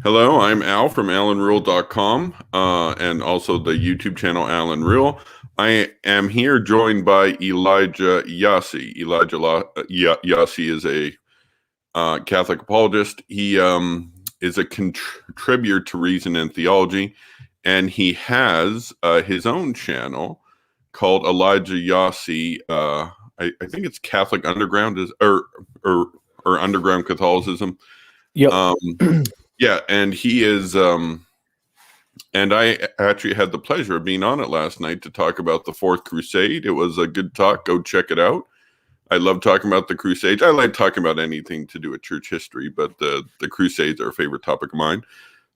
Hello, I'm Al from AlanRule.com and also the YouTube channel Alan Rule. I am here joined by Elijah Yasi. Yasi is a Catholic apologist. He is a contributor to Reason and Theology, and he has his own channel called Elijah Yasi. I think it's Catholic Underground or Underground Catholicism. Yep. Yeah, and he is, and I actually had the pleasure of being on it last night to talk about the Fourth Crusade. It was a good talk. Go check it out. I love talking about the Crusades. I like talking about anything to do with church history, but the Crusades are a favorite topic of mine.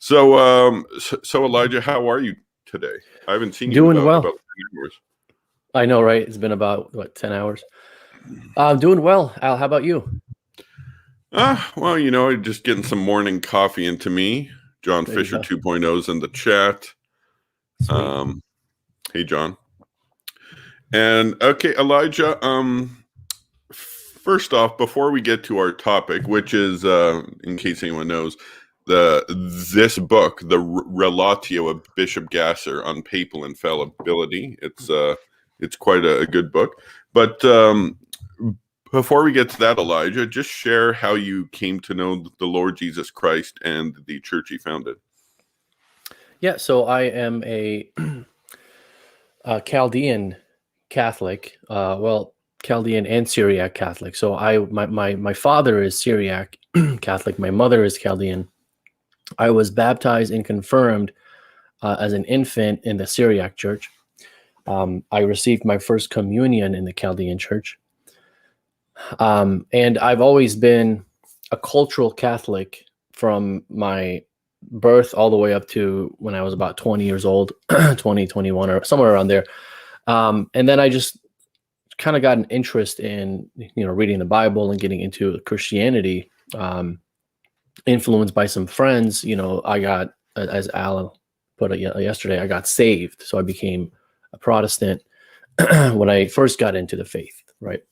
So, so Elijah, how are you today? I haven't seen you Doing well. about 10 hours. I know, right? It's been about 10 hours. Doing well. Al, how about you? Well, you know, just getting some morning coffee into me. John There you Fisher go. 2.0's in the chat. Sweet. Hey, John. And okay, Elijah, first off, before we get to our topic, which is, in case anyone knows, this book, the Relatio of Bishop Gasser on papal infallibility. It's quite a good book. But before we get to that, Elijah, just share how you came to know the Lord Jesus Christ and the church he founded. Yeah, so I am a Chaldean Catholic. Chaldean and Syriac Catholic. So my father is Syriac Catholic. My mother is Chaldean. I was baptized and confirmed as an infant in the Syriac church. I received my first communion in the Chaldean church. And I've always been a cultural Catholic from my birth all the way up to when I was about 20 years old, 20, 21, or somewhere around there. And then I just kind of got an interest in, reading the Bible and getting into Christianity, influenced by some friends. I got, as Alan put it yesterday, I got saved. So I became a Protestant when I first got into the faith, right?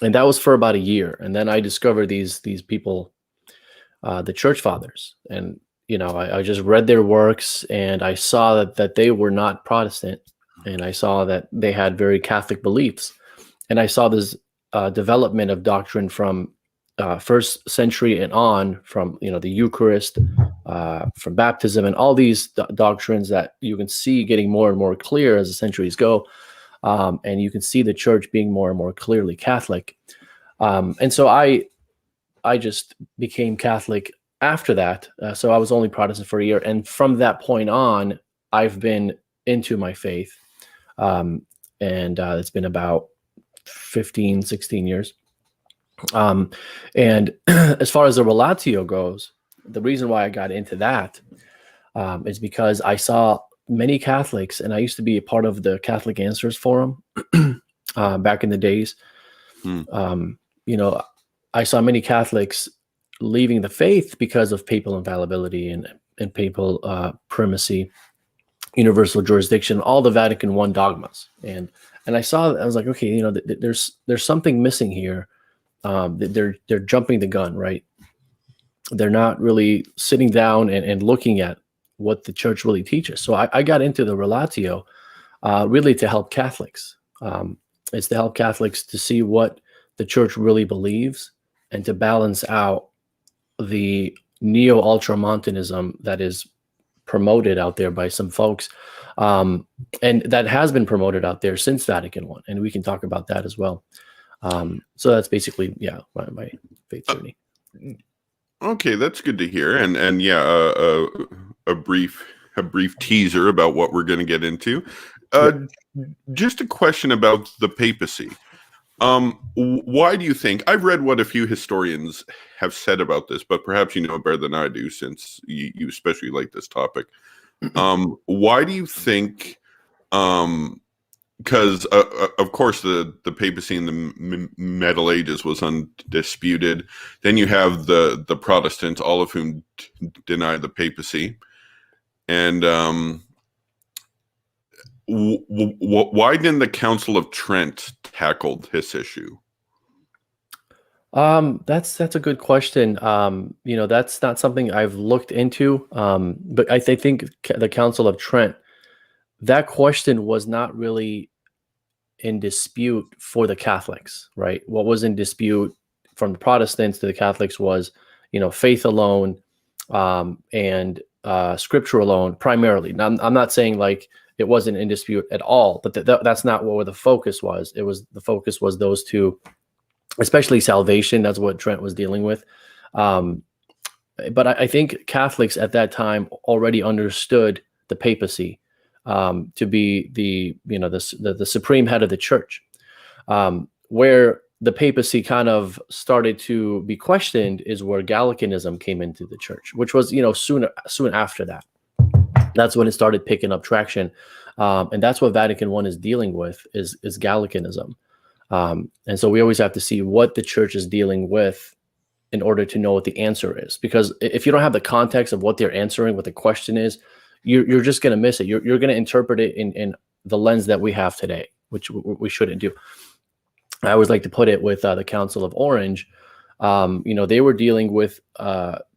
And that was for about a year. And then I discovered these people, the church fathers. And, I just read their works and I saw that they were not Protestant. And I saw that they had very Catholic beliefs. And I saw this development of doctrine from first century and on, from, the Eucharist, from baptism, and all these doctrines that you can see getting more and more clear as the centuries go. And you can see the church being more and more clearly Catholic. And so I just became Catholic after that. So I was only Protestant for a year. And from that point on, I've been into my faith. And it's been about 15, 16 years. And as far as the Relatio goes, the reason why I got into that is because I saw many Catholics, and I used to be a part of the Catholic Answers Forum back in the days. I saw many Catholics leaving the faith because of papal infallibility and papal primacy, universal jurisdiction, all the Vatican I dogmas. And I was like, okay, there's something missing here. They're jumping the gun, right? They're not really sitting down and looking at what the church really teaches. So I got into the Relatio really to help Catholics. It's to help Catholics to see what the church really believes and to balance out the neo-ultramontanism that is promoted out there by some folks, and that has been promoted out there since Vatican I, and we can talk about that as well. So that's basically, my faith journey. Okay, that's good to hear, and a brief teaser about what we're going to get into. Just a question about the papacy. Why do you think? I've read what a few historians have said about this, but perhaps you know better than I do, since you especially like this topic. Why do you think? Because of course the papacy in the Middle Ages was undisputed. Then you have the Protestants, all of whom deny the papacy, and why didn't the Council of Trent tackle this issue? That's a good question. That's not something I've looked into. But I think the Council of Trent, that question was not really in dispute for the Catholics, right? What was in dispute from the Protestants to the Catholics was, faith alone, and Scripture alone, primarily. Now, I'm not saying like it wasn't in dispute at all, but that's not where the focus was. The focus was those two, especially salvation. That's what Trent was dealing with. Um, but I think Catholics at that time already understood the papacy to be the supreme head of the church. Where the papacy kind of started to be questioned is where Gallicanism came into the church, which was soon after that. That's when it started picking up traction, and that's what Vatican I is dealing with is Gallicanism. And so we always have to see what the church is dealing with in order to know what the answer is. Because if you don't have the context of what they're answering, what the question is, you're just going to miss it. You're going to interpret it in the lens that we have today, which we shouldn't do. I always like to put it with the Council of Orange. They were dealing with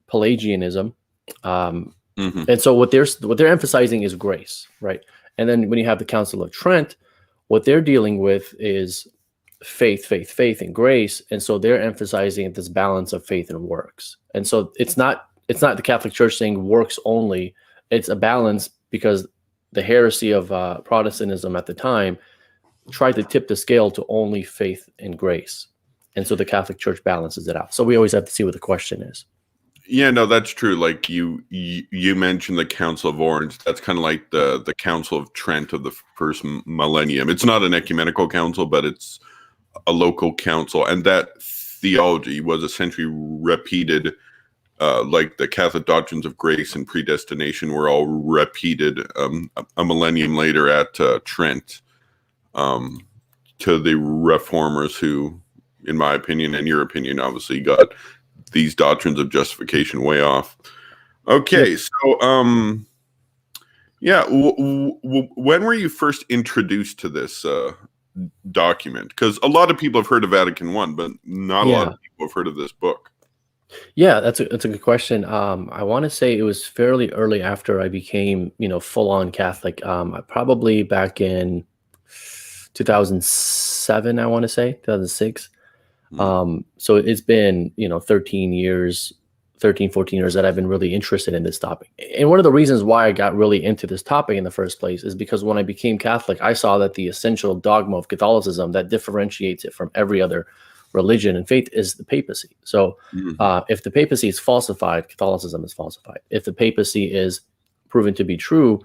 Pelagianism. And so what they're emphasizing is grace, right? And then when you have the Council of Trent, what they're dealing with is faith, and grace. And so they're emphasizing this balance of faith and works. And so it's not the Catholic Church saying works only. It's a balance, because the heresy of Protestantism at the time tried to tip the scale to only faith and grace. And so the Catholic Church balances it out. So we always have to see what the question is. Yeah, no, that's true. Like you mentioned the Council of Orange. That's kind of like the Council of Trent of the first millennium. It's not an ecumenical council, but it's a local council, and that theology was essentially repeated. Like the Catholic doctrines of grace and predestination were all repeated a millennium later at Trent, to the reformers who, in my opinion and your opinion, obviously got these doctrines of justification way off. Okay, yeah. So when were you first introduced to this document? Because a lot of people have heard of Vatican I, but not a lot of people have heard of this book. Yeah, that's a good question. I want to say it was fairly early after I became, full-on Catholic. Probably back in 2007, I want to say 2006. So it's been, 13 years, 14 years that I've been really interested in this topic. And one of the reasons why I got really into this topic in the first place is because when I became Catholic, I saw that the essential dogma of Catholicism that differentiates it from every other religion and faith is the papacy. So if the papacy is falsified, Catholicism is falsified. If the papacy is proven to be true,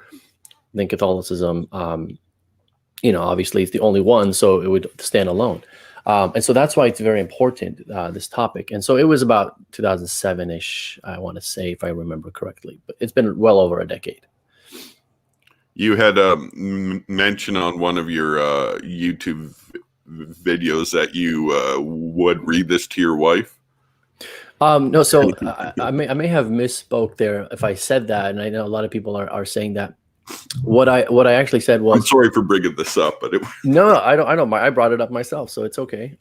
then Catholicism, obviously it's the only one, so it would stand alone. And so that's why it's very important, this topic. And so it was about 2007-ish, I want to say, if I remember correctly. But it's been well over a decade. You had mentioned on one of your YouTube videos that you would read this to your wife. No, so I may have misspoke there if I said that, and I know a lot of people are saying that. What I actually said was, I'm sorry for bringing this up, but no, I don't. I brought it up myself, so it's okay.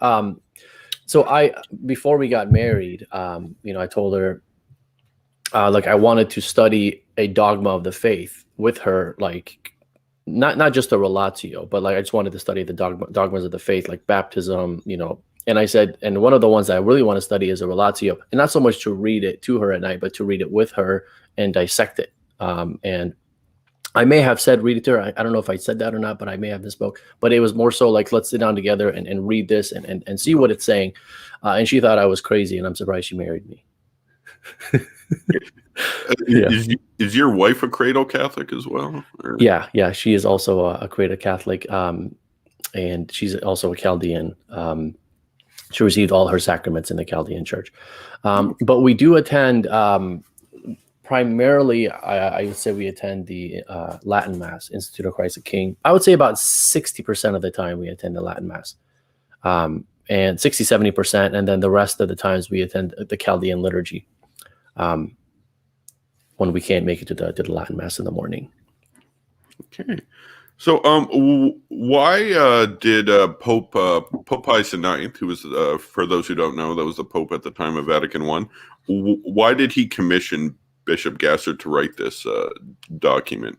So before we got married, I told her, like, I wanted to study a dogma of the faith with her, like not just a relatio, but like I just wanted to study the dogmas of the faith, like baptism, And I said, and one of the ones that I really want to study is a relatio, and not so much to read it to her at night, but to read it with her and dissect it. And I may have said read it to her. I don't know if I said that or not, but I may have misspoke. But it was more so like, let's sit down together and read this and see what it's saying. And she thought I was crazy, and I'm surprised she married me. Is your wife a cradle Catholic as well? Or? Yeah. She is also a cradle Catholic, and she's also a Chaldean. She received all her sacraments in the Chaldean Church. But we do attend... primarily, I would say we attend the Latin Mass, Institute of Christ the King. I would say about 60% of the time we attend the Latin Mass, and 60-70%. And then the rest of the times we attend the Chaldean liturgy when we can't make it to the Latin Mass in the morning. Okay. So, why did Pope Pius IX, who was, for those who don't know, that was the Pope at the time of Vatican I, why did he commission Bishop Gasser to write this document?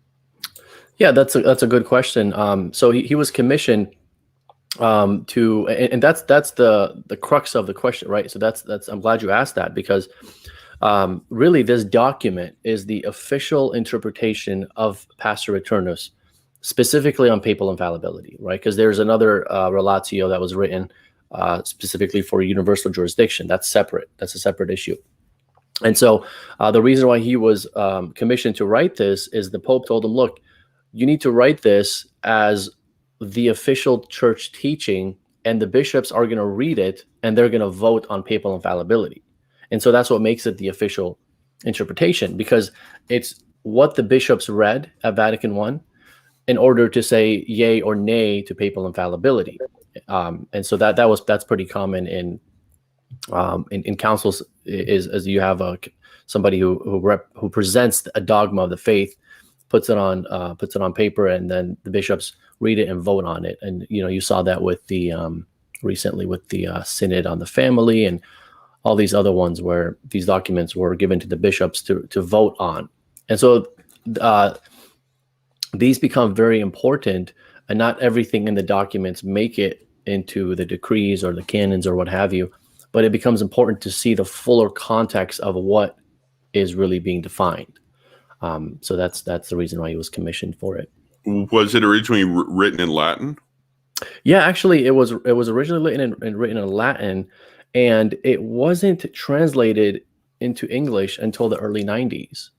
Yeah, that's a good question. So he was commissioned to, and that's the crux of the question, right? So that's I'm glad you asked that, because really this document is the official interpretation of Pastor Eternus, specifically on papal infallibility, right? Because there's another Relatio that was written specifically for universal jurisdiction. That's separate. That's a separate issue. And so the reason why he was commissioned to write this is the Pope told him, look, you need to write this as the official church teaching, and the bishops are going to read it and they're going to vote on papal infallibility. And so that's what makes it the official interpretation, because it's what the bishops read at Vatican I in order to say yay or nay to papal infallibility. And so that's pretty common in councils, is as you have somebody who presents a dogma of the faith, puts it on paper, and then the bishops read it and vote on it. And you saw that with the recently with the synod on the family and all these other ones where these documents were given to the bishops to vote on. And so these become very important, and not everything in the documents make it into the decrees or the canons or what have you, but it becomes important to see the fuller context of what is really being defined. So that's the reason why he was commissioned for it. Was it originally written in Latin? Yeah, actually, it was originally written in Latin, and it wasn't translated into English until the early 90s.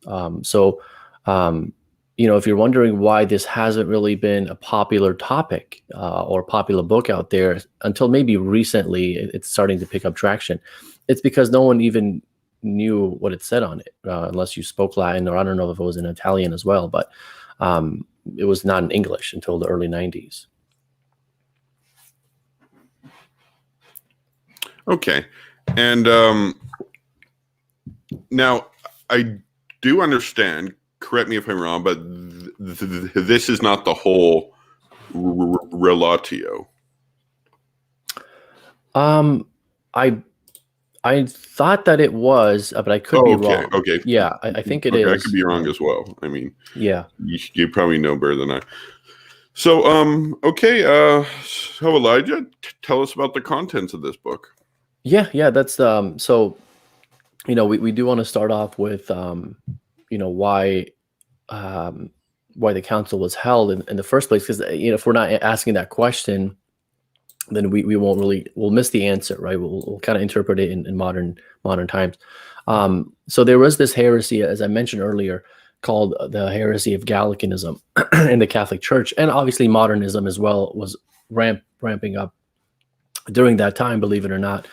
If you're wondering why this hasn't really been a popular topic or popular book out there until maybe recently, it's starting to pick up traction. It's because no one even knew what it said on it, unless you spoke Latin, or I don't know if it was in Italian as well, but it was not in English until the early 90s. Okay. And now I do understand, correct me if I'm wrong, but this is not the whole Relatio. I thought that it was, but I could be wrong. Okay. Yeah, I think it is. I could be wrong as well. I mean, yeah, you probably know better than I. So, okay. So Elijah, tell us about the contents of this book. Yeah. That's so. We do want to start off with why the council was held in the first place, because if we're not asking that question, then we'll miss the answer, right? We'll kind of interpret it in modern times. So there was this heresy, as I mentioned earlier, called the heresy of Gallicanism in the Catholic Church, and obviously modernism as well was ramping up during that time, believe it or not.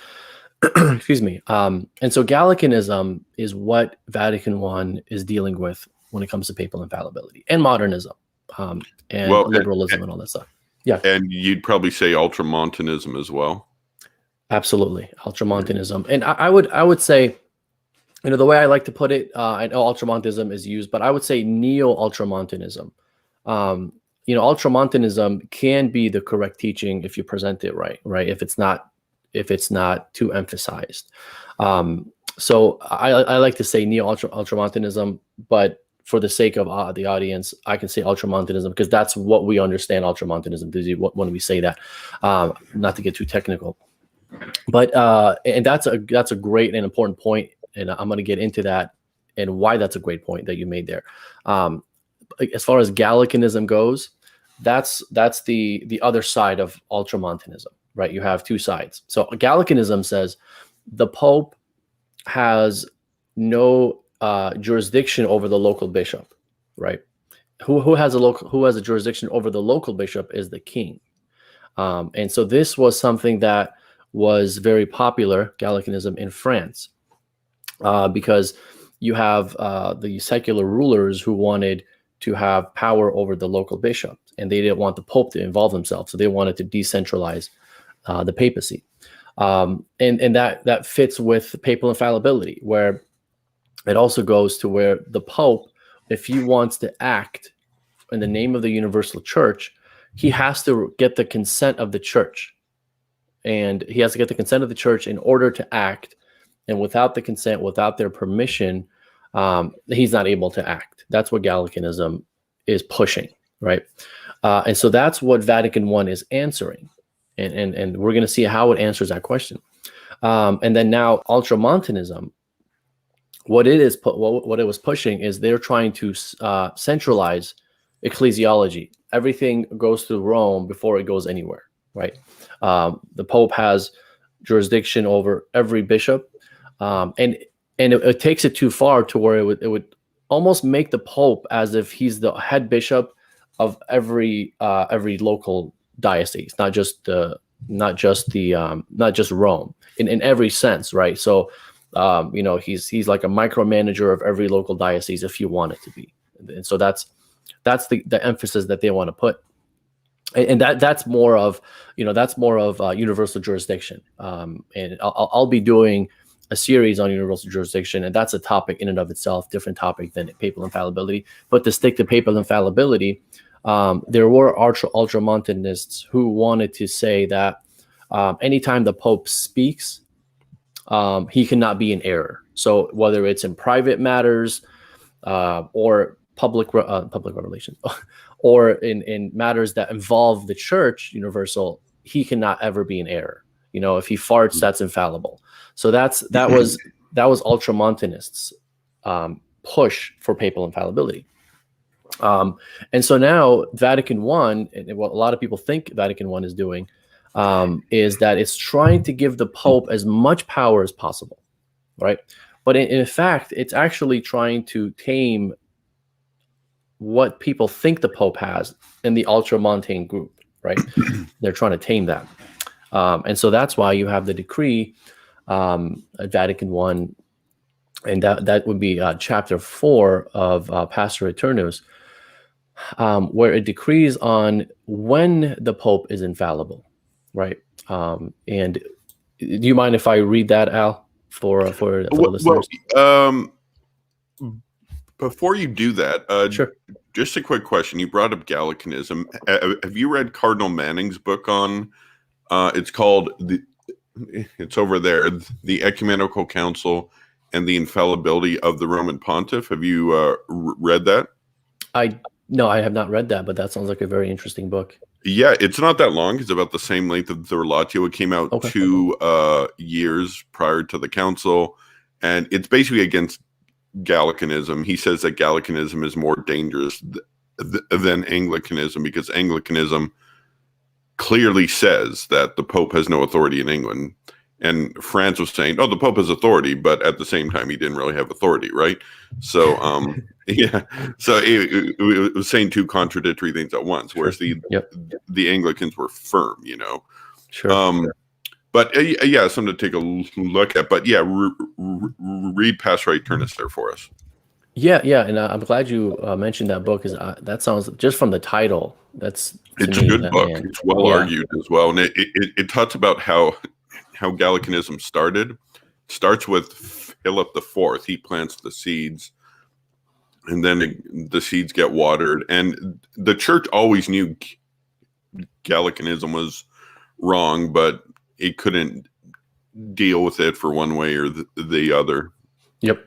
Excuse me. And so Gallicanism is what Vatican I is dealing with when it comes to papal infallibility and modernism, and liberalism and all that stuff. Yeah. And you'd probably say ultramontanism as well. Absolutely. Ultramontanism. And I would say, the way I like to put it, I know ultramontanism is used, but I would say neo-ultramontanism. Ultramontanism can be the correct teaching if you present it right? If it's not too emphasized. So I like to say neo-ultramontanism, but for the sake of the audience, I can say ultramontanism because that's what we understand ultramontanism to do when we say that. Not to get too technical, but and that's a great and important point, and I'm going to get into that and why that's a great point that you made there. As far as Gallicanism goes, that's the other side of ultramontanism, right? You have two sides. So Gallicanism says the Pope has no jurisdiction over the local bishop, right? Who has a jurisdiction over the local bishop is the king. And so this was something that was very popular, Gallicanism, in France, because you have the secular rulers who wanted to have power over the local bishop, and they didn't want the Pope to involve themselves, so they wanted to decentralize the papacy. And that fits with papal infallibility, where it also goes to where the Pope, if he wants to act in the name of the universal church, he has to get the consent of the church. And he has to get the consent of the church in order to act. And without the consent, without their permission, he's not able to act. That's what Gallicanism is pushing, right? And so that's what Vatican I is answering. And we're going to see how it answers that question. And then now ultramontanism, what it was pushing is they're trying to centralize ecclesiology. Everything goes through Rome before it goes anywhere, right? The Pope has jurisdiction over every bishop, and it takes it too far to where it would almost make the Pope as if he's the head bishop of every local diocese, not just Rome in every sense, right? So he's like a micromanager of every local diocese if you want it to be, and so that's the emphasis that they want to put, and that's more of universal jurisdiction. And I'll be doing a series on universal jurisdiction, and that's a topic in and of itself, different topic than papal infallibility. But to stick to papal infallibility, there were ultramontanists who wanted to say that anytime the Pope speaks, he cannot be in error. So whether it's in private matters or public relations, or in matters that involve the Church universal, he cannot ever be in error. If he farts, that's infallible. So that was ultramontanists' push for papal infallibility. And so now Vatican I, and what a lot of people think Vatican I is doing, is that it's trying to give the Pope as much power as possible, right? But in fact, it's actually trying to tame what people think the Pope has in the ultramontane group, right? They're trying to tame that. And so that's why you have the decree at Vatican I, and that would be chapter 4 of Pastor Eternus, where it decrees on when the Pope is infallible, right? And do you mind if I read that, Al, for the listeners? Before you do that, sure. Just a quick question. You brought up Gallicanism. Have you read Cardinal Manning's book on? It's called it's over there, the Ecumenical Council and the Infallibility of the Roman Pontiff. Have you read that? No, I have not read that, but that sounds like a very interesting book. Yeah, it's not that long. It's about the same length of the Relatio. It came out 2 years prior to the council, and it's basically against Gallicanism. He says that Gallicanism is more dangerous than Anglicanism because Anglicanism clearly says that the Pope has no authority in England. And France was saying, the Pope has authority, but at the same time, he didn't really have authority, right? So, yeah. So it was saying two contradictory things at once, whereas the Anglicans were firm, Sure. But yeah, something to take a look at. But yeah, read Pastor Eternus there for us. Yeah, and I'm glad you mentioned that book, because that sounds, just from the title, it's a good book. It's well argued as well, and it talks about how Gallicanism starts with Philip IV. He plants the seeds, and then the seeds get watered. And the church always knew Gallicanism was wrong, but it couldn't deal with it for one way or the other. Yep.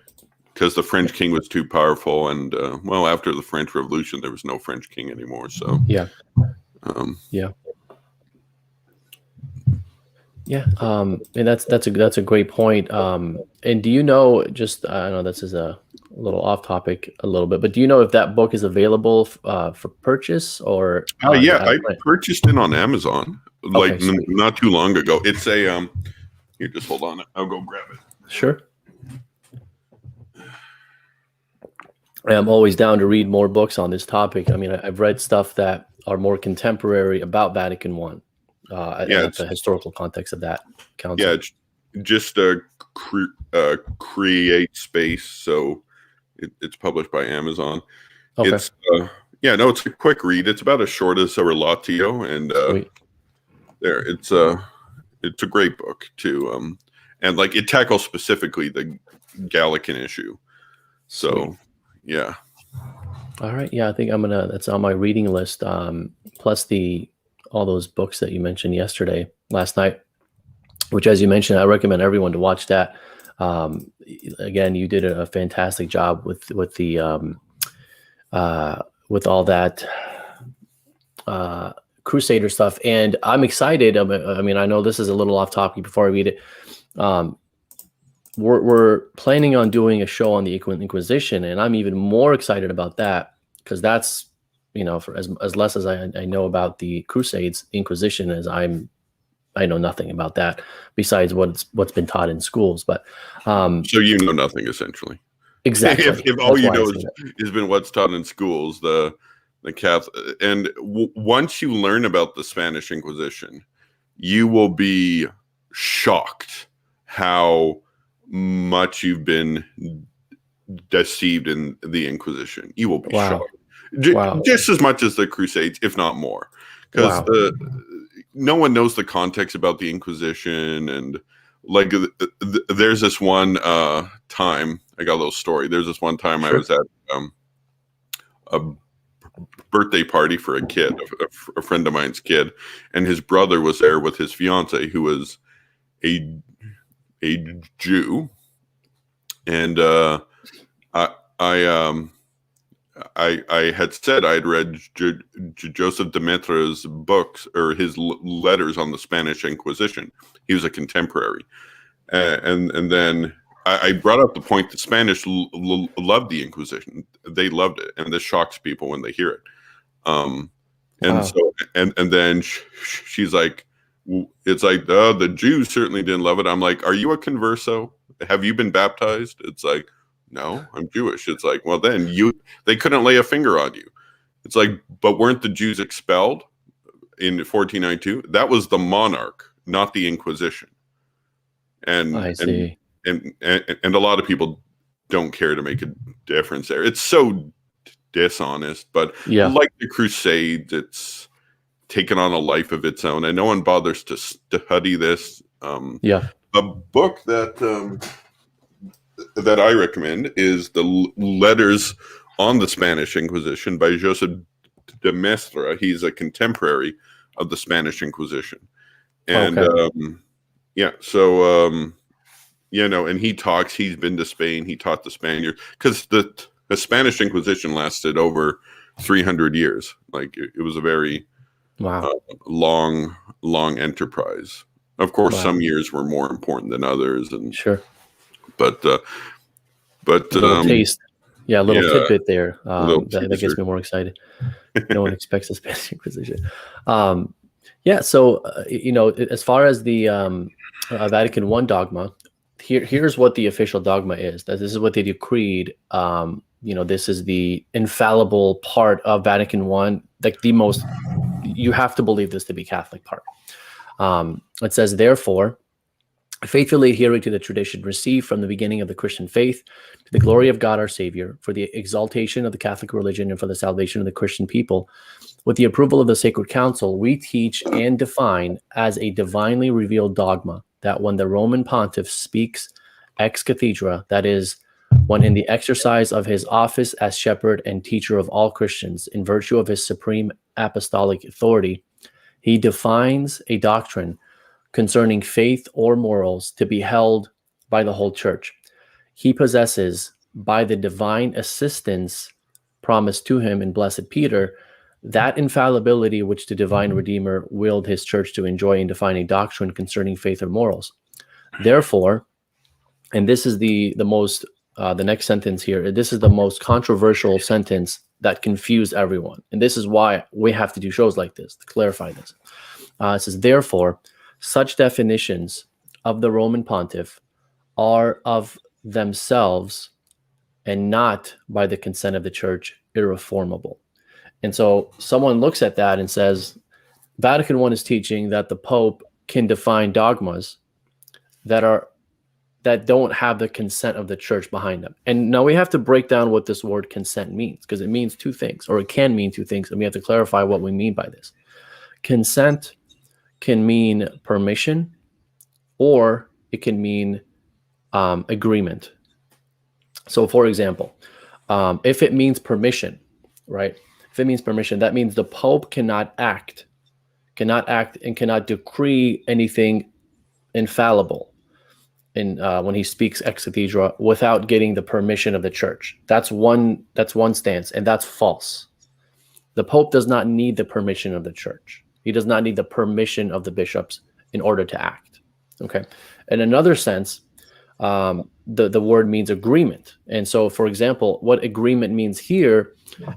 Because the French king was too powerful, and after the French Revolution, there was no French king anymore. So yeah. And that's a great point. And do you know, just I know this is a little off topic a little bit, but do you know if that book is available for purchase or? I purchased it on Amazon not too long ago. It's a here, just hold on, I'll go grab it. Sure. I'm always down to read more books on this topic. I mean, I've read stuff that are more contemporary about Vatican I. The historical context of that council. Yeah, just create space. So it's published by Amazon. Okay. It's a quick read. It's about as short as a Relatio, and it's a great book too. And like it tackles specifically the Gallican issue. So. Sweet. Yeah. All right. Yeah, I think that's on my reading list. Plus all those books that you mentioned last night, which, as you mentioned, I recommend everyone to watch that. Again, you did a fantastic job with the with all that Crusader stuff, and I'm excited. I mean, I know this is a little off topic before I read it. We're planning on doing a show on the Inquisition, and I'm even more excited about that because that's, for as less as I know about the Crusades, Inquisition, as I know nothing about that besides what's been taught in schools. But So you know nothing essentially. exactly, if all you know has been what's taught in schools, the Catholic, and once you learn about the Spanish Inquisition, you will be shocked how much you've been deceived in the Inquisition. You will be shocked, just as much as the Crusades, if not more, because no one knows the context about the Inquisition. And like, there's this one time, I got a little story. There's this one time I was at a birthday party for a kid, a friend of mine's kid, and his brother was there with his fiance, who was a Jew, and I had said I'd read Joseph de Maistre's books or his letters on the Spanish Inquisition. He was a contemporary, and then I brought up the point that Spanish loved the Inquisition. They loved it, and this shocks people when they hear it. So then she's like, it's like, the Jews certainly didn't love it. I'm like, are you a converso? Have you been baptized? It's like, no, I'm Jewish. It's like, well, then they couldn't lay a finger on you. It's like, but weren't the Jews expelled in 1492? That was the monarch, not the Inquisition. And I see. And a lot of people don't care to make a difference there. It's so dishonest, but like the Crusades, it's taken on a life of its own, and no one bothers to study this. A book that I recommend is the Letters on the Spanish Inquisition by Joseph de Maistre. He's a contemporary of the Spanish Inquisition, and and he's been to Spain. He taught the Spaniards, because the Spanish Inquisition lasted over 300 years. Like, it was a very long enterprise. Of course, some years were more important than others, and but a little taste, a little tidbit there that gets me more excited. No one expects the Spanish Inquisition. So as far as the Vatican I dogma, here's what the official dogma is. That this is what they decreed. This is the infallible part of Vatican I, like the most. You have to believe this to be Catholic part. It says, therefore, faithfully adhering to the tradition received from the beginning of the Christian faith, to the glory of God our Savior, for the exaltation of the Catholic religion and for the salvation of the Christian people, with the approval of the Sacred Council, we teach and define as a divinely revealed dogma that when the Roman Pontiff speaks ex cathedra, that is, when in the exercise of his office as shepherd and teacher of all Christians, in virtue of his supreme apostolic authority, he defines a doctrine concerning faith or morals to be held by the whole church. He possesses, by the divine assistance promised to him in Blessed Peter, that infallibility which the divine Redeemer willed his church to enjoy in defining doctrine concerning faith or morals. Therefore, and this is the most, the next sentence here, this is the most controversial sentence that confused everyone. And this is why we have to do shows like this, to clarify this. It says, therefore, such definitions of the Roman Pontiff are of themselves and not by the consent of the church irreformable. And so someone looks at that and says, Vatican I is teaching that the Pope can define dogmas that don't have the consent of the church behind them. And now we have to break down what this word consent means, because it means two things, or it can mean two things, and we have to clarify what we mean by this. Consent can mean permission, or it can mean agreement. So, for example, if it means permission, right? If it means permission, that means the Pope cannot act and cannot decree anything infallible when he speaks ex cathedra without getting the permission of the church. That's one stance, and that's false. The Pope does not need the permission of the church. He does not need the permission of the bishops in order to act. Okay. In another sense, the word means agreement. And so, for example, what agreement means here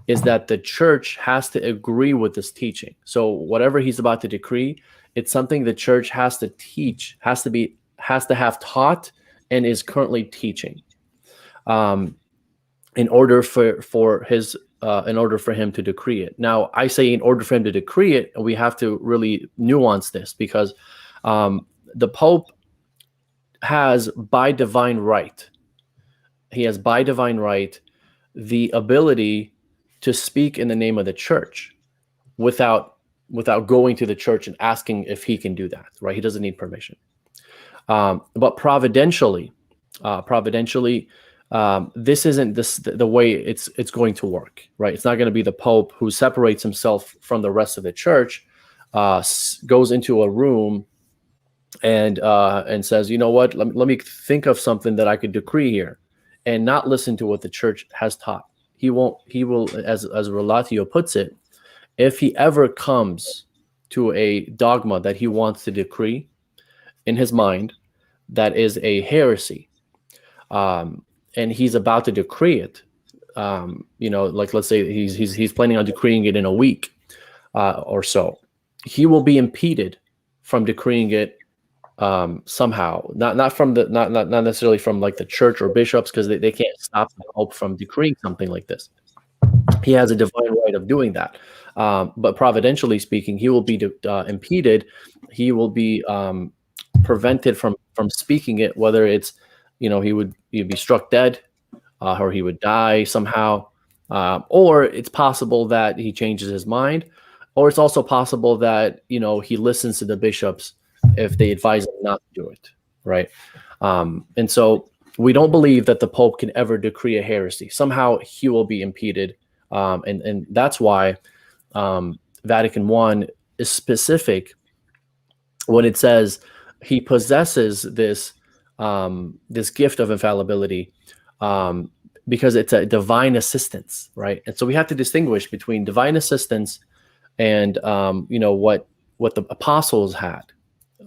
is that the church has to agree with this teaching. So whatever he's about to decree, it's something the church has to teach, has to have taught, and is currently teaching, in order for him to decree it. Now, I say in order for him to decree it, we have to really nuance this, because the Pope has by divine right, the ability to speak in the name of the church without going to the church and asking if he can do that, right? He doesn't need permission. But providentially, this isn't the way it's going to work, right? It's not going to be the Pope who separates himself from the rest of the church, goes into a room and says, you know what, let me think of something that I could decree here, and not listen to what the church has taught. He will, as Relatio puts it, if he ever comes to a dogma that he wants to decree in his mind that is a heresy, and he's about to decree it, like let's say he's planning on decreeing it in a week or so, he will be impeded from decreeing it somehow, not necessarily from like the church or bishops, because they can't stop the Pope from decreeing something like this. He has a divine right of doing that, but providentially speaking, he will be impeded. He will be prevented from speaking it, whether it's he'd be struck dead, or he would die somehow, or it's possible that he changes his mind, or it's also possible that he listens to the bishops if they advise him not to do it, right? And so we don't believe that the Pope can ever decree a heresy. Somehow he will be impeded, and that's why Vatican I is specific when it says he possesses this gift of infallibility, because it's a divine assistance, right? And so we have to distinguish between divine assistance and what the apostles had.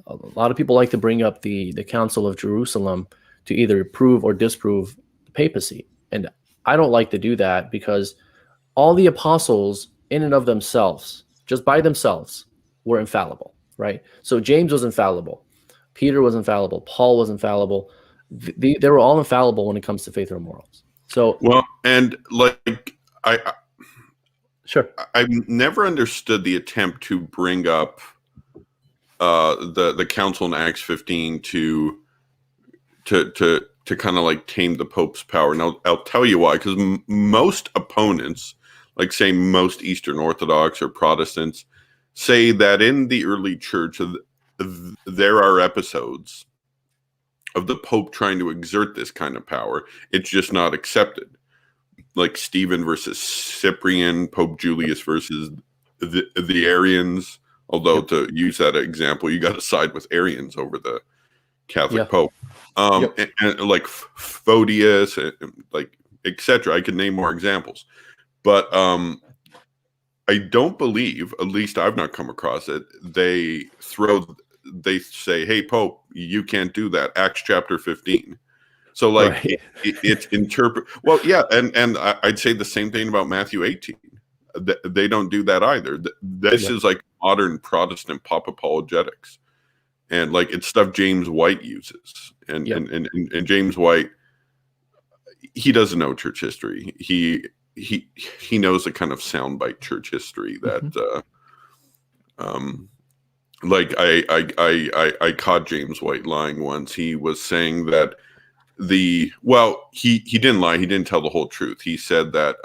A lot of people like to bring up the Council of Jerusalem to either prove or disprove the papacy. And I don't like to do that, because all the apostles in and of themselves, just by themselves, were infallible, right? So James was infallible. Peter was infallible. Paul was infallible. They were all infallible when it comes to faith or morals. So, well, and like sure, I've never understood the attempt to bring up the council in Acts 15 to kind of like tame the Pope's power. And I'll tell you why, because most opponents, like say most Eastern Orthodox or Protestants, say that in the early church there are episodes of the Pope trying to exert this kind of power. It's just not accepted. Like Stephen versus Cyprian, Pope Julius versus the Arians. Although to use that example, you got to side with Arians over the Catholic Pope. And like Photius, like etc. I could name more examples, but I don't believe, at least I've not come across it, they say, "Hey Pope, you can't do that." Acts chapter 15. So like right. it's interpret. Well, yeah, and I'd say the same thing about Matthew 18. They don't do that either. This is like modern Protestant pop apologetics, and like it's stuff James White uses, and James White, he doesn't know church history. He knows the kind of soundbite church history that, like I caught James White lying once. He was saying that he didn't lie. He didn't tell the whole truth. He said that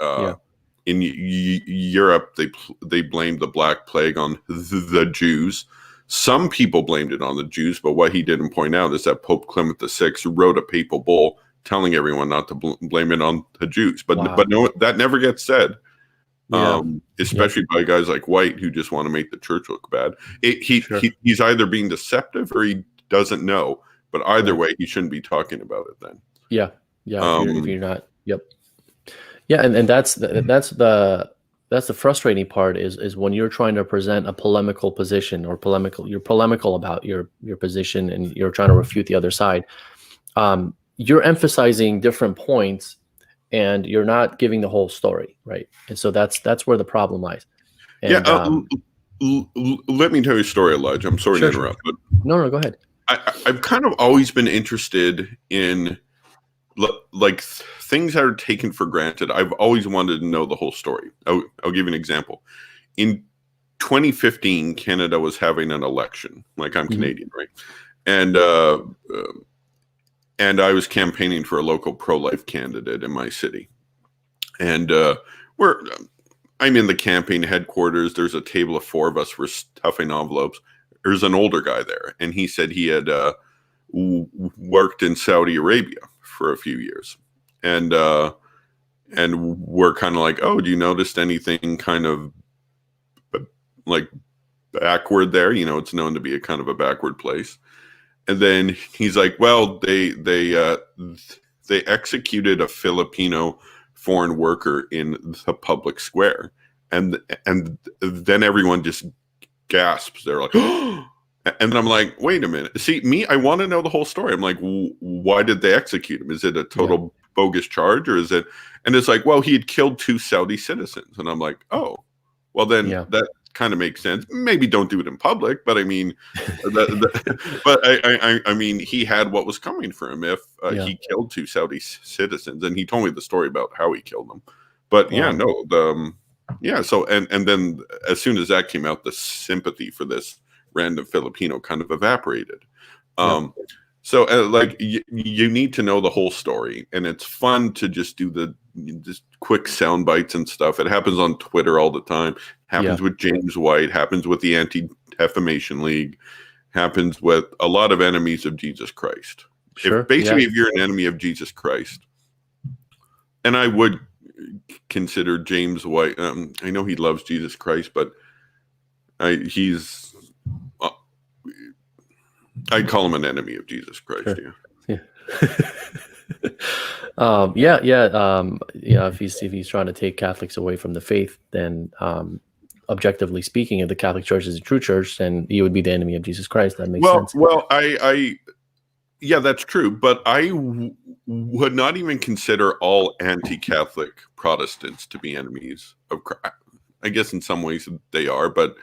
in Europe they blamed the Black Plague on the Jews. Some people blamed it on the Jews, but what he didn't point out is that Pope Clement VI wrote a papal bull telling everyone not to blame it on the Jews. But no, that never gets said. Yeah. Especially by guys like White who just want to make the church look bad. He's either being deceptive or he doesn't know. But either way, he shouldn't be talking about it then. Yeah. If you're not, yep. Yeah, and that's the frustrating part is when you're trying to present a polemical position or you're polemical about your position and you're trying to refute the other side. You're emphasizing different points and you're not giving the whole story, right? And so that's where the problem lies. And, let me tell you a story, Elijah. I'm sorry to interrupt, but no, go ahead. I've kind of always been interested in like things that are taken for granted. I've always wanted to know the whole story. I'll give you an example. In 2015, Canada was having an election. Like, I'm Canadian, right? And I was campaigning for a local pro-life candidate in my city. And I'm in the campaign headquarters. There's a table of 4 of us. We're stuffing envelopes. There's an older guy there, and he said he had worked in Saudi Arabia for a few years. And we're kind of like, oh, do you notice anything kind of like backward there? You know, it's known to be a kind of a backward place. And then he's like, well, they executed a Filipino foreign worker in the public square. And then everyone just gasps. They're like, oh! And I'm like, wait a minute. See, I want to know the whole story. I'm like, why did they execute him? Is it a total bogus charge, or is it? And it's like, well, he had killed 2 Saudi citizens. And I'm like, oh, well, then that kind of makes sense. Maybe don't do it in public, but I mean, but I mean, he had what was coming for him if he killed 2 Saudi citizens, and he told me the story about how he killed them. But so and then as soon as that came out, the sympathy for this random Filipino kind of evaporated. So like you need to know the whole story, and it's fun to just do just quick sound bites and stuff. It happens on Twitter all the time. Happens with James White. Happens with the Anti-Defamation League. Happens with a lot of enemies of Jesus Christ. If you're an enemy of Jesus Christ, and I would consider James White. I know he loves Jesus Christ, but I'd call him an enemy of Jesus Christ. If he's trying to take Catholics away from the faith, then objectively speaking, if the Catholic Church is a true church, then he would be the enemy of Jesus Christ. That makes sense. Well, that's true, but I would not even consider all anti-Catholic Protestants to be enemies of Christ. I guess in some ways they are, but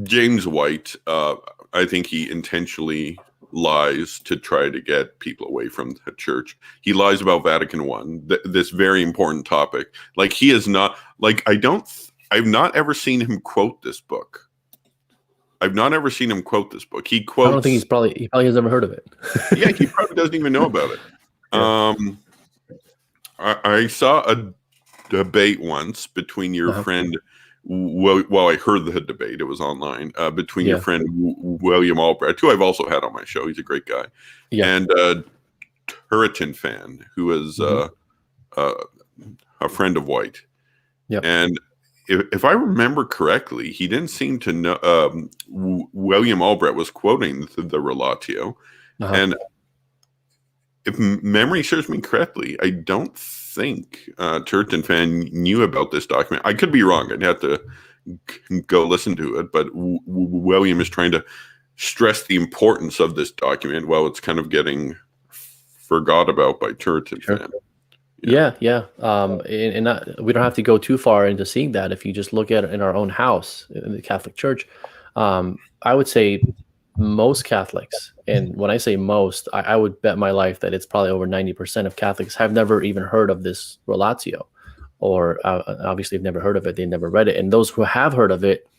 James White, I think he intentionally lies to try to get people away from the church. He lies about Vatican I, this very important topic. Like, he is not, like, I've not ever seen him quote this book. He quotes. I don't think he probably has never heard of it. Yeah, he probably doesn't even know about it. I saw a debate once between your friend. Well, I heard the debate. It was online between your friend William Albrecht, who I've also had on my show. He's a great guy, and a Puritan fan who is a friend of White. And if I remember correctly, he didn't seem to know. William Albrecht was quoting the Relatio, and if memory serves me correctly, I don't think Puritan fan knew about this document. I could be wrong. I'd have to go listen to it. But William is trying to stress the importance of this document while it's kind of getting forgot about by Puritan fan. And we don't have to go too far into seeing that. If you just look at it in our own house, in the Catholic Church, I would say most Catholics, and when I say most, I would bet my life that it's probably over 90% of Catholics have never even heard of this Relatio, or obviously have never heard of it. They never read it. And those who have heard of it,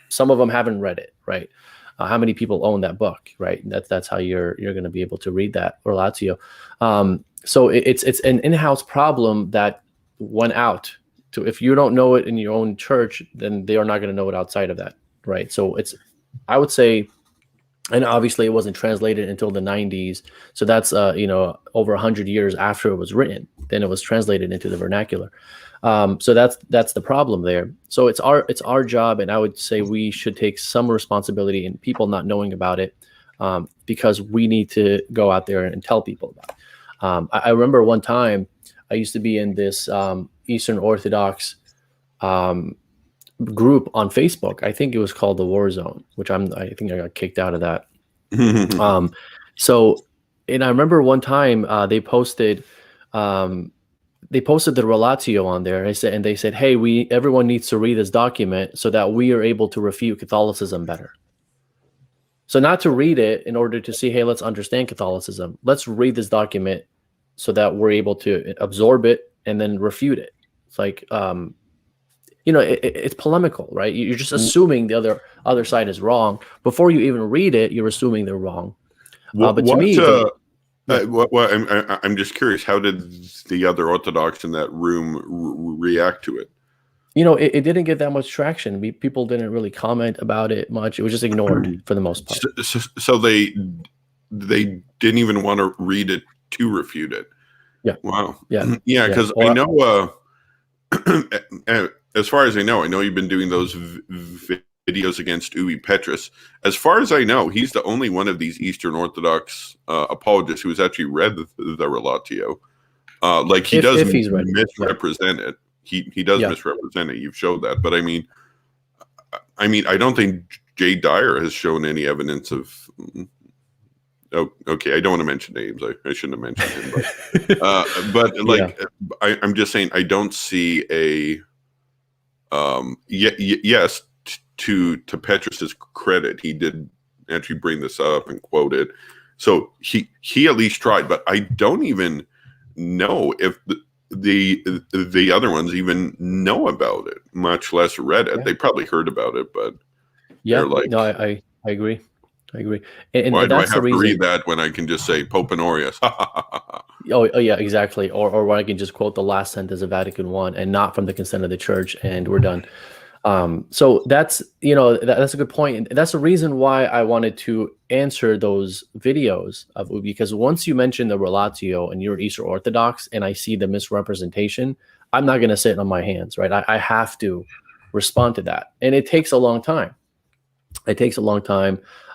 some of them haven't read it, right? How many people own that book, right? That's how you're going to be able to read that Relatio. So it's an in-house problem that went out to, if you don't know it in your own church, then they are not going to know it outside of that, right? So I would say, and obviously it wasn't translated until the 90s. So that's, over 100 years after it was written. then it was translated into the vernacular. So that's the problem there. So it's our job, and I would say we should take some responsibility in people not knowing about it, because we need to go out there and tell people about it. I remember one time I used to be in this Eastern Orthodox group on Facebook. I think it was called the War Zone, which I think I got kicked out of that. So, and I remember one time they posted the Relatio on there. And they said, hey, everyone needs to read this document so that we are able to refute Catholicism better. So not to read it in order to see, hey, let's understand Catholicism. Let's read this document so that we're able to absorb it and then refute it. It's like, it's polemical, right? You're just assuming the other side is wrong. Before you even read it, you're assuming they're wrong. But to me, I'm just curious, how did the other Orthodox in that room react to it? It didn't get that much traction. People didn't really comment about it much. It was just ignored for the most part. So they didn't even want to read it to refute it. Yeah. Wow. Yeah. Yeah. Because I know, as far as I know you've been doing those videos against Ubi Petrus. As far as I know, he's the only one of these Eastern Orthodox apologists who has actually read the Relatio. He does misrepresent it. He does misrepresent it. You've showed that, but I mean, I don't think Jay Dyer has shown any evidence of. Oh, okay. I don't want to mention names. I shouldn't have mentioned him, but I'm just saying I don't see a. Yes, to Petrus's credit, he did actually bring this up and quote it. So he at least tried, but I don't even know if the other ones even know about it, much less read it. Yeah. They probably heard about it, but they're like, no, I agree. And why do I have to read that when I can just say Pope Honorius? Oh yeah, exactly. Or when I can just quote the last sentence of Vatican I and not from the consent of the church, and we're done. So that's that's a good point. And that's the reason why I wanted to answer those videos because once you mention the Relatio and you're Eastern Orthodox and I see the misrepresentation, I'm not going to sit on my hands, right? I have to respond to that, and it takes a long time.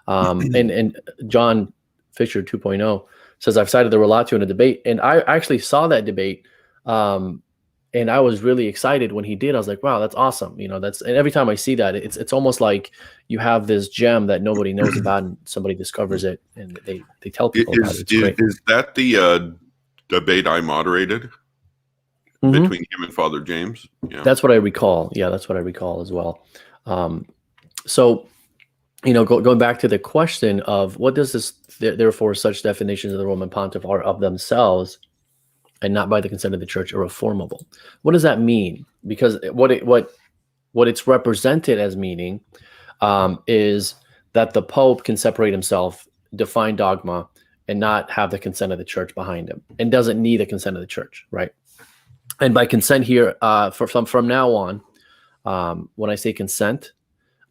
And John Fisher 2.0 says, I've cited the Relatio in a debate. And I actually saw that debate. And I was really excited when he did. I was like, wow, that's awesome. And every time I see that, it's almost like you have this gem that nobody knows about and somebody discovers it and they tell people about it. Is that the debate I moderated between him and Father James? Yeah. That's what I recall. Yeah, that's what I recall as well. So going back to the question of what does this, therefore, such definitions of the Roman Pontiff are of themselves and not by the consent of the church are reformable. What does that mean? Because what it's represented as meaning is that the Pope can separate himself, define dogma, and not have the consent of the church behind him, and doesn't need the consent of the church, right? And by consent here, from now on, when I say consent,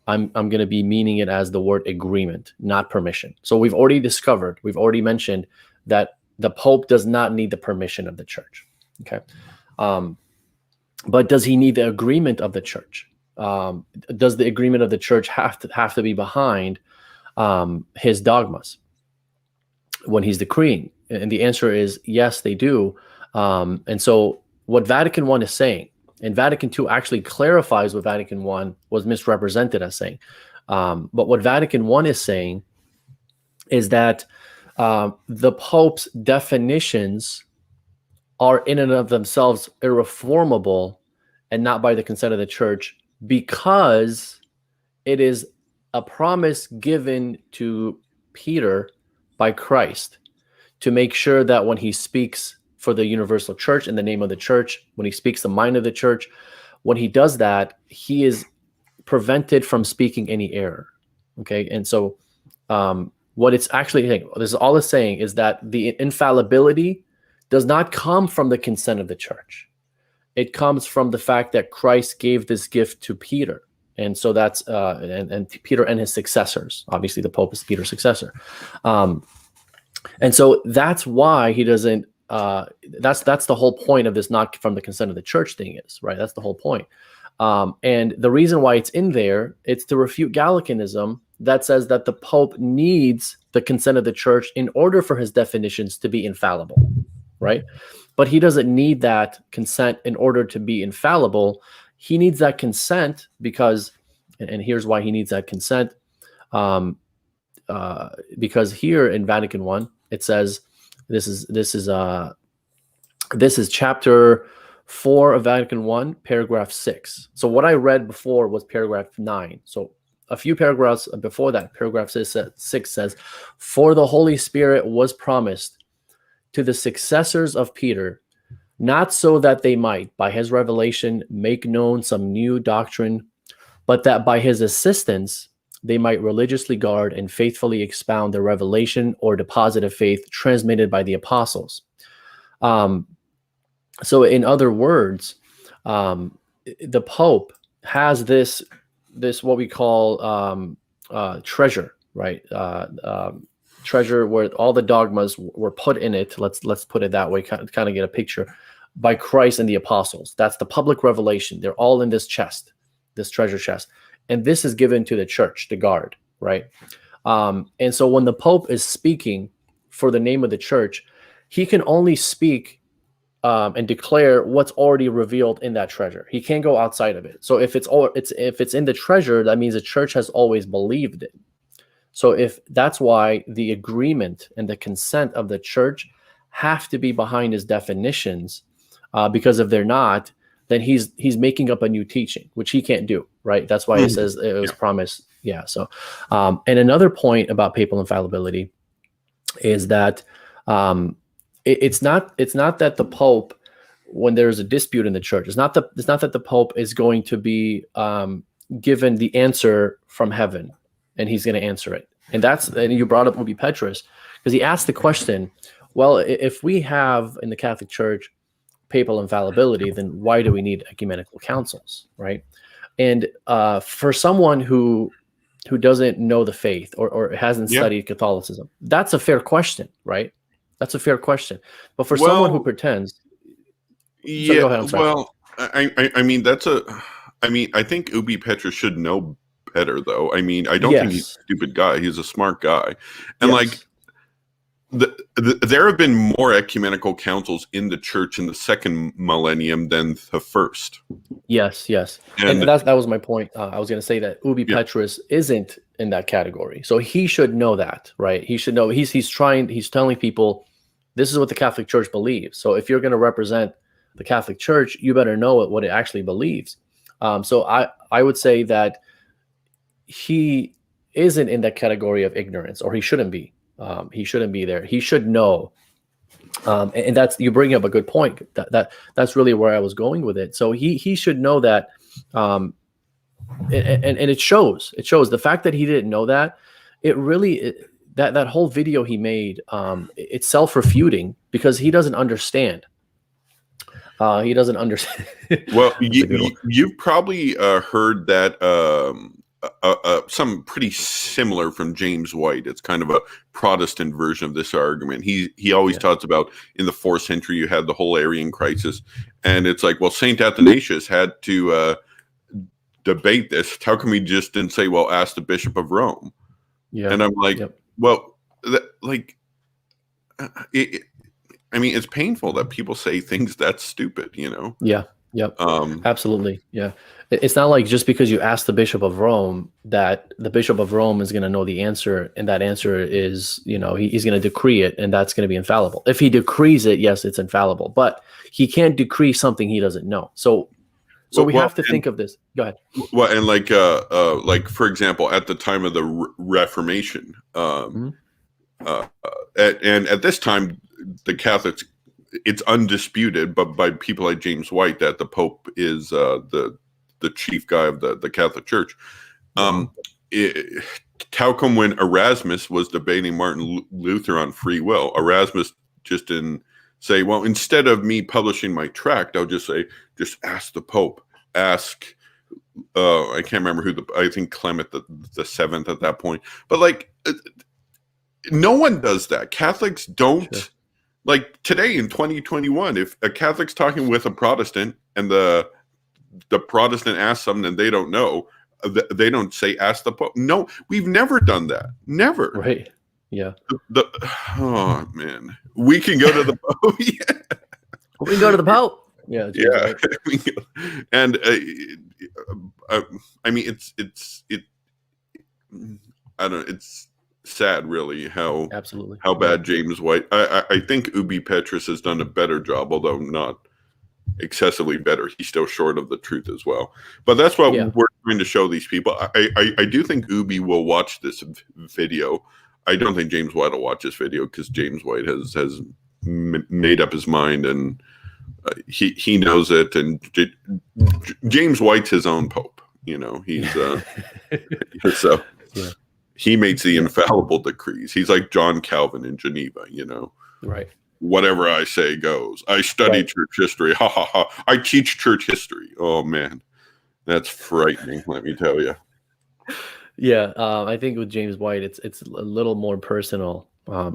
I'm going to be meaning it as the word agreement, not permission. So we've already mentioned that the Pope does not need the permission of the church. Okay. But does he need the agreement of the church? Does the agreement of the church have to be behind his dogmas when he's decreeing? And the answer is yes, they do. And so what Vatican I is saying, and Vatican II actually clarifies what Vatican I was misrepresented as saying. But what Vatican I is saying is that the Pope's definitions are in and of themselves irreformable and not by the consent of the church, because it is a promise given to Peter by Christ to make sure that when he speaks for the universal church in the name of the church, when he speaks the mind of the church, when he does that, he is prevented from speaking any error. Okay. And so what it's actually saying, this is all it's saying, is that the infallibility does not come from the consent of the church. It comes from the fact that Christ gave this gift to Peter. And so that's, and Peter and his successors. Obviously, the Pope is Peter's successor. And so that's why he doesn't that's the whole point of this not from the consent of the church thing is, right? That's the whole point. And the reason why it's in there, it's to refute Gallicanism that says that the Pope needs the consent of the church in order for his definitions to be infallible, right? But he doesn't need that consent in order to be infallible. He needs that consent because, and here's why he needs that consent, because here in Vatican I, it says, this is chapter 4 of Vatican I, paragraph 6. So what I read before was paragraph 9. So a few paragraphs before that, paragraph 6 says, "For the Holy Spirit was promised to the successors of Peter, not so that they might, by his revelation, make known some new doctrine, but that by his assistance they might religiously guard and faithfully expound the revelation or deposit of faith transmitted by the apostles." So in other words, the Pope has this what we call treasure, right? Treasure where all the dogmas were put in it. Let's put it that way, kind of get a picture, by Christ and the apostles. That's the public revelation. They're all in this chest, this treasure chest. And this is given to the church to guard, right? And so when the Pope is speaking for the name of the church, he can only speak and declare what's already revealed in that treasure. He can't go outside of it. So if it's in the treasure, that means the church has always believed it. So if that's why the agreement and the consent of the church have to be behind his definitions, because if they're not, then he's making up a new teaching, which he can't do, right? That's why it says it was promised. Yeah. So, and another point about papal infallibility is that it's not that the Pope, when there's a dispute in the church, it's not that the Pope is going to be given the answer from heaven and he's going to answer it. And you brought up Ubi Petrus, because he asked the question, well, if we have in the Catholic Church papal infallibility, then why do we need ecumenical councils, right? And for someone who doesn't know the faith or hasn't studied Catholicism, that's a fair question, right? That's a fair question. But for someone who pretends, yeah, go ahead, well, I mean, I think Ubi Petrus should know better, though. I mean, I don't think he's a stupid guy. He's a smart guy. And there have been more ecumenical councils in the church in the second millennium than the first. Yes. And that was my point. I was going to say that Ubi Petrus isn't in that category. So he should know that, right? He should know. He's telling people, this is what the Catholic Church believes. So if you're going to represent the Catholic Church, you better know what it actually believes. So I would say that he isn't in that category of ignorance, or he shouldn't be. He shouldn't be there. He should know. And that's, you bring up a good point. That's really where I was going with it. So he should know that. And it shows. It shows the fact that he didn't know that. It really that whole video he made. It's self-refuting because he doesn't understand. He doesn't understand. Well, you've probably heard that. Some pretty similar from James White. It's kind of a Protestant version of this argument. He always talks about in the 4th century you had the whole Arian crisis, and it's like, well, Saint Athanasius had to debate this. How come he just didn't say, well, ask the Bishop of Rome? Yeah, and I'm like, well, I mean, it's painful that people say things that stupid, you know? Yeah. Yep. Absolutely. Yeah. It's not like just because you ask the Bishop of Rome that the Bishop of Rome is going to know the answer, and that answer is, he's going to decree it, and that's going to be infallible. If he decrees it, yes, it's infallible, but he can't decree something he doesn't know. So we have to think of this. Go ahead. Well, and like for example, at the time of the Reformation, and at this time, the Catholics, it's undisputed, but by people like James White, that the Pope is the chief guy of the Catholic Church. How come when Erasmus was debating Martin Luther on free will, Erasmus just didn't say, well, instead of me publishing my tract, I'll just say, just ask the Pope, ask, I can't remember I think Clement the Seventh at that point. But no one does that. Catholics don't. Sure. like today in 2021, if a Catholic's talking with a Protestant and the Protestant asks something and they don't know, they don't say, ask the Pope. No, we've never done that. Never. Right. Yeah. Oh, man. We can go to the Pope. Yeah. We can go to the Pope. Yeah. Yeah. Right. And I mean, I don't know. It's sad, really, how bad James White. I think Ubi Petrus has done a better job, although not excessively better. He's still short of the truth as well. But that's what we're trying to show these people. I do think Ubi will watch this video. I don't think James White will watch this video because James White has made up his mind, and he knows it. And James White's his own pope. You know, he's so. Yeah. He makes the infallible decrees. He's like John Calvin in Geneva, you know. Right. Whatever I say goes. I study church history. Ha ha ha. I teach church history. Oh man. That's frightening, let me tell you. Yeah, I think with James White it's a little more personal.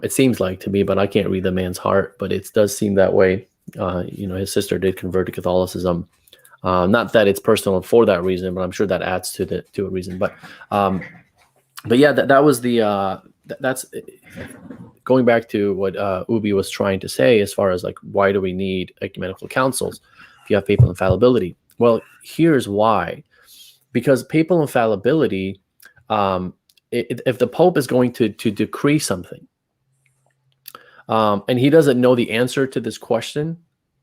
It seems like to me, but I can't read the man's heart, but it does seem that way. You know, his sister did convert to Catholicism. Not that it's personal for that reason, but I'm sure that adds to a reason. But yeah, that was that's going back to what Ubi was trying to say as far as like, why do we need ecumenical councils if you have papal infallibility? Well, here's why. Because papal infallibility, if the Pope is going to decree something, and he doesn't know the answer to this question,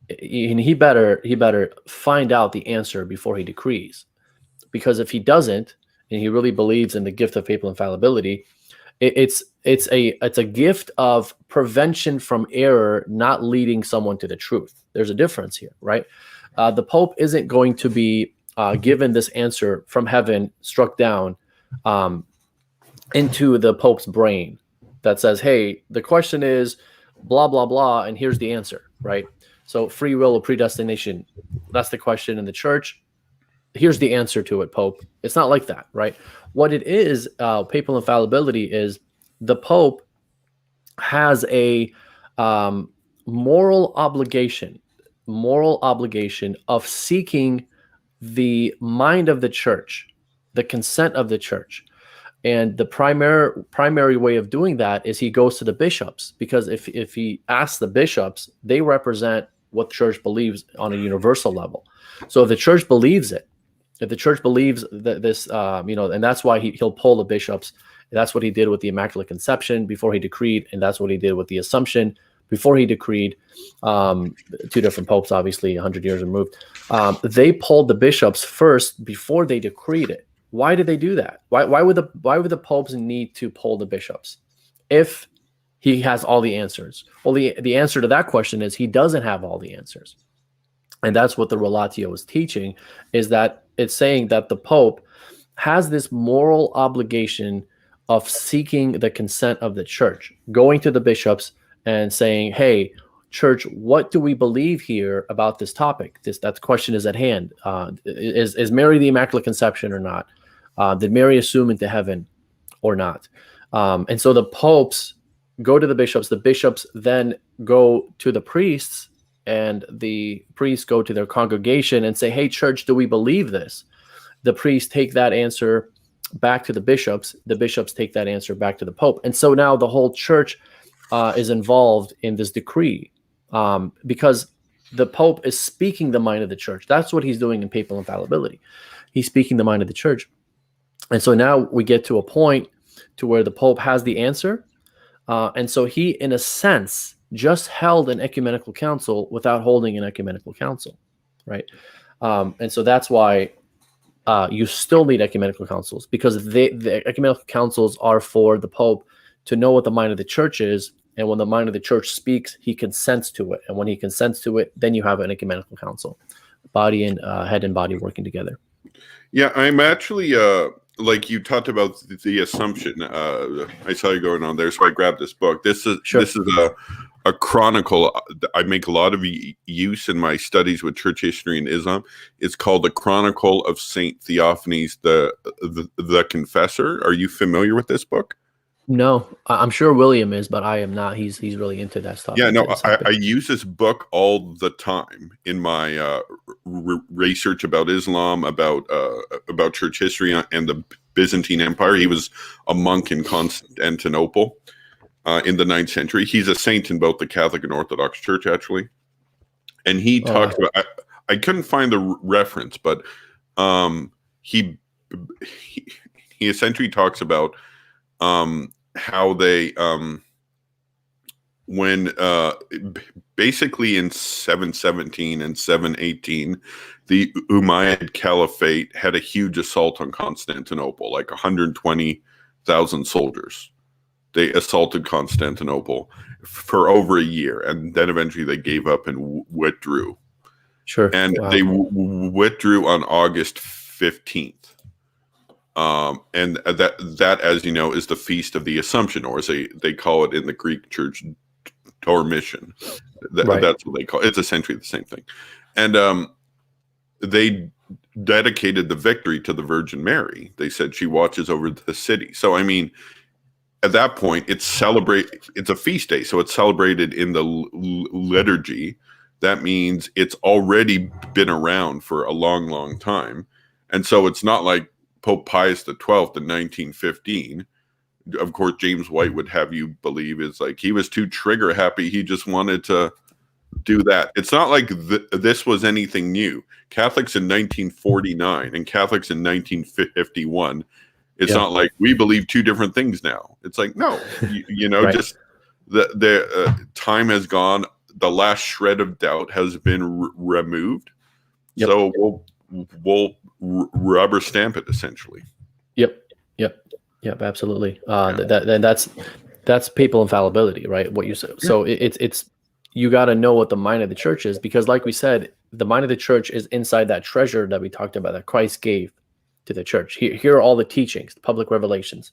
he better find out the answer before he decrees. Because if he doesn't, and he really believes in the gift of papal infallibility, it's a gift of prevention from error, not leading someone to the truth. There's a difference here, right? The Pope isn't going to be given this answer from heaven, struck down into the Pope's brain that says, hey, the question is blah, blah, blah, and here's the answer, right? So free will or predestination, that's the question in the church. Here's the answer to it, Pope. It's not like that, right? What it is, papal infallibility is the Pope has a moral obligation of seeking the mind of the church, the consent of the church. And the primary way of doing that is he goes to the bishops, because if he asks the bishops, they represent what the church believes on a universal level. So if the church believes it, if the church believes that this, and that's why he'll pull the bishops. That's what he did with the Immaculate Conception before he decreed, and that's what he did with the Assumption before he decreed. Two different popes, obviously, 100 years removed. They pulled the bishops first before they decreed it. Why did they do that? Why would the popes need to pull the bishops if he has all the answers? Well, the answer to that question is he doesn't have all the answers. And that's what the Relatio is teaching, is that it's saying that the Pope has this moral obligation of seeking the consent of the church, going to the bishops and saying, hey, church, what do we believe here about this topic? That question is at hand. Is Mary the Immaculate Conception or not? Did Mary assume into heaven or not? And so the popes go to the bishops then go to the priests, and the priests go to their congregation and say, hey, church, do we believe this? The priests take that answer back to the bishops take that answer back to the Pope. And so now the whole church is involved in this decree, because the Pope is speaking the mind of the church. That's what he's doing in papal infallibility. He's speaking the mind of the church. And so now we get to a point to where the Pope has the answer. And so he, in a sense, just held an ecumenical council without holding an ecumenical council, right? And so that's why you still need ecumenical councils, because the ecumenical councils are for the Pope to know what the mind of the church is. And when the mind of the church speaks, he consents to it. And when he consents to it, then you have an ecumenical council, body and head and body working together. Yeah, I'm actually, like you talked about the Assumption. I saw you going on there, so I grabbed this book. This is a chronicle. I make a lot of use in my studies with church history and Islam. It's called the Chronicle of Saint Theophanes the Confessor. Are you familiar with this book? No, I'm sure William is, but I am not. He's really into that stuff. Yeah, no, Into this I topic. use this book all the time in my research about Islam, about church history and the Byzantine Empire. He was a monk in Constantinople in the 9th century. He's a saint in both the Catholic and Orthodox Church, actually. And he Oh, talks wow. about. I couldn't find the reference, but he, he he essentially talks about how they when basically in 717 and 718, the Umayyad Caliphate had a huge assault on Constantinople, like 120,000 soldiers. They assaulted Constantinople for over a year, and then eventually they gave up and withdrew. Sure. And Wow. they withdrew on August 15th. And that, as you know, is the Feast of the Assumption, or as they call it in the Greek Church, Dormition. Right. That's what they call it. It's essentially the same thing. And they dedicated the victory to the Virgin Mary. They said she watches over the city. So, I mean, at that point, it's a feast day. So it's celebrated in the liturgy. That means it's already been around for a long, long time. And so it's not like Pope Pius XII in 1915. Of course, James White would have you believe is like he was too trigger happy. He just wanted to do that. It's not like this was anything new. Catholics in 1949 and Catholics in 1951. It's Yeah. not like we believe two different things now. It's like, no, you know, Right. just the time has gone. The last shred of doubt has been removed. Yep. So we'll rubber stamp it essentially. Yep. Absolutely. That's papal infallibility, right? What you said. So it's you got to know what the mind of the church is, because, like we said, the mind of the church is inside that treasure that we talked about that Christ gave to the church. Here are all the teachings, the public revelations.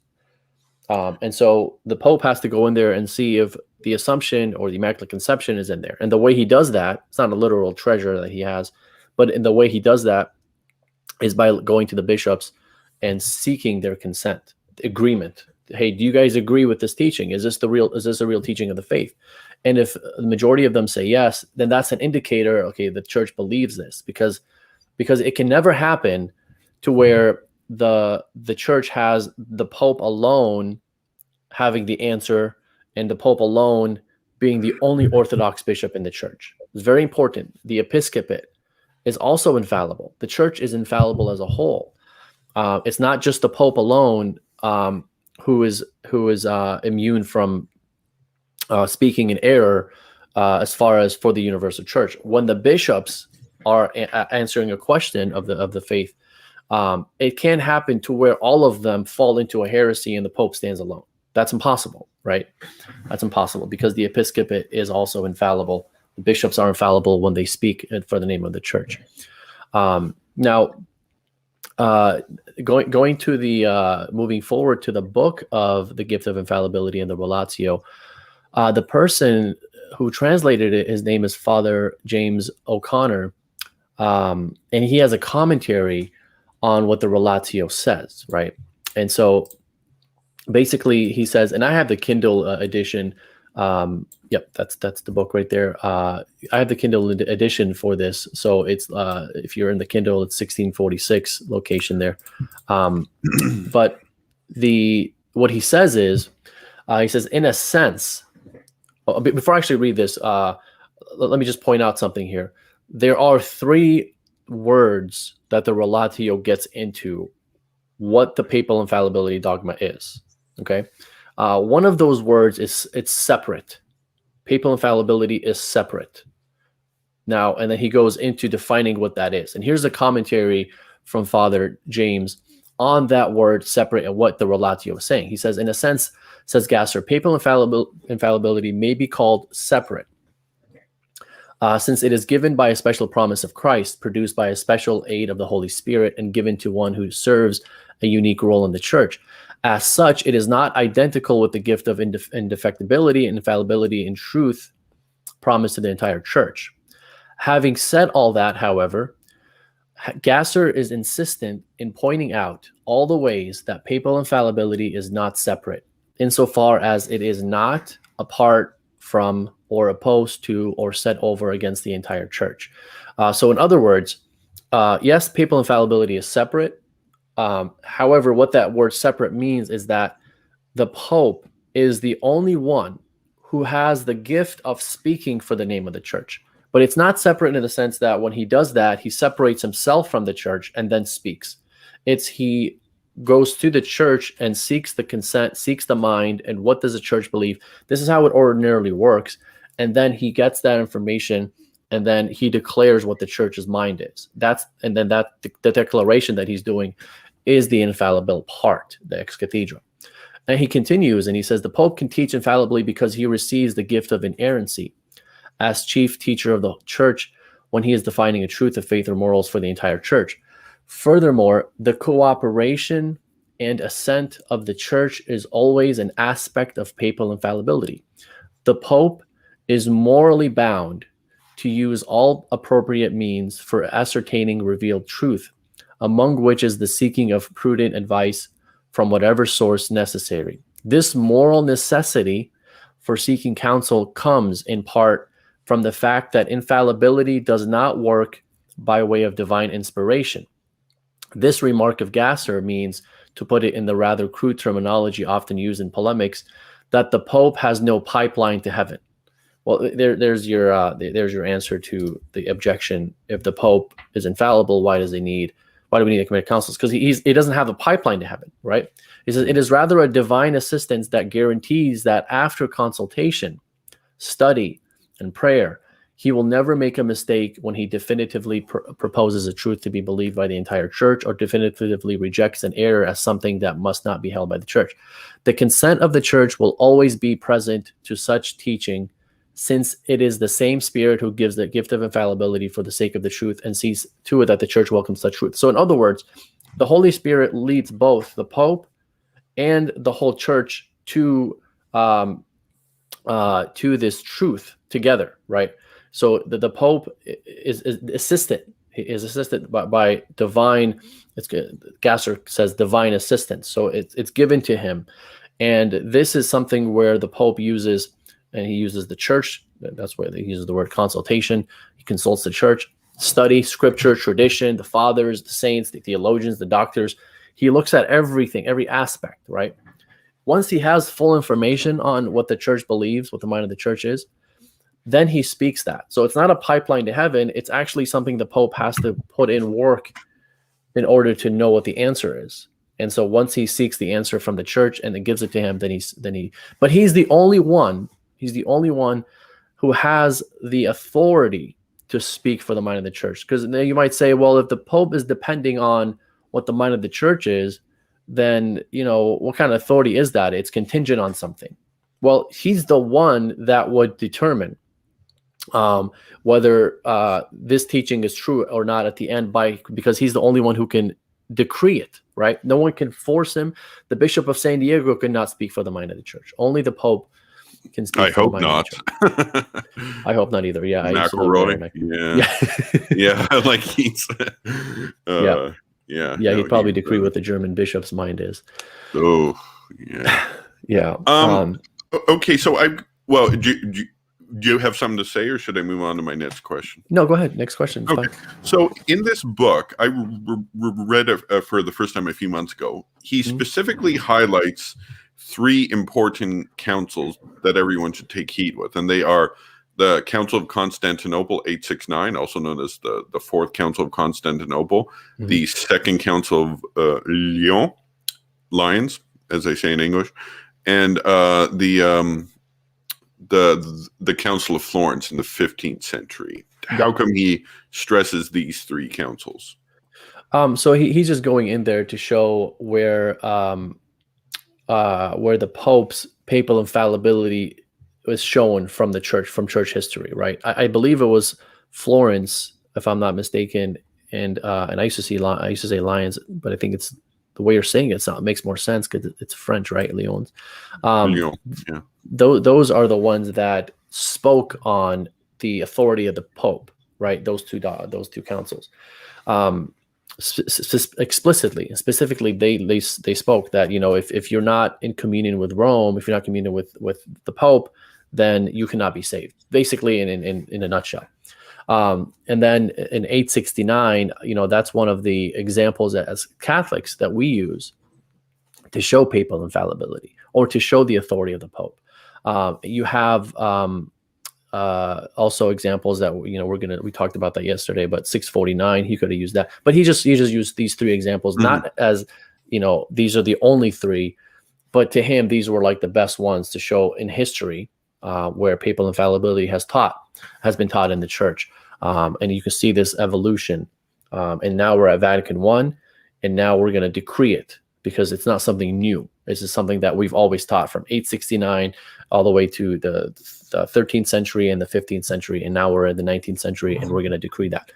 And so the Pope has to go in there and see if the Assumption or the Immaculate Conception is in there. And the way he does that, it's not a literal treasure that he has, but in the way he does that is by going to the bishops and seeking their consent, agreement. Hey, do you guys agree with this teaching? Is this a real teaching of the faith? And if the majority of them say yes, then that's an indicator, okay, the church believes this, because it can never happen to where the church has the Pope alone having the answer and the Pope alone being the only Orthodox bishop in the church. It's very important. The episcopate is also infallible. The church is infallible as a whole. It's not just the Pope alone who is immune from speaking in error as far as for the universal church. When the bishops are answering a question of the faith, it can happen to where all of them fall into a heresy and the Pope stands alone. That's impossible, right? That's impossible, because the episcopate is also infallible. The bishops are infallible when they speak for the name of the church. Now, going to the moving forward to the book of the Gift of Infallibility and the Relatio, the person who translated it, his name is Father James O'Connor, and he has a commentary on what the Relatio says, right? And so basically he says, and I have the Kindle edition. Yep, that's the book right there. I have the Kindle edition for this, so it's if you're in the Kindle, it's 1646 location there. But what he says is, he says, in a sense, before I actually read this, let me just point out something here. There are three words that the Relatio gets into what the papal infallibility dogma is. Okay, one of those words is it's separate. Papal infallibility is separate. Now, and then he goes into defining what that is. And here's a commentary from Father James on that word separate and what the Relatio is saying. He says, in a sense, says Gasser, papal infallibility may be called separate, since it is given by a special promise of Christ, produced by a special aid of the Holy Spirit, and given to one who serves a unique role in the church. As such, it is not identical with the gift of indefectibility and infallibility in truth promised to the entire church. Having said all that, however, Gasser is insistent in pointing out all the ways that papal infallibility is not separate, insofar as it is not apart from or opposed to or set over against the entire church. So in other words, yes, papal infallibility is separate. However, what that word separate means is that the Pope is the only one who has the gift of speaking for the name of the church. But it's not separate in the sense that when he does that, he separates himself from the church and then speaks. It's he goes to the church and seeks the consent, seeks the mind, and what does the church believe? This is how it ordinarily works. And then he gets that information, and then he declares what the church's mind is. The declaration that he's doing is the infallible part, the ex cathedra. And he continues, and he says, the Pope can teach infallibly because he receives the gift of inerrancy as chief teacher of the church when he is defining a truth of faith or morals for the entire church. Furthermore, the cooperation and assent of the church is always an aspect of papal infallibility. The Pope is morally bound to use all appropriate means for ascertaining revealed truth, among which is the seeking of prudent advice from whatever source necessary. This moral necessity for seeking counsel comes in part from the fact that infallibility does not work by way of divine inspiration. This remark of Gasser means, to put it in the rather crude terminology often used in polemics, that the Pope has no pipeline to heaven. Well, there's your answer to the objection. If the Pope is infallible, why do we need ecumenical councils? Because he doesn't have a pipeline to heaven, right? He says it is rather a divine assistance that guarantees that after consultation, study, and prayer, he will never make a mistake when he definitively proposes a truth to be believed by the entire church, or definitively rejects an error as something that must not be held by the church. The consent of the church will always be present to such teaching, since it is the same Spirit who gives the gift of infallibility for the sake of the truth and sees to it that the church welcomes such truth. So in other words, the Holy Spirit leads both the Pope and the whole church to this truth together, right? So the Pope is assisted. He is assisted by divine. Gasser says divine assistance. So it's given to him, and this is something where the Pope uses, and he uses the church. That's why he uses the word consultation. He consults the church, study, scripture, tradition, the fathers, the saints, the theologians, the doctors. He looks at everything, every aspect, right? Once he has full information on what the church believes, what the mind of the church is, then he speaks that. So it's not a pipeline to heaven. It's actually something the Pope has to put in work in order to know what the answer is. And so once he seeks the answer from the church and it gives it to him, but he's the only one. He's the only one who has the authority to speak for the mind of the church. Because then you might say, well, if the Pope is depending on what the mind of the church is, then, what kind of authority is that? It's contingent on something. Well, he's the one that would determine whether this teaching is true or not at the end, because he's the only one who can decree it, right? No one can force him. The Bishop of San Diego could not speak for the mind of the church. Only the Pope can speak. I hope not. I hope not either. Yeah, McElroy. Yeah, like he's. He'd probably decree what the German bishop's mind is. Oh, yeah. Yeah. Okay, so do you have something to say, or should I move on to my next question? No, go ahead. Next question. Okay. Fine. So in this book, I read it for the first time a few months ago. He specifically highlights 3 important councils that everyone should take heed with, and they are the Council of Constantinople 869, also known as the Fourth Council of Constantinople, the Second Council of Lyons, as they say in English, and the Council of Florence in the 15th century. How come he stresses these 3 councils? So he's just going in there to show where the Pope's papal infallibility was shown from church history, right? I believe it was Florence, if I'm not mistaken, and I used to say Lyons, but I think it's the way you're saying it makes more sense because it's French, right? Lyons. Lyon, yeah. Those are the ones that spoke on the authority of the Pope, right? Those two councils. specifically, they spoke that, if you're not in communion with Rome, if you're not communion with the Pope, then you cannot be saved. Basically, in a nutshell. And then in 869, that's one of the examples as Catholics that we use to show papal infallibility or to show the authority of the Pope. You have also examples that we talked about that yesterday, but 649 he could have used that, but he just used these three examples, not as these are the only three, but to him these were like the best ones to show in history where papal infallibility has been taught in the church, and you can see this evolution, and now we're at Vatican I, and now we're going to decree it because it's not something new. This is something that we've always taught from 869 all the way to the 13th century and the 15th century, and now we're in the 19th century, and we're going to decree that.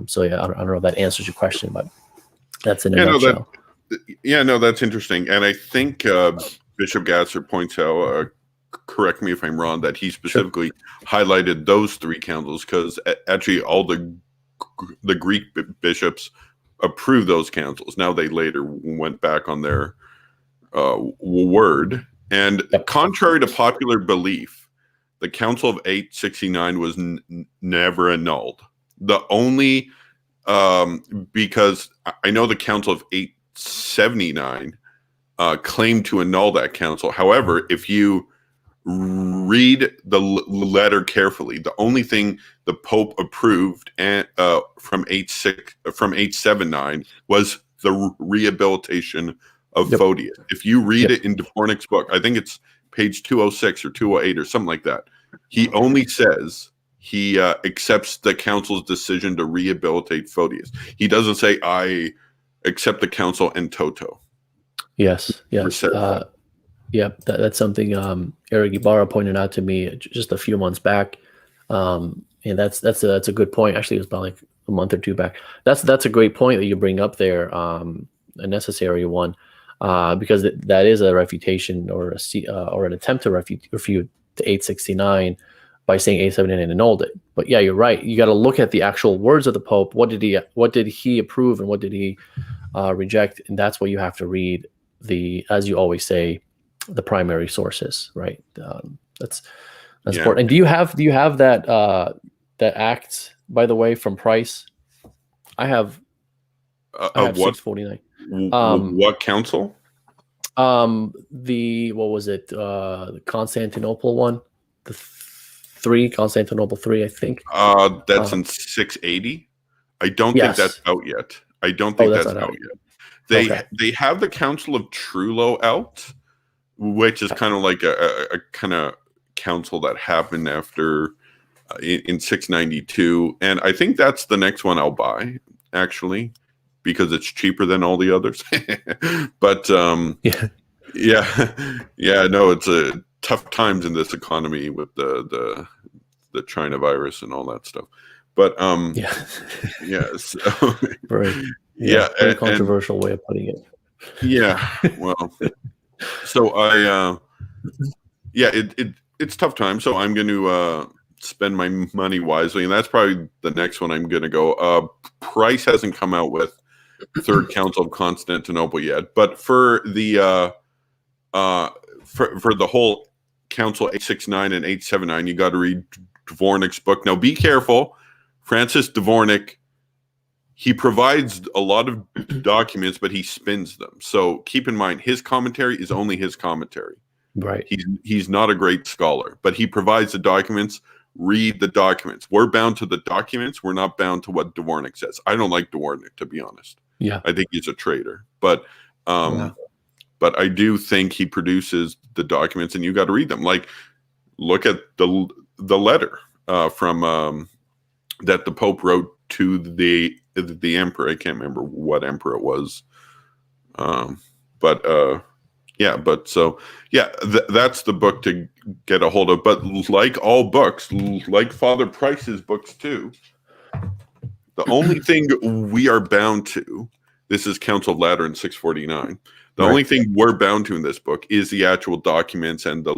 So yeah, I don't know if that answers your question, but that's in a nutshell. That's interesting, and I think Bishop Gasser points out, correct me if I'm wrong, that he specifically highlighted those three councils because actually all the Greek bishops approved those councils. Now they later went back on their word, and contrary to popular belief, the Council of 869 was never annulled. The only because I know the Council of 879 claimed to annul that council. However, if you read the letter carefully, the only thing the Pope approved from 879 was the rehabilitation of Photius. If you read it in Dvorak's book, I think it's page 206 or 208 or something like that, he only says he accepts the council's decision to rehabilitate Photius. He doesn't say, I accept the council in toto. Yes. That's something Eric Ibarra pointed out to me just a few months back, and that's a good point. Actually, it was about like a month or two back. That's a great point that you bring up there, a necessary one, because that is a refutation or an attempt to refute the 869 by saying 879 annulled it. But yeah, you're right. You got to look at the actual words of the Pope. What did he approve and what did he reject? And that's what you have to read. As you always say, the primary sources, right? That's important. And do you have that act, by the way, from Price? I have what? 649. What council? What was it? The Constantinople one, the Constantinople 3, I think. That's in 680. I don't think that's out yet. I don't think that's out yet. They have the Council of Trullo out, which is kind of like a kind of council that happened after in 692, and I think that's the next one I'll buy, actually, because it's cheaper than all the others. But no, it's tough times in this economy with the China virus and all that stuff. But so, very controversial way of putting it. Well. So it's tough time. So I'm going to spend my money wisely, and that's probably the next one I'm going to go. Price hasn't come out with Third Council of Constantinople yet, but for the for the whole Council 869 and 879, you got to read Dvorak's book. Now, be careful, Francis Dvorak. He provides a lot of documents, but he spins them. So keep in mind, his commentary is only his commentary. Right. He's not a great scholar, but he provides the documents. Read the documents. We're bound to the documents. We're not bound to what Dvorak says. I don't like Dvorak, to be honest. Yeah. I think he's a traitor. But I do think he produces the documents, and you got to read them. Like, look at the letter from that the Pope wrote to the emperor. I can't remember what emperor it was, that's the book to get a hold of. But like all books, like Father Price's books too, the only thing we are bound to, this is Council of Lateran 649, the only thing we're bound to in this book is the actual documents and the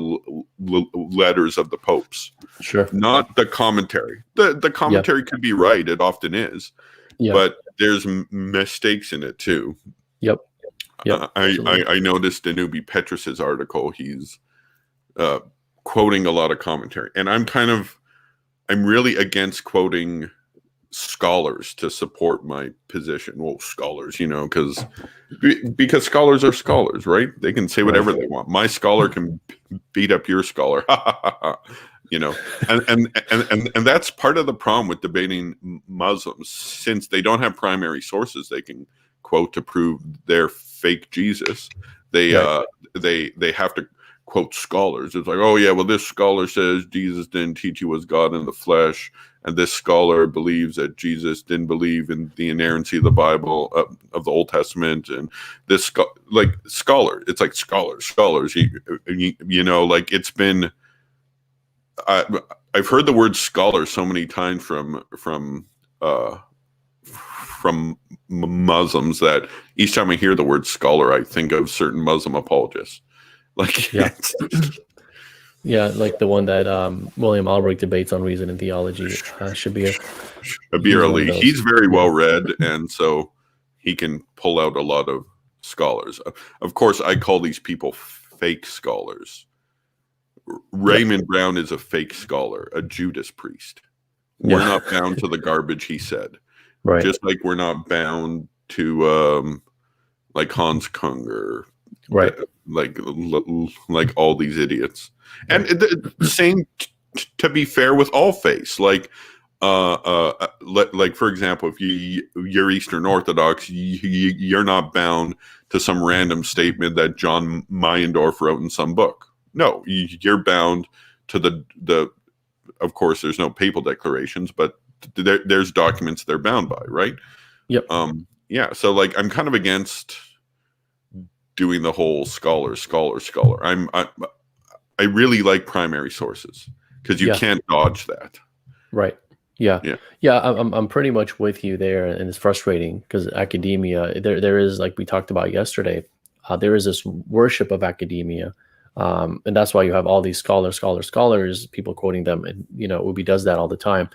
letters of the popes. Sure. Not the commentary. The commentary could be right. It often is. but there's mistakes in it too. Yep. I noticed Danubi Petrus's article. He's quoting a lot of commentary, and I'm really against quoting scholars to support my position. Well, scholars, because scholars are scholars, right? They can say whatever they want. My scholar can beat up your scholar, and that's part of the problem with debating Muslims. Since they don't have primary sources they can quote to prove their fake Jesus, they have to quote scholars. It's like, oh yeah, well, this scholar says Jesus didn't teach he was God in the flesh, and this scholar believes that Jesus didn't believe in the inerrancy of the Bible, of the Old Testament, and this scholar. It's like scholars. Like it's been. I've heard the word scholar so many times from Muslims that each time I hear the word scholar, I think of certain Muslim apologists. Like like the one that William Albrecht debates on reason and theology. Shabir Ali. He's very well read, and so he can pull out a lot of scholars. Of course, I call these people fake scholars. Raymond Brown is a fake scholar, a Judas priest. We're not bound to the garbage he said. Right. Just like we're not bound to like Hans Kung or like all these idiots. And the same to be fair with all faiths. Like for example, if you're Eastern Orthodox, you're not bound to some random statement that John Meyendorff wrote in some book. No, you're bound to the. Of course, there's no papal declarations, but there's documents they're bound by, right? Yep. So like I'm kind of against doing the whole scholar. I really like primary sources because you can't dodge that. Right. Yeah. I'm pretty much with you there, and it's frustrating because academia. There is, like we talked about yesterday, there is this worship of academia. And that's why you have all these scholars, people quoting them, and Ubi does that all the time,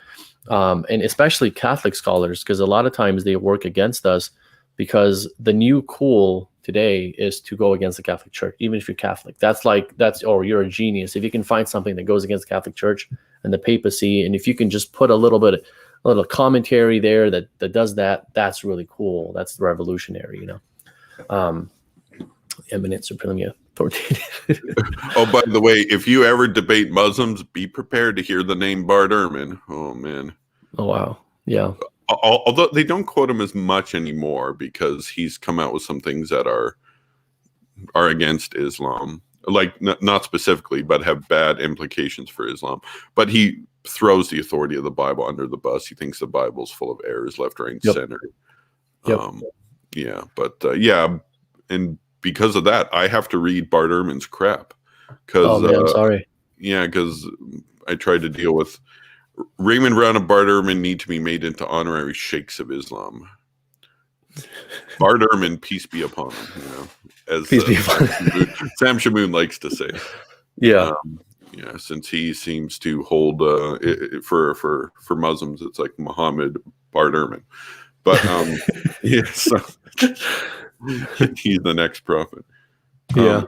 and especially Catholic scholars, because a lot of times they work against us because the new cool today is to go against the Catholic Church, even if you're Catholic. You're a genius if you can find something that goes against the Catholic Church and the papacy, and if you can just put a little commentary there that does that, that's really cool. That's revolutionary, eminent, supremely authoritative. Oh, by the way, if you ever debate Muslims, be prepared to hear the name Bart Ehrman. Oh man. Oh wow. Yeah. Although they don't quote him as much anymore because he's come out with some things that are against Islam, like not specifically, but have bad implications for Islam. But he throws the authority of the Bible under the bus. He thinks the Bible's full of errors, left, right, and center. And because of that, I have to read Bart Ehrman's crap. I'm sorry. Yeah, because I tried to deal with Raymond Brown and Bart Ehrman need to be made into honorary sheikhs of Islam. Bart Ehrman, peace be upon him. As Sam Shamoon likes to say. Yeah. Since he seems to hold for Muslims, it's like Muhammad Bart Ehrman. But so he's the next prophet. Yeah.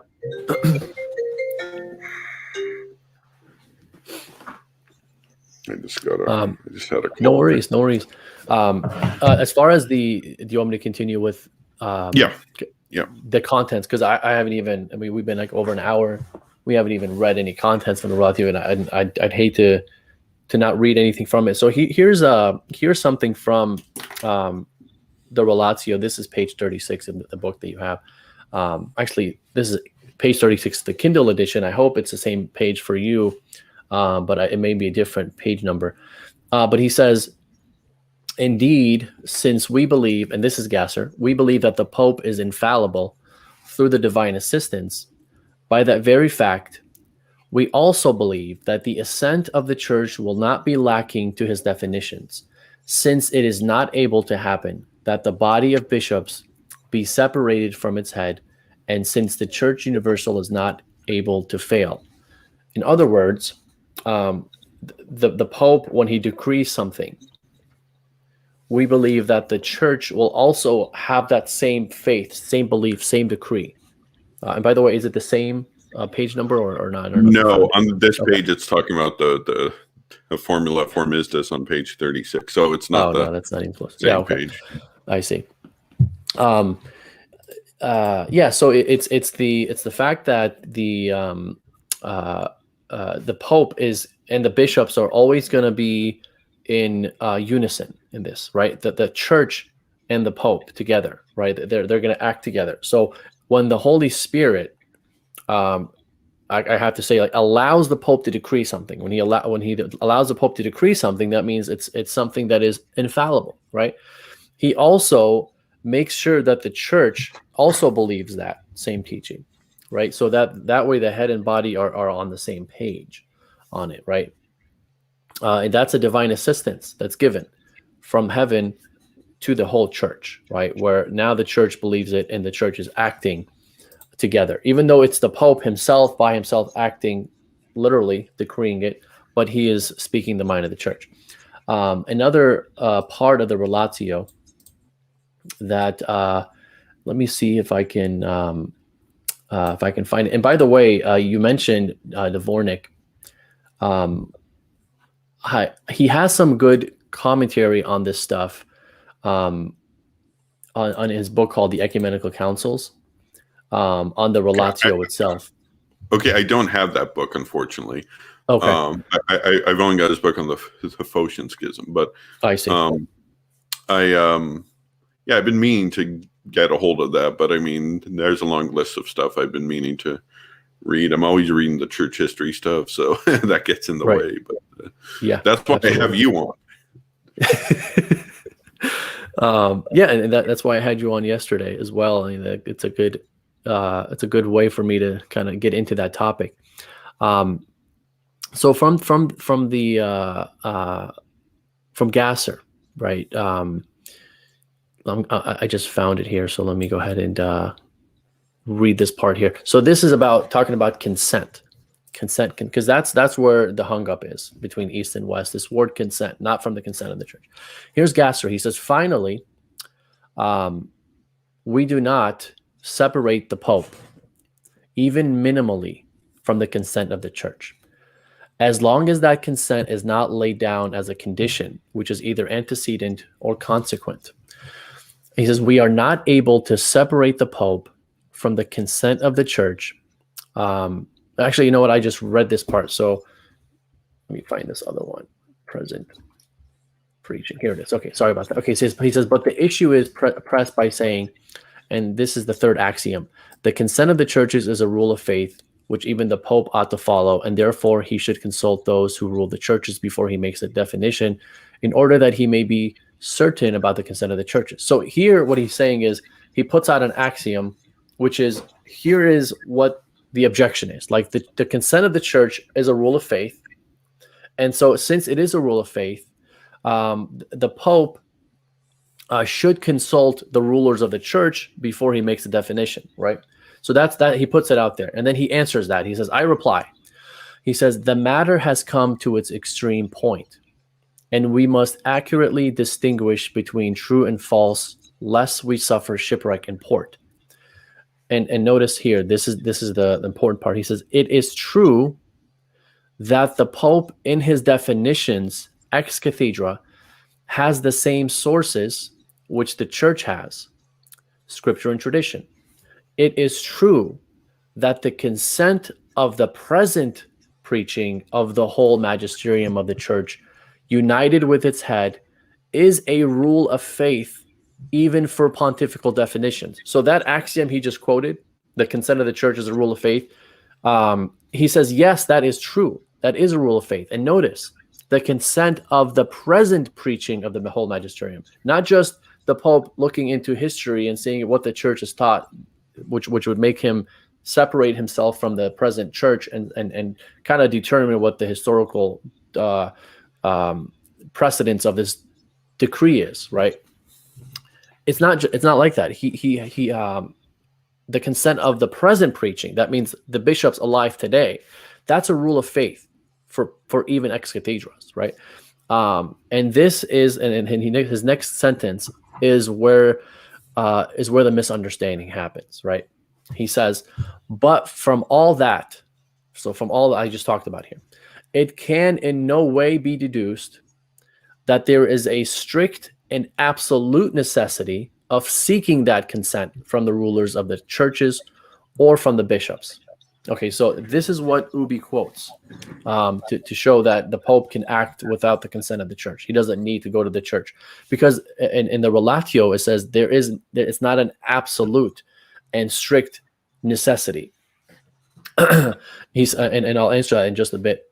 I just had a call. No worries. As far as do you want me to continue with the contents? Because I haven't even, we've been like over an hour. We haven't even read any contents from the Relatio, and I'd hate to not read anything from it. So here's something from the Relatio. This is page 36 in the book that you have. Actually, this is page 36, the Kindle edition. I hope it's the same page for you, but it may be a different page number. But he says, indeed, since we believe, and this is Gasser, we believe that the Pope is infallible through the divine assistance. By that very fact, we also believe that the assent of the Church will not be lacking to his definitions, since it is not able to happen that the body of bishops be separated from its head, and since the Church universal is not able to fail. In other words, the Pope, when he decrees something, we believe that the church will also have that same faith, same belief, same decree. And by the way, is it the same page number or not? I don't know if you No, found it. on this Okay. page, it's talking about the formula formistas on page 36. So it's not No, the that's not even close. same Yeah, okay. page. I see. Yeah, so it's the fact that the Pope is and the bishops are always going to be in unison in this, right? The church and the Pope together, right? They're going to act together. So when the Holy Spirit, I have to say, like, allows the Pope to decree something, when he allows the Pope to decree something, that means it's something that is infallible, right? He also makes sure that the church also believes that same teaching, right? So that way the head and body are on the same page on it, right? And that's a divine assistance that's given from heaven to the whole church, right? Where now the church believes it and the church is acting together, even though it's the Pope himself by himself acting, literally decreeing it, but he is speaking the mind of the church. Another part of the Relatio that let me see if I can find it. And by the way, you mentioned Dvornik. He has some good commentary on this stuff on his book called The Ecumenical Councils, on the Relatio itself. Okay, I don't have that book, unfortunately. Okay. I've only got his book on the Phocian Schism, but I see. I've been meaning to get a hold of that, but I mean, there's a long list of stuff I've been meaning to read. I'm always reading the church history stuff, so that gets in the way. But yeah, that's why I have you on. Yeah, and that's why I had you on yesterday as well. I mean, it's a good way for me to kind of get into that topic. So from Gasser, right? I just found it here, so let me go ahead and read this part here. So this is talking about consent, because that's where the hung up is between East and West. This word consent, not from the consent of the church. Here's Gasser. He says, finally, we do not separate the Pope, even minimally, from the consent of the church, as long as that consent is not laid down as a condition, which is either antecedent or consequent. He says, we are not able to separate the Pope from the consent of the church. Actually, you know what? I just read this part. So let me find this other one. Present preaching. Here it is. Okay, sorry about that. Okay, he says, but the issue is pressed by saying, and this is the third axiom, the consent of the churches is a rule of faith, which even the Pope ought to follow, and therefore he should consult those who rule the churches before he makes a definition, in order that he may be certain about the consent of the churches. So here what he's saying is he puts out an axiom, which is, here is what the objection is. Like the consent of the church is a rule of faith. And so since it is a rule of faith, the Pope should consult the rulers of the church before he makes a definition, right? So that's that. He puts it out there. And then he answers that. He says, I reply. He says, the matter has come to its extreme point, and we must accurately distinguish between true and false, lest we suffer shipwreck in port. And notice here, this is the important part. He says, it is true that the Pope in his definitions ex cathedra has the same sources which the church has, scripture and tradition. It is true that the consent of the present preaching of the whole magisterium of the church, united with its head, is a rule of faith, even for pontifical definitions. So that axiom he just quoted, the consent of the church is a rule of faith, he says, yes, that is true. That is a rule of faith. And notice, the consent of the present preaching of the whole magisterium, not just the Pope looking into history and seeing what the church has taught, which would make him separate himself from the present church and kind of determine what the historical precedence of this decree is, right? It's not like that. The consent of the present preaching, that means the bishops alive today, that's a rule of faith for even ex cathedrals, right? And this is, and his next sentence is where the misunderstanding happens, right? He says, but from all that, so from all that I just talked about here, it can in no way be deduced that there is a strict and absolute necessity of seeking that consent from the rulers of the churches or from the bishops. Okay, so this is what Ubi quotes to show that the Pope can act without the consent of the church. He doesn't need to go to the church, because in the Relatio it says it's not an absolute and strict necessity. And I'll answer that in just a bit.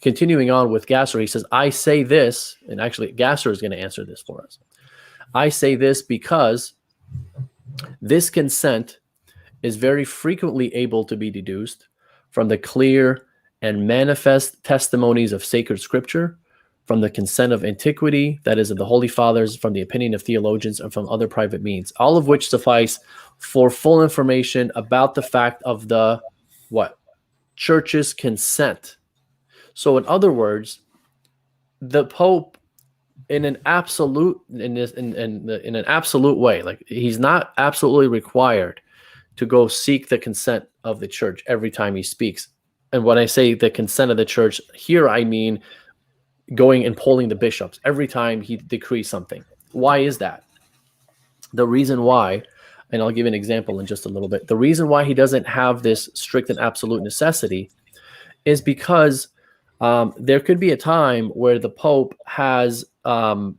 Continuing on with Gasser, he says, I say this, and actually Gasser is going to answer this for us. I say this because this consent is very frequently able to be deduced from the clear and manifest testimonies of sacred scripture, from the consent of antiquity, that is, of the Holy Fathers, from the opinion of theologians, and from other private means, all of which suffice for full information about the fact of the what? Church's consent. So in other words, the Pope, in an absolute in an absolute way, like he's not absolutely required to go seek the consent of the church every time he speaks. And when I say the consent of the church here, I mean going and polling the bishops every time he decrees something. Why is that? The reason why, and I'll give an example in just a little bit, the reason why he doesn't have this strict and absolute necessity is because there could be a time where the Pope has there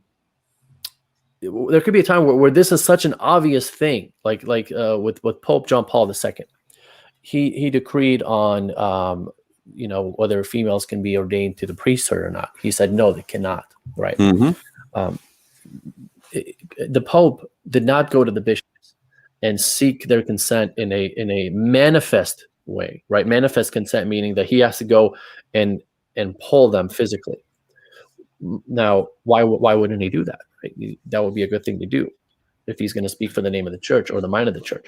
could be a time where this is such an obvious thing, like with Pope John Paul II. He decreed on whether females can be ordained to the priesthood or not. He said no, they cannot. Right. Mm-hmm. The Pope did not go to the bishops and seek their consent in a manifest way. Right. Manifest consent meaning that he has to go and poll them physically. Now, why wouldn't he do that? Right? That would be a good thing to do if he's going to speak for the name of the church or the mind of the church.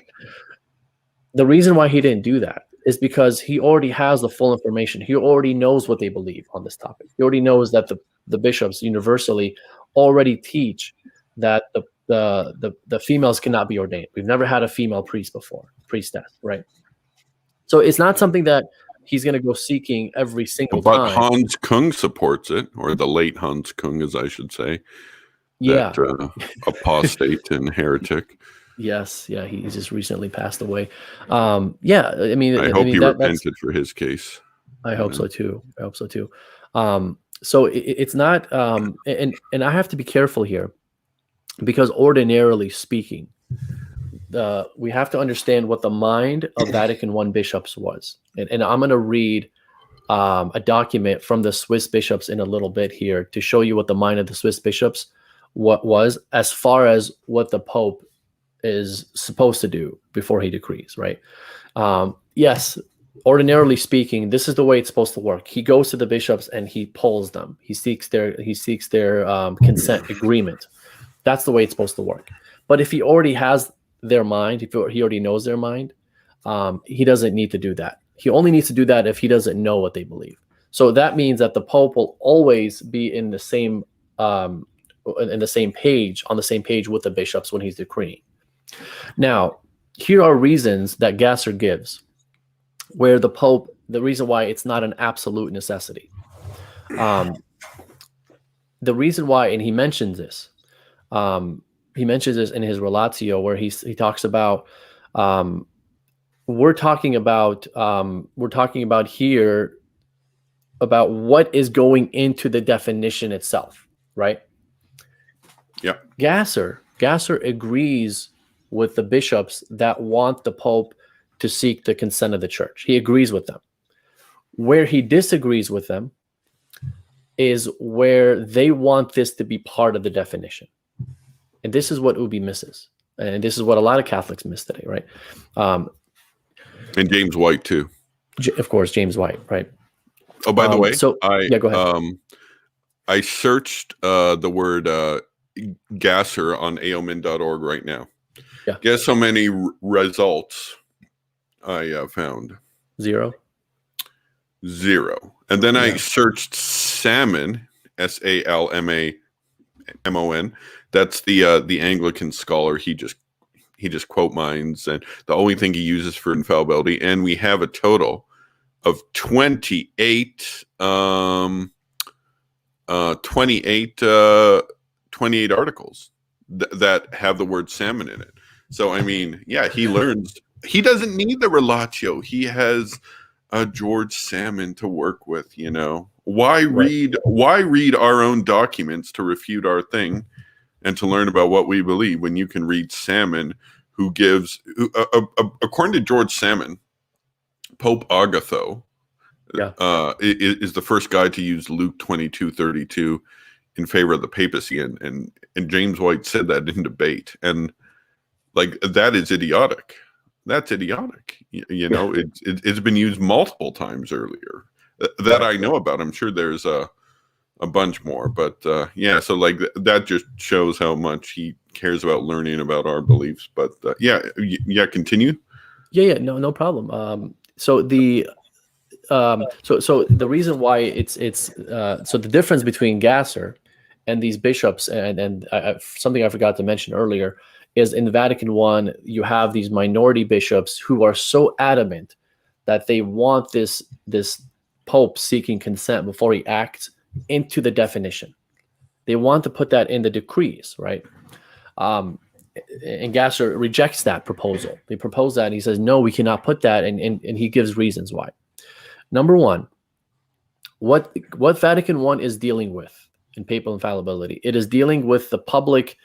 The reason why he didn't do that is because he already has the full information. He already knows what they believe on this topic. He already knows that the bishops universally already teach that the females cannot be ordained. We've never had a female priestess, right? So it's not something that he's going to go seeking every single time. But Hans Kung supports it, or the late Hans Kung, as I should say. Yeah. That apostate and heretic. Yes. Yeah. He just recently passed away. Yeah. I mean, I hope he repented for his case. I hope so too. So it's not, and I have to be careful here, because ordinarily speaking, we have to understand what the mind of Vatican I bishops was. And I'm going to read a document from the Swiss bishops in a little bit here to show you what the mind of the Swiss bishops was, as far as what the Pope is supposed to do before he decrees, right? Yes, ordinarily speaking, this is the way it's supposed to work. He goes to the bishops and he polls them. He seeks their consent agreement. That's the way it's supposed to work. But if he already has their mind, if he already knows their mind, he doesn't need to do that. He only needs to do that if he doesn't know what they believe. So that means that the Pope will always be in the same page with the bishops when he's decreeing. Now, here are reasons that Gasser gives where the Pope, the reason why it's not an absolute necessity. The reason why, and he mentions this in his Relatio, where he talks about we're talking about here about what is going into the definition itself, right? Yeah. Gasser agrees with the bishops that want the Pope to seek the consent of the church. He agrees with them. Where he disagrees with them is where they want this to be part of the definition. And this is what Ubi misses. And this is what a lot of Catholics miss today, right? And James White, too. Of course, James White, right? Oh, by the way, go ahead. I searched the word Gasser on aomin.org right now. Yeah. Guess how many results I found? Zero. And then I searched salmon Salmamon. That's the Anglican scholar. He just quote mines, and the only thing he uses for infallibility. And we have a total of 28 articles that have the word salmon in it. So I mean, yeah, he learns. He doesn't need the Relatio. He has George Salmon to work with. You know, why read our own documents to refute our thing and to learn about what we believe when you can read Salmon, who gives, according to George Salmon, Pope Agatho is the first guy to use Luke 22:32 in favor of the papacy, and James White said that in debate, and like that is idiotic. That's idiotic. You know, it's been used multiple times earlier that I know about. I'm sure there's a bunch more, but yeah. So like that just shows how much he cares about learning about our beliefs. But yeah, continue. Yeah, no problem. So the reason why it's so the difference between Gasser and these bishops and something I forgot to mention earlier is in the Vatican I, you have these minority bishops who are so adamant that they want this Pope seeking consent before he acts into the definition. They want to put that in the decrees, right? And Gasser rejects that proposal. They propose that, and he says, no, we cannot put that, and he gives reasons why. Number one, what Vatican I is dealing with in papal infallibility, it is dealing with the public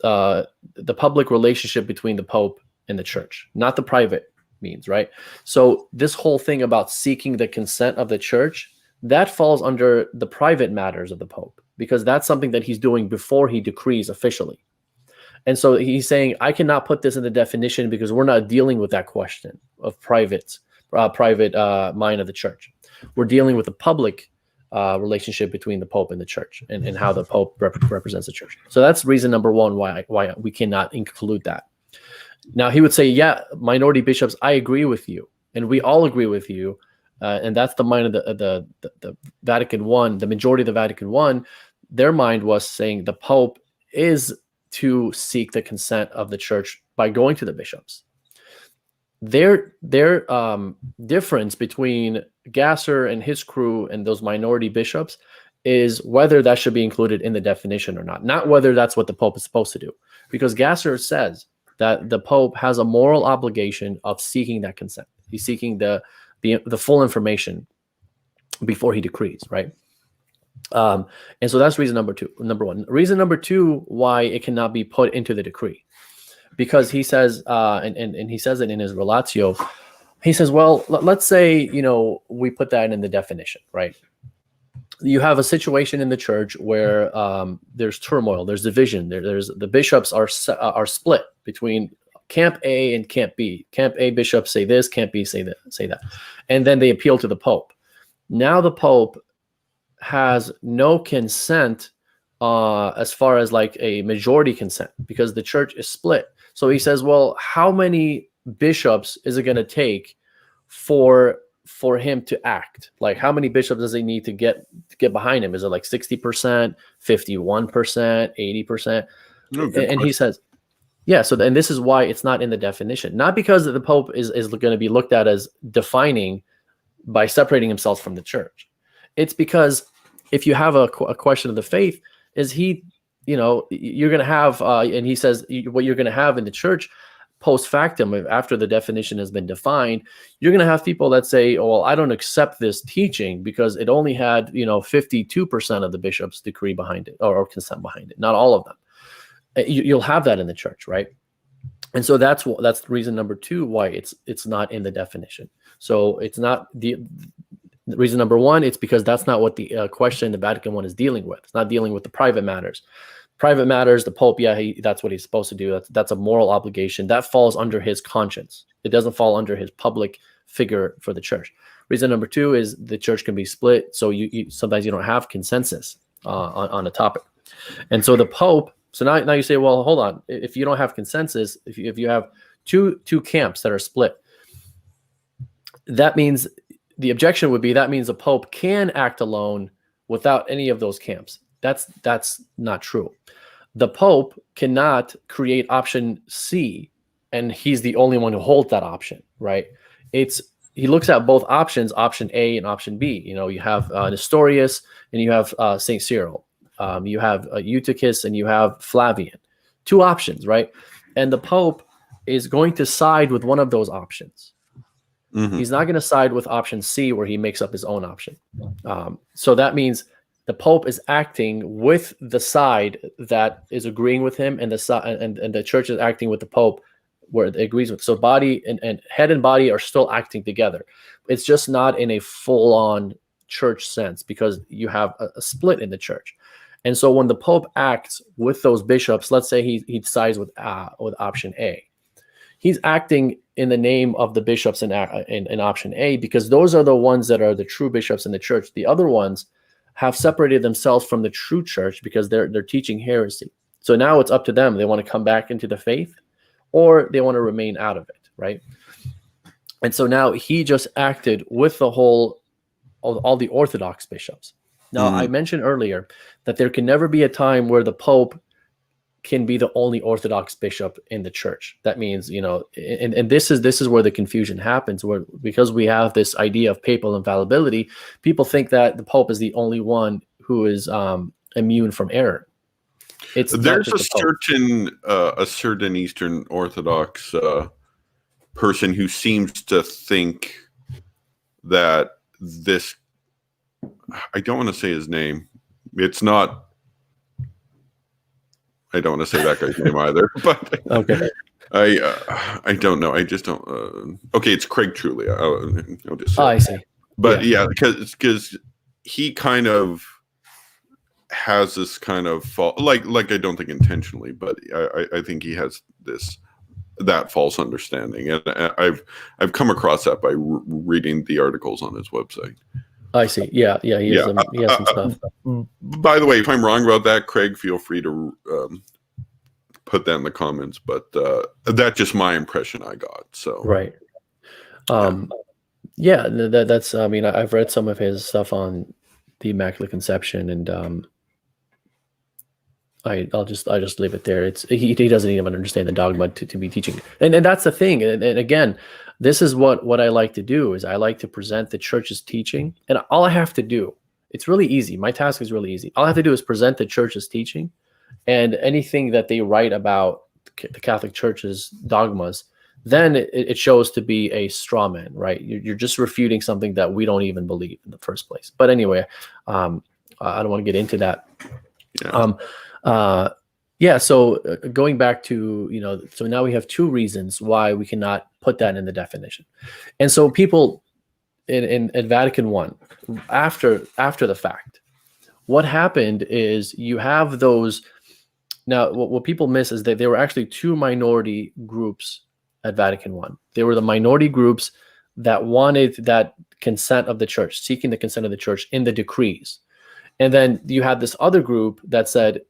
relationship between the Pope and the Church, not the private means, right? So this whole thing about seeking the consent of the Church, that falls under the private matters of the Pope, because that's something that he's doing before he decrees officially. And so he's saying, I cannot put this in the definition because we're not dealing with that question of private mind of the Church. We're dealing with the public relationship between the Pope and the Church, and how the Pope represents the Church. So that's reason number one why we cannot include that. Now he would say, yeah, minority bishops, I agree with you, and we all agree with you, and that's the mind of the Vatican I. The majority of the Vatican I, their mind was saying the Pope is to seek the consent of the Church by going to the bishops. Their difference between Gasser and his crew and those minority bishops is whether that should be included in the definition or not whether that's what the Pope is supposed to do. Because Gasser says that the Pope has a moral obligation of seeking that consent. He's seeking the full information before he decrees, right? And so that's reason number one. Reason number two why it cannot be put into the decree, because he says, and he says it in his Relatio, he says, well, let's say, we put that in the definition, right? You have a situation in the Church where there's turmoil, there's division, there's the bishops are split between Camp A and Camp B. Camp A bishops say this, Camp B say that, and then they appeal to the Pope. Now the Pope has no consent as far as like a majority consent, because the Church is split. So he says, well, how many bishops is it going to take for him to act? Like, how many bishops does he need to get behind him? Is it like 60%, 51%, 80%? And he says, yeah. So and this is why it's not in the definition, not because the Pope is going to be looked at as defining by separating himself from the Church. It's because if you have a question of the faith, is he, you're going to have, and he says what you're going to have in the Church post factum, after the definition has been defined, you're going to have people that say, oh, well, I don't accept this teaching because it only had, 52% of the bishops decree behind it or consent behind it, not all of them. You'll have that in the Church, right? And so that's reason number two why it's not in the definition. So it's not reason number one, it's because that's not what the question the Vatican I is dealing with. It's not dealing with the private matters. Private matters, the Pope, that's what he's supposed to do. That's a moral obligation. That falls under his conscience. It doesn't fall under his public figure for the Church. Reason number two is the Church can be split, so you sometimes you don't have consensus on a topic. And so the Pope, so now you say, well, hold on. If you don't have consensus, if you have two camps that are split, that means the objection would be that means the Pope can act alone without any of those camps. That's not true. The Pope cannot create option C, and he's the only one who holds that option, right? He looks at both options, option A and option B. You have Nestorius and you have Saint Cyril. You have Eutychus and you have Flavian. 2 options, right? And the Pope is going to side with one of those options. Mm-hmm. He's not going to side with option C, where he makes up his own option. So that means the Pope is acting with the side that is agreeing with him, and the church is acting with the Pope where it agrees with. So body and head and body are still acting together. It's just not in a full-on church sense, because you have a split in the church. And so when the Pope acts with those bishops, let's say he sides with option A, he's acting in the name of the bishops in option A, because those are the ones that are the true bishops in the church. The other ones have separated themselves from the true church because they're teaching heresy. So now it's up to them. They want to come back into the faith, or they want to remain out of it, right? And so now he just acted with all the Orthodox bishops. Now, I mentioned earlier that there can never be a time where the Pope can be the only Orthodox bishop in the church. That means, and this is where the confusion happens, where because we have this idea of papal infallibility, people think that the Pope is the only one who is immune from error. There's a certain Eastern Orthodox person who seems to think that this, I don't want to say his name. It's not, I don't want to say that guy's name either, but okay. I don't know. I just don't. Okay, it's Craig Truly. I'll just say. I see. But yeah, because he kind of has this kind of like I don't think intentionally, but I think he has that false understanding, and I've come across that by reading the articles on his website. I see. Yeah. He has some stuff. By the way, if I'm wrong about that, Craig, feel free to put that in the comments. But that's just my impression I got. So right. That's. I mean, I've read some of his stuff on the Immaculate Conception, and I'll just leave it there. He doesn't even understand the dogma to be teaching, and that's the thing. And again, this is what I like to do, is I like to present the church's teaching, and all I have to do, it's really easy. My task is really easy. All I have to do is present the church's teaching, and anything that they write about the Catholic Church's dogmas, then it shows to be a straw man, right? You're just refuting something that we don't even believe in the first place. But anyway, I don't want to get into that. Yeah. So going back to, so now we have 2 reasons why we cannot put that in the definition. And so people in Vatican I, after the fact, what happened is you have those. Now, what people miss is that there were actually 2 minority groups at Vatican I. They were the minority groups that wanted that consent of the church, seeking the consent of the church in the decrees. And then you had this other group that said,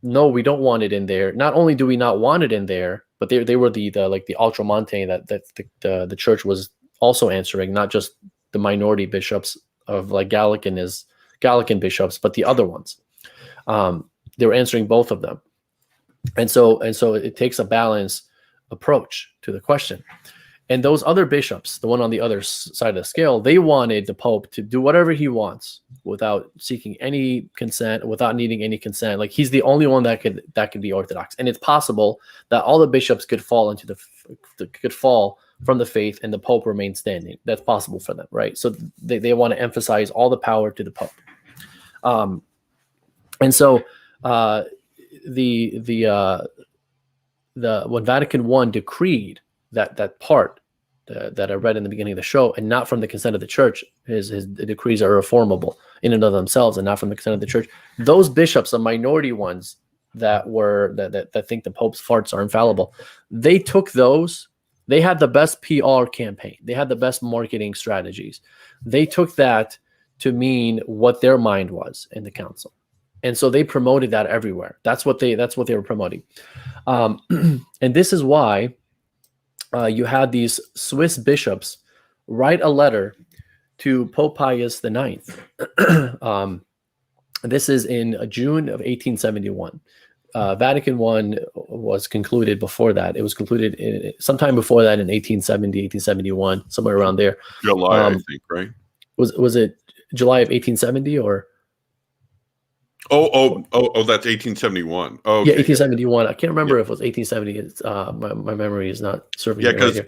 no, we don't want it in there. Not only do we not want it in there, but they were the ultramontane that the church was also answering, not just the minority bishops of like Gallican bishops, but the other ones. They were answering both of them. And so it takes a balanced approach to the question. And those other bishops, the one on the other side of the scale, they wanted the Pope to do whatever he wants without seeking any consent, without needing any consent. Like, he's the only one that could be Orthodox. And it's possible that all the bishops could fall from the faith and the Pope remain standing. That's possible for them, right? So they want to emphasize all the power to the Pope. And so when Vatican I decreed that part that I read in the beginning of the show, and not from the consent of the church, his decrees are reformable in and of themselves, and not from the consent of the church. Those bishops, the minority ones that think the Pope's farts are infallible, they took those. They had the best PR campaign. They had the best marketing strategies. They took that to mean what their mind was in the council, and so they promoted that everywhere. That's what they were promoting, and this is why. You had these Swiss bishops write a letter to Pope Pius IX, This is in June of 1871. Vatican I was concluded before that. It was concluded sometime before that in 1870, 1871, somewhere around there. July, I think, right? Was it July of 1870 or? Oh, that's 1871. Oh, okay. Yeah, 1871. I can't remember if it was 1870. It's, my memory is not serving me right here.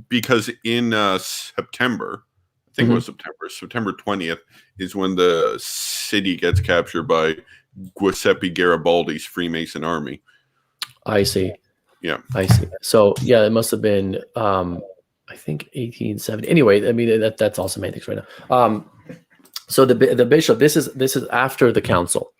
Because in September, I think it was September 20th, is when the city gets captured by Giuseppe Garibaldi's Freemason army. I see. Yeah. I see. So, yeah, it must have been, I think 1870. Anyway, I mean, that's all semantics right now. So the bishop, this is after the council.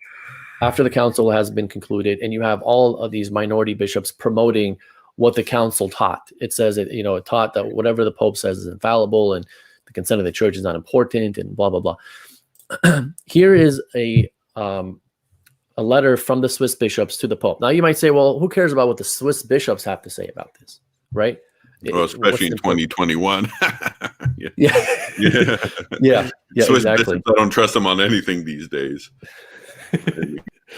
After the council has been concluded, and you have all of these minority bishops promoting what the council taught. It says it taught that whatever the Pope says is infallible, and the consent of the church is not important, and blah blah blah. Here is a letter from the Swiss bishops to the Pope. Now you might say, well, who cares about what the Swiss bishops have to say about this, right? Well, especially in 2021. Yeah. Swiss exactly. bishops, I don't trust them on anything these days.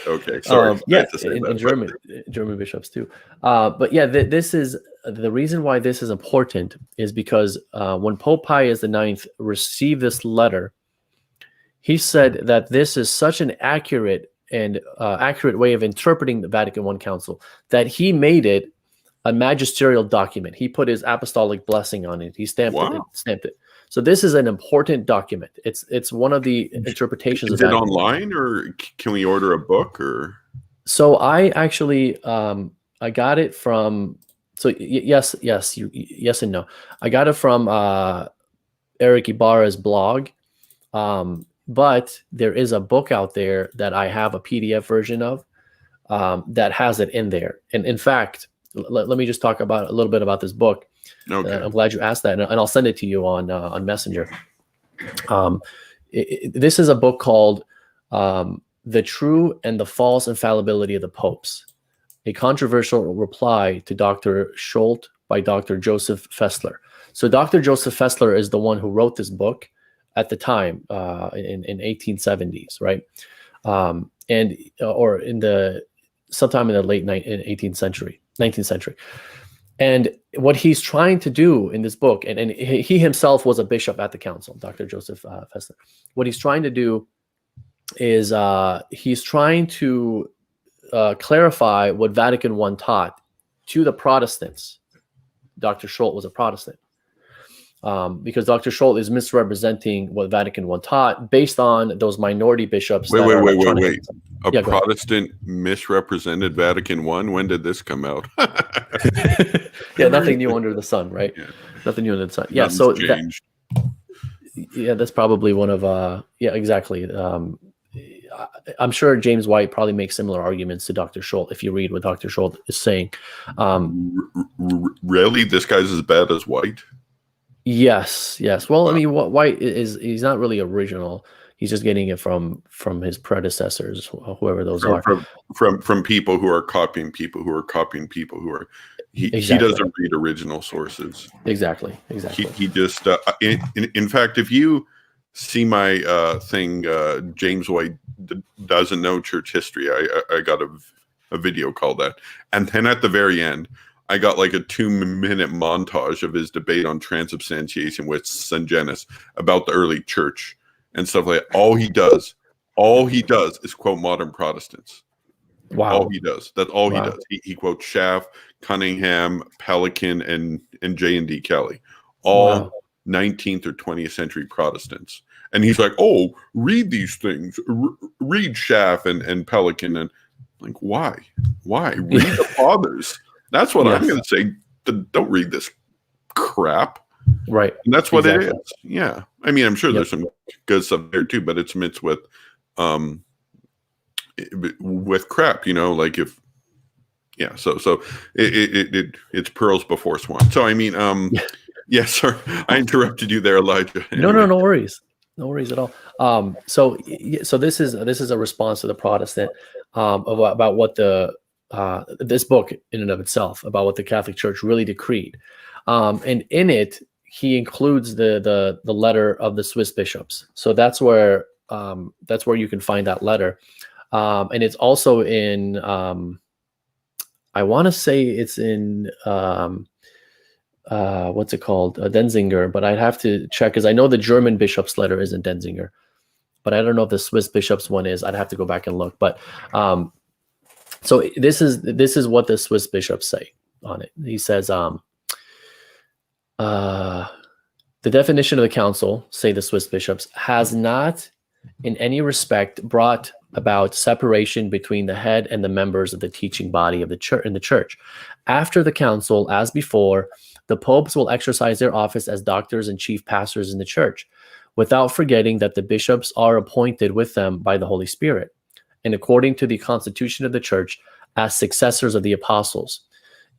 Okay, sorry. And German bishops too. But yeah, this is the reason why this is important is because when Pope Pius IX received this letter, he said that this is such an accurate way of interpreting the Vatican I Council that he made it a magisterial document. He put his apostolic blessing on it. He stamped it. So this is an important document. It's one of the interpretations. Is it online, or can we order a book? Or so I actually I got it from. So yes and no. I got it from Eric Ibarra's blog, but there is a book out there that I have a PDF version of that has it in there. And in fact, let me just talk about a little bit about this book. Okay. I'm glad you asked that, and I'll send it to you on Messenger. This is a book called "The True and the False Infallibility of the Popes," a controversial reply to Dr. Scholt by Dr. Joseph Fessler. So Dr. Joseph Fessler is the one who wrote this book at the time in 1870s, right? Or sometime in the late 19th century. And what he's trying to do in this book, and he himself was a bishop at the council, Dr. Joseph Fessler. What he's trying to do is he's trying to clarify what Vatican I taught to the Protestants. Dr. Scholt was a Protestant. Because Dr. Scholt is misrepresenting what Vatican I taught based on those minority bishops. Wait. A Protestant misrepresented Vatican I? When did this come out? Yeah, nothing new under the sun, right? Yeah. Nothing new under the sun. Yeah, Nothing's changed. That's probably one of, exactly. I'm sure James White probably makes similar arguments to Dr. Scholt if you read what Dr. Scholt is saying. Really? This guy's as bad as White? Yes. Well, I mean, White he's not really original. He's just getting it from his predecessors, whoever those are. From people who are copying people who are copying people who are. He doesn't read original sources. Exactly. He just. In fact, if you see my thing, James White doesn't know church history. I got a video called that, and then at the very end, I got like a 2-minute montage of his debate on transubstantiation with Sungenis about the early church and stuff like that. All he does is quote modern Protestants. Wow. All he does. That's all he does. He quotes Schaff, Cunningham, Pelican, and J&D Kelly. All 19th or 20th century Protestants. And he's like, oh, read these things. Read Schaff and Pelican. And like, why? Read the fathers. That's what I'm going to say. Don't read this crap. Right. And that's what it is. Yeah. I mean, I'm sure there's some good stuff there too, but it's mixed with crap, like if, so it's pearls before swine. So, I mean, sorry, I interrupted you there, Elijah. Anyway. No worries. No worries at all. So this is a response to the Protestant about what this book in and of itself about what the Catholic Church really decreed, and in it he includes the letter of the Swiss bishops. So that's where that's where you can find that letter. And it's also in, I want to say it's in, what's it called? Denzinger, but I'd have to check because I know the German bishop's letter is in Denzinger, but I don't know if the Swiss bishop's one is. I'd have to go back and look. But so this is what the Swiss bishops say on it. He says, the definition of the council, say the Swiss bishops, has not in any respect brought about separation between the head and the members of the teaching body of the church in the church. After the council, as before, the popes will exercise their office as doctors and chief pastors in the church, without forgetting that the bishops are appointed with them by the Holy Spirit, and according to the constitution of the church, as successors of the apostles,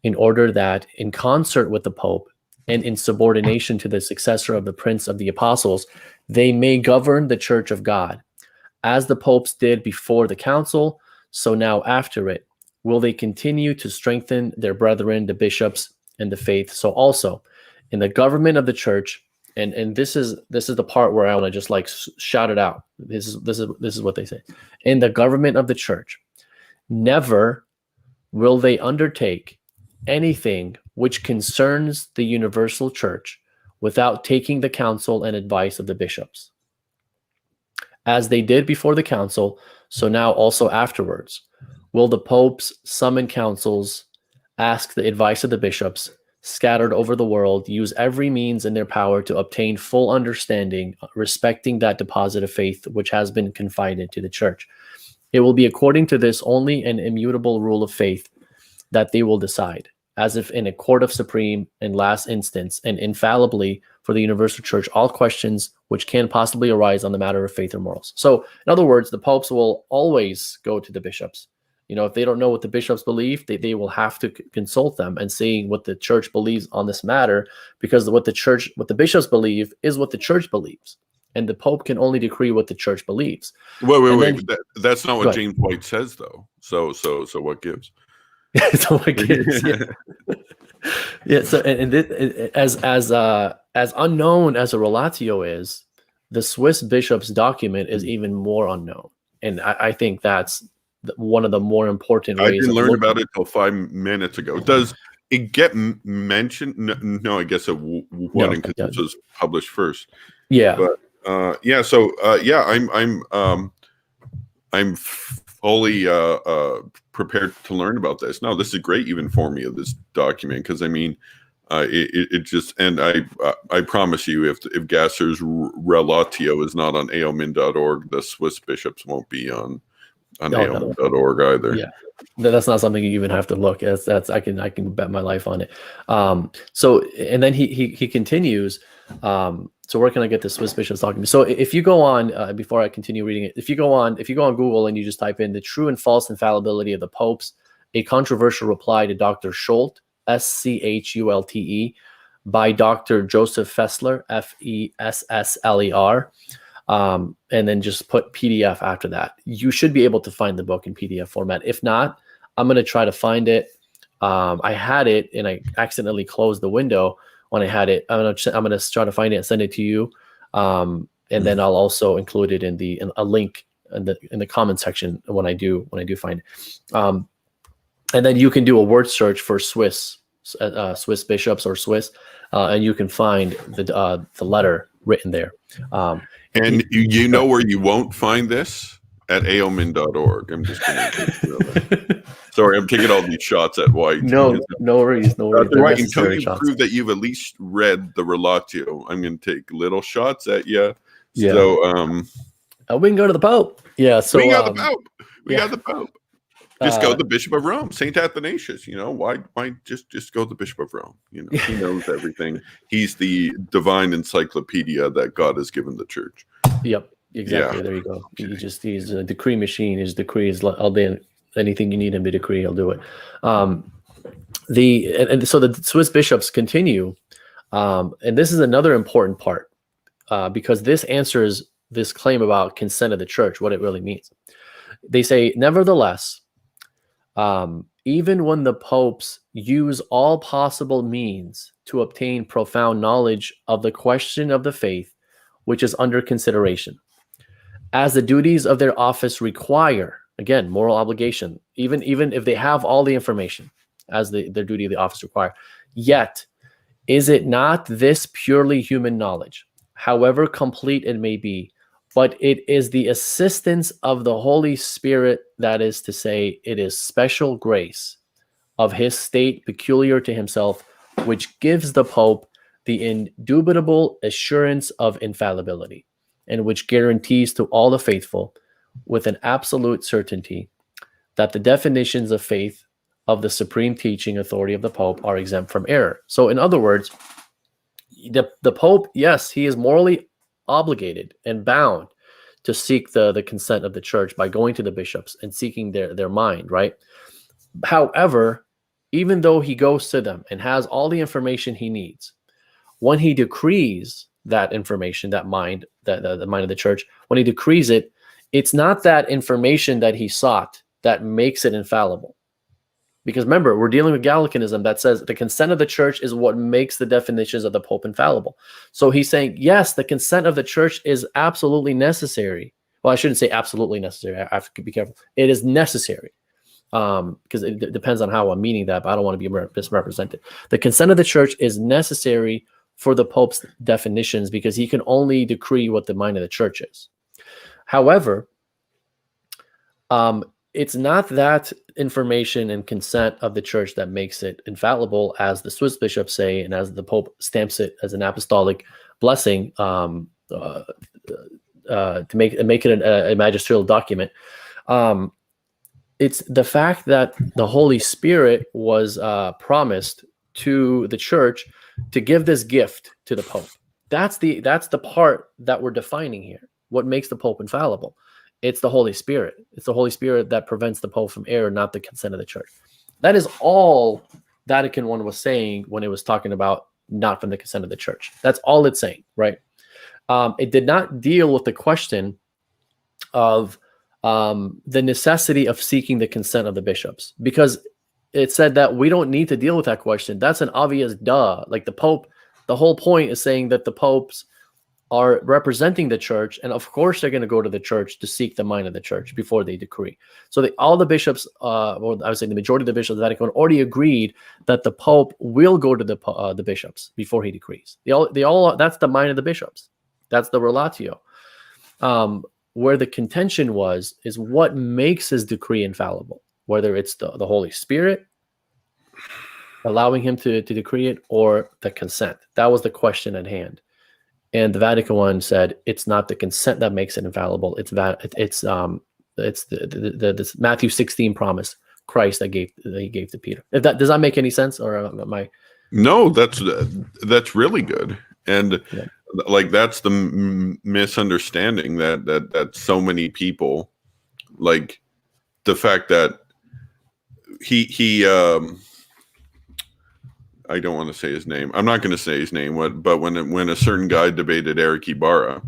in order that, in concert with the pope, and in subordination to the successor of the prince of the apostles, they may govern the church of God. As the popes did before the council, so now after it, will they continue to strengthen their brethren, the bishops, and the faith. So also, in the government of the church, and this is the part where I want to just like shout it out. This is what they say. In the government of the church, never will they undertake anything which concerns the universal church without taking the counsel and advice of the bishops. As they did before the council, so now also afterwards, will the popes summon councils, ask the advice of the bishops, scattered over the world, use every means in their power to obtain full understanding, respecting that deposit of faith which has been confided to the church. It will be according to this only an immutable rule of faith that they will decide, as if in a court of supreme and last instance, and infallibly for the universal church, all questions which can possibly arise on the matter of faith or morals. So, in other words, the popes will always go to the bishops. You know, if they don't know what the bishops believe, they will have to consult them and see what the church believes on this matter, because what the bishops believe is what the church believes. And the pope can only decree what the church believes. Wait. That's not what James White says, though. So what gives? So what gives? Yeah. Yeah. So as unknown as a relatio is, the Swiss bishop's document is even more unknown, and I think that's one of the more important ways. I didn't learn about it till 5 minutes ago. Does it get mentioned? No, I guess it wouldn't because this was published first. Yeah, but I'm fully prepared to learn about this. No, this is great even for me of this document, because I mean, it just, and I promise you, if Gasser's Relatio is not on aomin.org, the Swiss bishops won't be on aomin.org either. Yeah, that's not something you even have to look. That's I can bet my life on it. So and then he continues. So where can I get the Swiss bishops document? So if you go on, before I continue reading it, if you go on Google and you just type in the true and false infallibility of the popes, a controversial reply to Dr. Schulte, SCHULTE, by Dr. Joseph Fessler, FESSLER, and then just put PDF after that. You should be able to find the book in PDF format. If not, I'm going to try to find it. I had it and I accidentally closed the window when I had it. I'm going to try to find it and send it to you. And then I'll also include it in a link in the comment section when I do find it. And then you can do a word search for Swiss bishops or Swiss, and you can find the letter written there. And you know where you won't find this? At aomin.org. I'm just kidding. Sorry, I'm taking all these shots at White. No worries. Right, until you prove that you've at least read the Relatio, I'm going to take little shots at you. Yeah. So, we can go to the Pope. Yeah. So we got the Pope. We got the Pope. Just go the Bishop of Rome, Saint Athanasius. You know, why just go the Bishop of Rome? You know, he knows everything. He's the divine encyclopedia that God has given the church. Yep, exactly. Yeah. There you go. He's a decree machine. His decree is all day. Anything you need him to decree, he'll do it. So the Swiss bishops continue, and this is another important part because this answers this claim about consent of the church, what it really means. They say, nevertheless, even when the popes use all possible means to obtain profound knowledge of the question of the faith, which is under consideration, as the duties of their office require. Again, moral obligation, even if they have all the information, as their duty of the office require. Yet, is it not this purely human knowledge, however complete it may be, but it is the assistance of the Holy Spirit, that is to say, it is special grace of his state peculiar to himself, which gives the Pope the indubitable assurance of infallibility, and which guarantees to all the faithful, with an absolute certainty, that the definitions of faith of the supreme teaching authority of the Pope are exempt from error. So in other words, the Pope, yes, he is morally obligated and bound to seek the consent of the church by going to the bishops and seeking their mind, right? However, even though he goes to them and has all the information he needs, when he decrees that information, that mind, the mind of the church, when he decrees it, it's not that information that he sought that makes it infallible. Because remember, we're dealing with Gallicanism that says the consent of the church is what makes the definitions of the Pope infallible. So he's saying, yes, the consent of the church is absolutely necessary. Well, I shouldn't say absolutely necessary. I have to be careful. It is necessary, because it depends on how I'm meaning that, but I don't want to be misrepresented. The consent of the church is necessary for the Pope's definitions because he can only decree what the mind of the church is. However, it's not that information and consent of the church that makes it infallible, as the Swiss bishops say, and as the Pope stamps it as an apostolic blessing to make it a magisterial document. It's the fact that the Holy Spirit was promised to the church to give this gift to the Pope. That's the part that we're defining here. What makes the Pope infallible? It's the Holy Spirit. It's the Holy Spirit that prevents the Pope from error, not the consent of the church. That is all Vatican I was saying when it was talking about not from the consent of the church. That's all it's saying, right? It did not deal with the question of the necessity of seeking the consent of the bishops, because it said that we don't need to deal with that question. That's an obvious duh. Like the Pope, the whole point is saying that the popes are representing the church, and of course they're going to go to the church to seek the mind of the church before they decree. So all the bishops, or I would say the majority of the bishops of the Vatican already agreed that the Pope will go to the bishops before he decrees. They all that's the mind of the bishops. That's the Relatio. Where the contention is what makes his decree infallible, whether it's the Holy Spirit allowing him to decree it or the consent. That was the question at hand. And the Vatican I said it's not the consent that makes it infallible. It's the Matthew 16 promise Christ that he gave to Peter. Does that make any sense, or am I? No, that's really good. And yeah. Like that's the misunderstanding that so many people, like the fact that he I don't want to say his name. I'm not going to say his name. But when a certain guy debated Eric Ibarra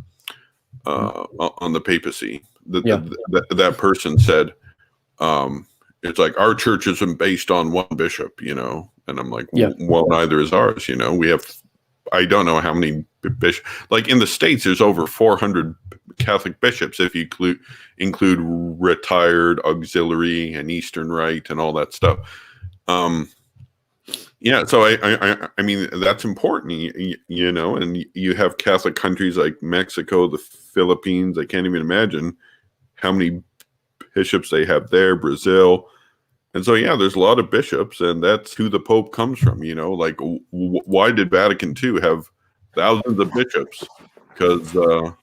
on the papacy, that person said, it's like our church isn't based on one bishop, and I'm like, well, neither is ours. We have, I don't know how many bishops. Like in the States, there's over 400 Catholic bishops if you include retired, auxiliary, and Eastern Rite and all that stuff. Yeah, so I mean that's important, and you have Catholic countries like Mexico, the Philippines. I can't even imagine how many bishops they have there, Brazil. And so, yeah, there's a lot of bishops, and that's who the Pope comes from, like why did Vatican II have thousands of bishops? Because, so.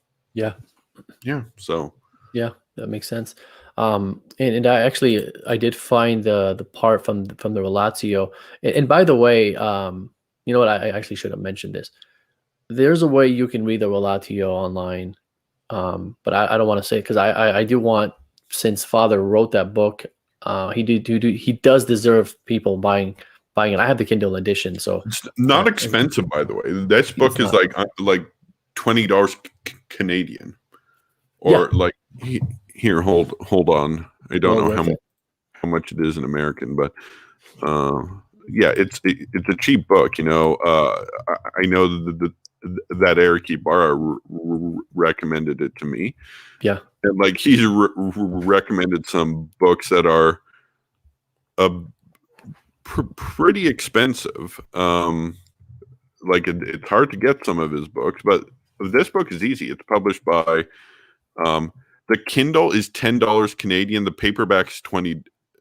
Yeah, that makes sense. And I did find the part from the Relatio. And by the way, you know what? I actually should have mentioned this. There's a way you can read the Relatio online, but I don't want to say it because I do want, since Father wrote that book, he does deserve people buying it. I have the Kindle edition, so it's not expensive, by the way. This book is like $20 Canadian, or like. Here, hold on. I don't know how much it is in American, but it's a cheap book. I know that Eric Ibarra recommended it to me. Yeah. And like he's recommended some books that are pretty expensive. Like it's hard to get some of his books, but this book is easy. It's published by the Kindle is $10 Canadian. The paperback's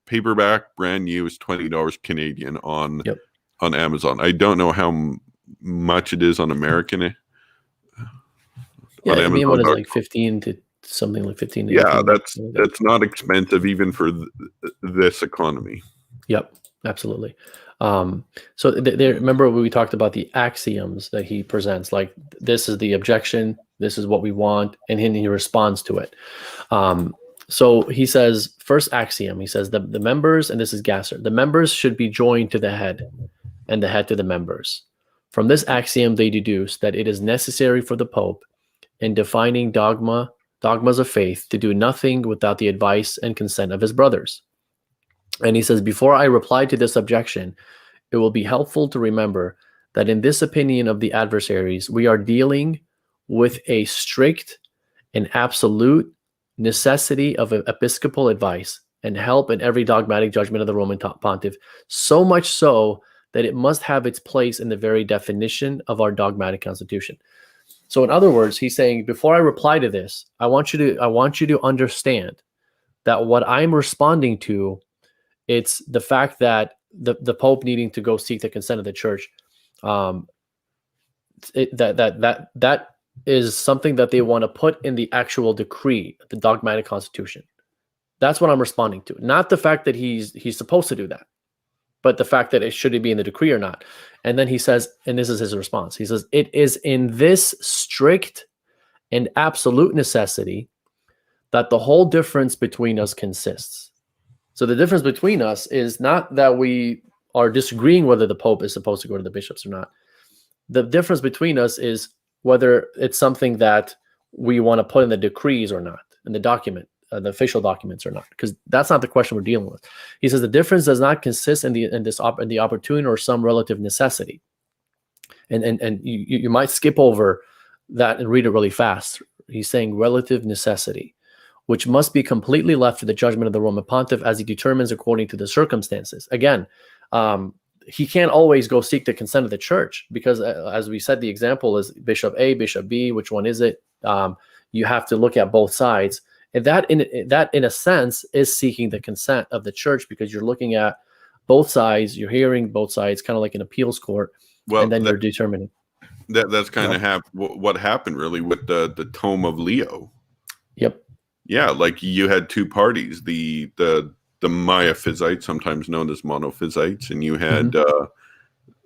paperback brand new is $20 Canadian on Amazon. I don't know how much it is on American. Yeah, I mean, what is it, like 15 to something like 15 to 18? Yeah, that's not expensive even for this economy. Yep, absolutely. So there, remember we talked about the axioms that he presents, like this is the objection, this is what we want, and he responds to it. So he says, first axiom, he says the members, and this is Gasser, the members should be joined to the head and the head to the members. From this axiom, they deduce that it is necessary for the Pope in defining dogmas of faith to do nothing without the advice and consent of his brothers. And he says, before I reply to this objection, it will be helpful to remember that in this opinion of the adversaries, we are dealing with a strict and absolute necessity of episcopal advice and help in every dogmatic judgment of the Roman pontiff, so much so that it must have its place in the very definition of our dogmatic constitution. So in other words, he's saying, before I reply to this, I want you to understand that what I'm responding to, it's the fact that the Pope needing to go seek the consent of the Church. That is something that they want to put in the actual decree, the dogmatic constitution. That's what I'm responding to, not the fact that he's supposed to do that, but the fact that it should be in the decree or not. And then he says, and this is his response, he says, it is in this strict and absolute necessity that the whole difference between us consists. So the difference between us is not that we are disagreeing whether the Pope is supposed to go to the bishops or not. The difference between us is whether it's something that we want to put in the decrees or not, in the document, the official documents or not, because that's not the question we're dealing with. He says the difference does not consist in the opportune or some relative necessity. And you might skip over that and read it really fast. He's saying relative necessity, which must be completely left to the judgment of the Roman pontiff as he determines according to the circumstances. Again, he can't always go seek the consent of the Church because, as we said, the example is Bishop A, Bishop B. Which one is it? You have to look at both sides, and that, in a sense, is seeking the consent of the Church because you're looking at both sides, you're hearing both sides, kind of like an appeals court, and then you're determining. That's kind of what happened really with the Tome of Leo. Yep. Yeah, like you had two parties, the Miaphysites, sometimes known as Monophysites, and you had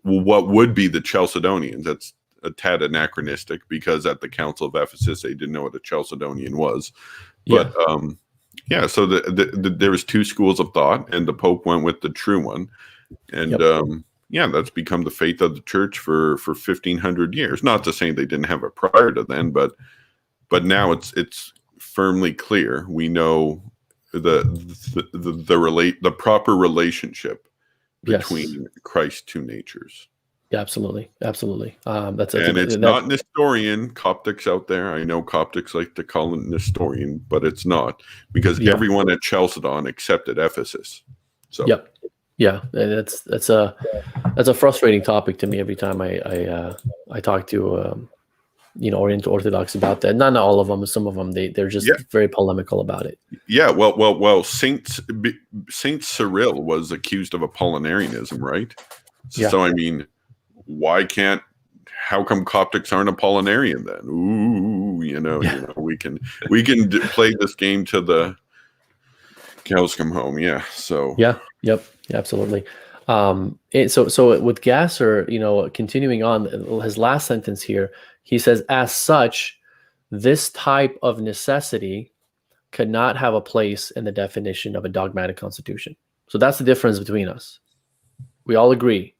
what would be the Chalcedonians. That's a tad anachronistic because at the Council of Ephesus they didn't know what a Chalcedonian was. But so there was two schools of thought, and the Pope went with the true one, and that's become the faith of the Church for 1,500 years. Not to say they didn't have it prior to then, but now it's firmly clear. We know the proper relationship between Christ's two natures. Yeah, absolutely. That's not Nestorian. Coptics out there, I know Coptics like to call it Nestorian, but it's not, because everyone at Chalcedon accepted Ephesus. So that's a frustrating topic to me every time I talk to Oriental Orthodox about that. Not all of them, some of them they're just very polemical about it. Yeah, well, Saint Cyril was accused of Apollinarianism, right? So I mean, how come Coptics aren't Apollinarian then? We can play this game to the cows come home. Yeah. So Absolutely. So with Gasser, continuing on his last sentence here, he says, as such, this type of necessity could not have a place in the definition of a dogmatic constitution. So that's the difference between us. We all agree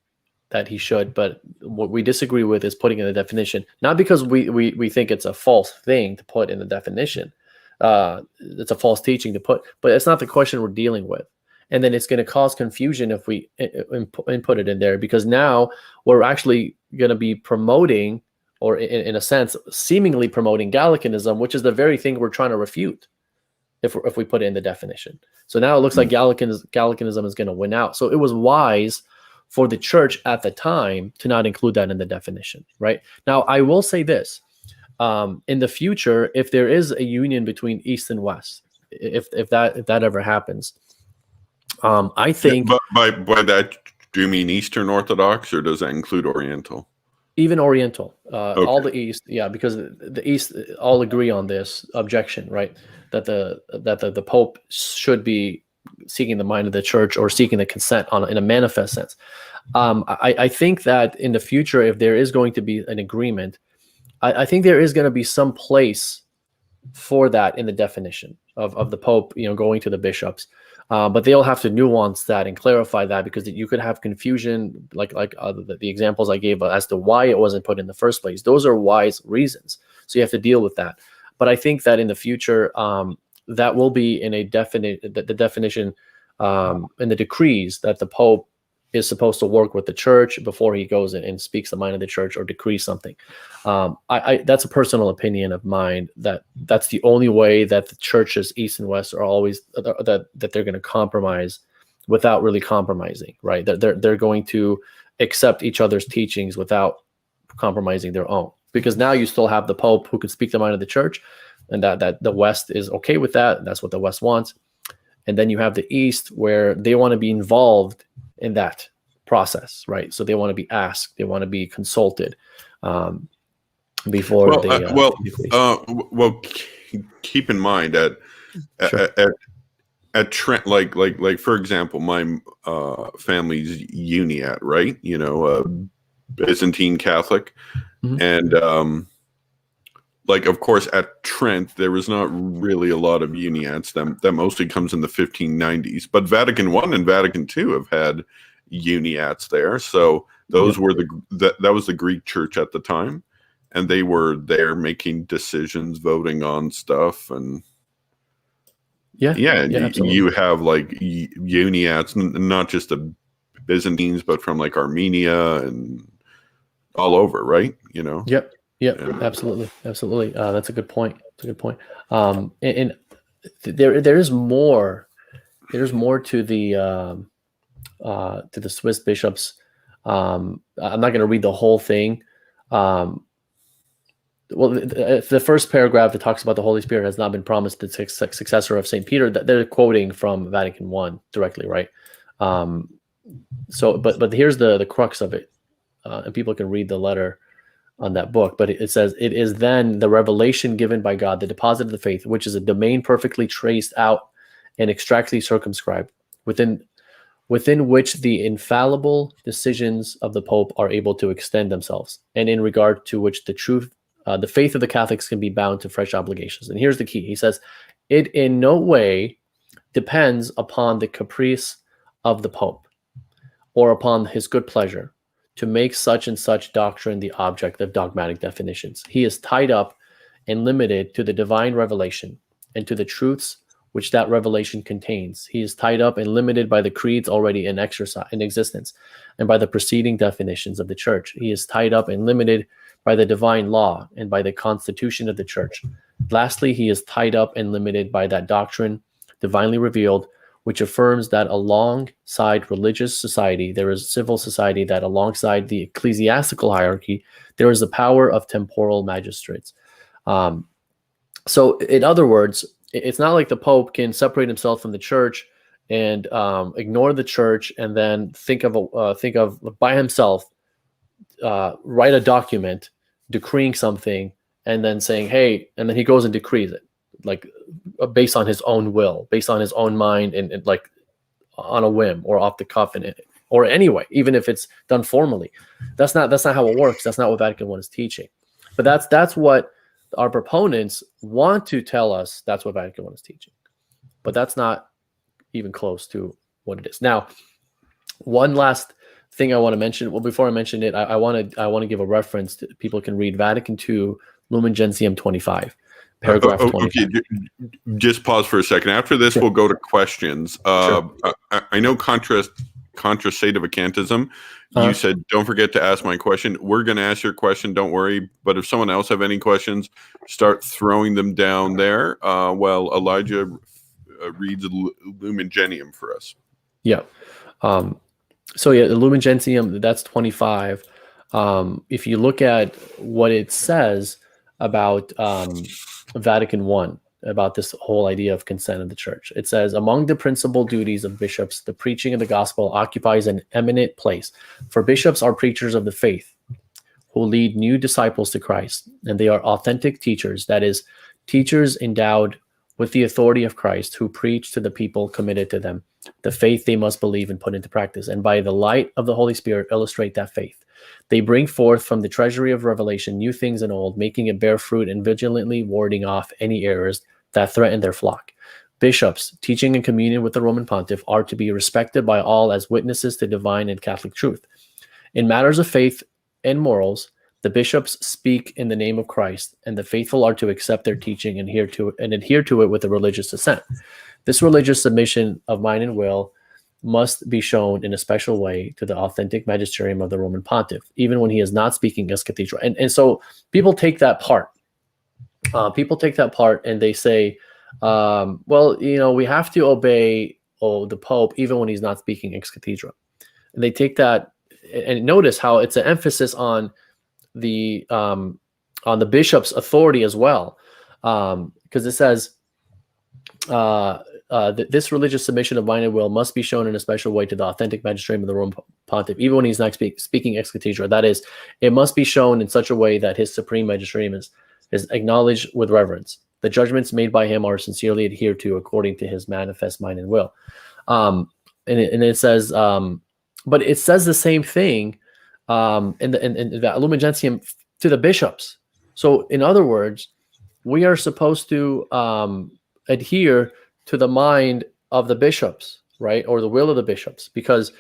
that he should, but what we disagree with is putting in the definition, not because we think it's a false thing to put in the definition. It's a false teaching to put, but it's not the question we're dealing with. And then it's going to cause confusion if we input it in there, because now we're actually going to be promoting or in a sense, seemingly promoting Gallicanism, which is the very thing we're trying to refute if we put it in the definition. So now it looks like Gallicanism is going to win out. So it was wise for the church at the time to not include that in the definition, right? Now, I will say this. In the future, if there is a union between East and West, if that ever happens, I think... By that, do you mean Eastern Orthodox, or does that include Oriental? Even Oriental, Okay. all the East, yeah, because the East all agree on this objection, right? That the Pope should be seeking the mind of the Church or seeking the consent in a manifest sense. I think that in the future, if there is going to be an agreement, I think there is going to be some place for that in the definition of the Pope, going to the bishops. But they'll have to nuance that and clarify that, because you could have confusion, like the examples I gave as to why it wasn't put in the first place. Those are wise reasons. So you have to deal with that. But I think that in the future, that will be in the definition in the decrees that the Pope is supposed to work with the Church before he goes and speaks the mind of the Church or decrees something. That's a personal opinion of mine, that's the only way that the churches East and West are always that they're going to compromise without really compromising, right? They're going to accept each other's teachings without compromising their own, because now you still have the Pope who can speak the mind of the Church, and that the West is okay with that. That's what the West wants. And then you have the East, where they want to be involved in that process, right? So they want to be asked, they want to be consulted before keep in mind at Trent, like for example, my family's Uniat, right? Byzantine Catholic, and of course at Trent there was not really a lot of Uniats. That mostly comes in the 1590s, but Vatican I and Vatican II have had Uniats there. So those were that was the Greek Church at the time, and they were there making decisions, voting on stuff, and you have like Uniats, not just the Byzantines, but from like Armenia and all over, right? Yep. Absolutely. That's a good point. And there is more. There's more to the Swiss bishops. I'm not going to read the whole thing. The first paragraph that talks about the Holy Spirit has not been promised the successor of St. Peter. They're quoting from Vatican I directly, right? But here's the crux of it, and people can read the letter on that book. But it says, it is then the revelation given by God, the deposit of the faith, which is a domain perfectly traced out and extractly circumscribed, within which the infallible decisions of the Pope are able to extend themselves, and in regard to which the faith of the Catholics can be bound to fresh obligations. And here's the key. He says, it in no way depends upon the caprice of the Pope or upon his good pleasure to make such and such doctrine the object of dogmatic definitions. He is tied up and limited to the divine revelation and to the truths which that revelation contains. He is tied up and limited by the creeds already in existence, and by the preceding definitions of the Church. He is tied up and limited by the divine law and by the constitution of the Church. Lastly, he is tied up and limited by that doctrine divinely revealed, which affirms that alongside religious society, there is civil society, that alongside the ecclesiastical hierarchy, there is the power of temporal magistrates. So in other words, it's not like the Pope can separate himself from the Church and ignore the Church and then think of by himself, write a document decreeing something and then saying, hey, and then he goes and decrees it, like based on his own will, based on his own mind, and like on a whim or off the cuff, or anyway, even if it's done formally. That's not how it works. That's not what Vatican I is teaching. But that's what our proponents want to tell us. That's what Vatican I is teaching. But that's not even close to what it is. Now, one last thing I want to mention. Well, before I mention it, I want to give a reference to, people can read Vatican II, Lumen Gentium 25. Paragraph 25. Okay, just pause for a second. After this, we'll go to questions. Sure. I know contrast contra sedevacantism. You said, don't forget to ask my question. We're going to ask your question. Don't worry. But if someone else have any questions, start throwing them down there. Well, Elijah reads Lumen Gentium for us. Yeah. So yeah, the Lumen Gentium, that's 25. If you look at what it says about Vatican I, about this whole idea of consent of the church, it says, among the principal duties of bishops, the preaching of the gospel occupies an eminent place. For bishops are preachers of the faith who lead new disciples to Christ, and they are authentic teachers, that is, teachers endowed with the authority of Christ, who preach to the people committed to them the faith they must believe and put into practice, and by the light of the Holy Spirit illustrate that faith. They bring forth from the treasury of revelation new things and old, making it bear fruit and vigilantly warding off any errors that threaten their flock. Bishops, teaching in communion with the Roman pontiff, are to be respected by all as witnesses to divine and Catholic truth. In matters of faith and morals, the bishops speak in the name of Christ, and the faithful are to accept their teaching and adhere to it with a religious assent. This religious submission of mind and will must be shown in a special way to the authentic magisterium of the Roman pontiff, even when he is not speaking ex cathedra. And so people take that part. And they say, well, we have to obey the Pope even when he's not speaking ex cathedra. And they take that, and notice how it's an emphasis on the bishop's authority as well, because it says this religious submission of mind and will must be shown in a special way to the authentic magisterium of the Roman pontiff, even when he's not speaking ex cathedra. That is, it must be shown in such a way that his supreme magisterium is acknowledged with reverence. The judgments made by him are sincerely adhered to according to his manifest mind and will. And it says, but it says the same thing in the Lumen Gentium to the bishops. So in other words, we are supposed to adhere to the mind of the bishops, right? Or the will of the bishops, because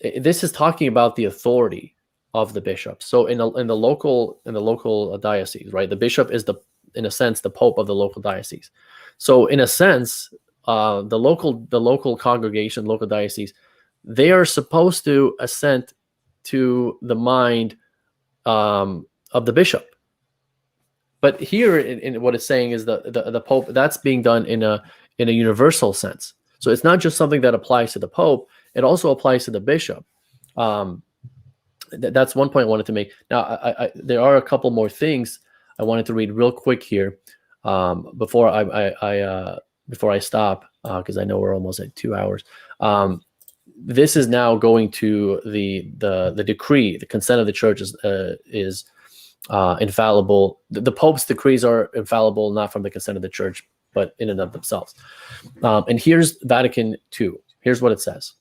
this is talking about the authority of the bishops. So in the local diocese, right? The bishop is in a sense, the pope of the local diocese. So in a sense, the local congregation, local diocese, they are supposed to assent to the mind of the bishop. But here, in what it's saying is the Pope, that's being done in a universal sense. So it's not just something that applies to the Pope; it also applies to the bishop. That's one point I wanted to make. Now, there are a couple more things I wanted to read real quick here before I stop, because I know we're almost at 2 hours. This is now going to the decree. The consent of the church is infallible. The Pope's decrees are infallible, not from the consent of the church, but in and of themselves. And here's Vatican II. Here's what it says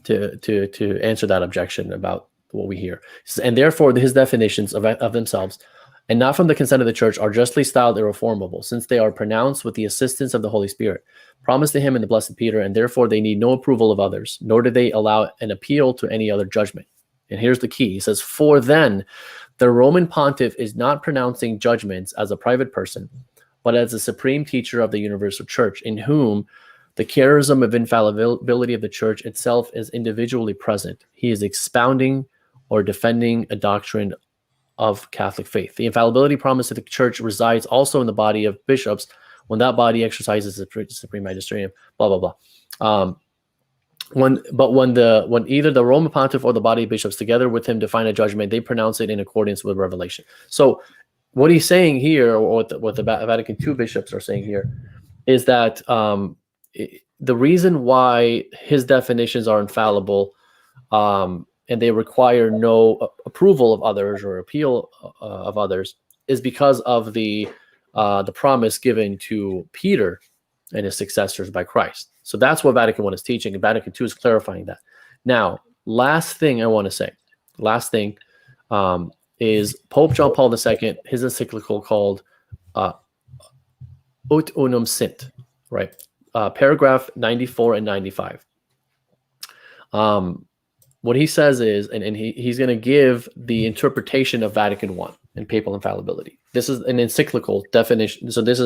to answer that objection about what we hear. And therefore, his definitions of themselves, and not from the consent of the church, are justly styled irreformable, since they are pronounced with the assistance of the Holy Spirit, promised to him in the Blessed Peter, and therefore they need no approval of others, nor do they allow an appeal to any other judgment. And here's the key. He says, for then, the Roman pontiff is not pronouncing judgments as a private person, but as the supreme teacher of the universal church, in whom the charism of infallibility of the church itself is individually present. He is expounding or defending a doctrine of Catholic faith. The infallibility promise of the church resides also in the body of bishops when that body exercises the supreme magisterium, blah, blah, blah. When either the Roman pontiff or the body of bishops together with him define a judgment, they pronounce it in accordance with revelation. So what he's saying here, or what the Vatican II bishops are saying here, is that the reason why his definitions are infallible and they require no approval of others or appeal of others is because of the promise given to Peter and his successors by Christ. So that's what Vatican I is teaching, and Vatican II is clarifying that. Now, last thing I want to say, is Pope John Paul II, his encyclical called Ut Unum Sint, right? Paragraph 94 and 95. What he says is, and he's going to give the interpretation of Vatican I. and papal infallibility. This is an encyclical definition. So this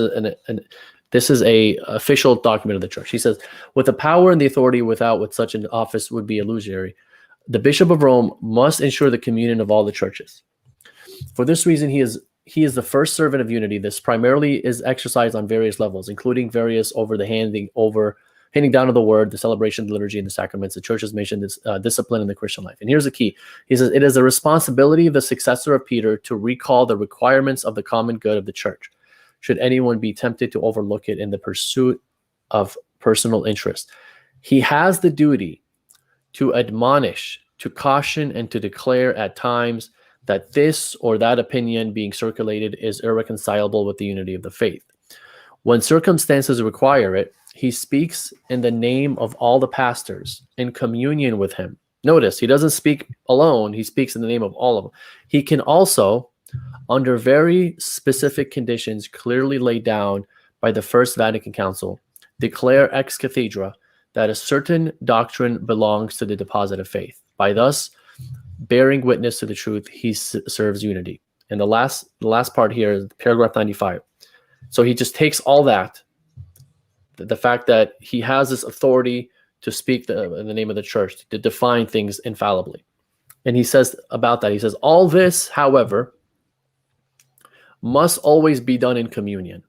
is a official document of the church. He says, with the power and the authority without which such an office would be illusory, the Bishop of Rome must ensure the communion of all the churches. For this reason, he is the first servant of unity. This primarily is exercised on various levels, including various over the handing down of the word, the celebration of the liturgy, and the sacraments. The church has mentioned this discipline in the Christian life. And here's the key. He says, it is the responsibility of the successor of Peter to recall the requirements of the common good of the church, should anyone be tempted to overlook it in the pursuit of personal interest. He has the duty to admonish, to caution, and to declare at times that this or that opinion being circulated is irreconcilable with the unity of the faith. When circumstances require it, he speaks in the name of all the pastors in communion with him. Notice, he doesn't speak alone. He speaks in the name of all of them. He can also, under very specific conditions clearly laid down by the First Vatican Council, declare ex cathedra that a certain doctrine belongs to the deposit of faith. By thus bearing witness to the truth, he serves unity. And the last part here is paragraph 95. So he just takes all that, the fact that he has this authority to speak in the name of the church, to define things infallibly. And he says about that, he says, all this, however, must always be done in communion.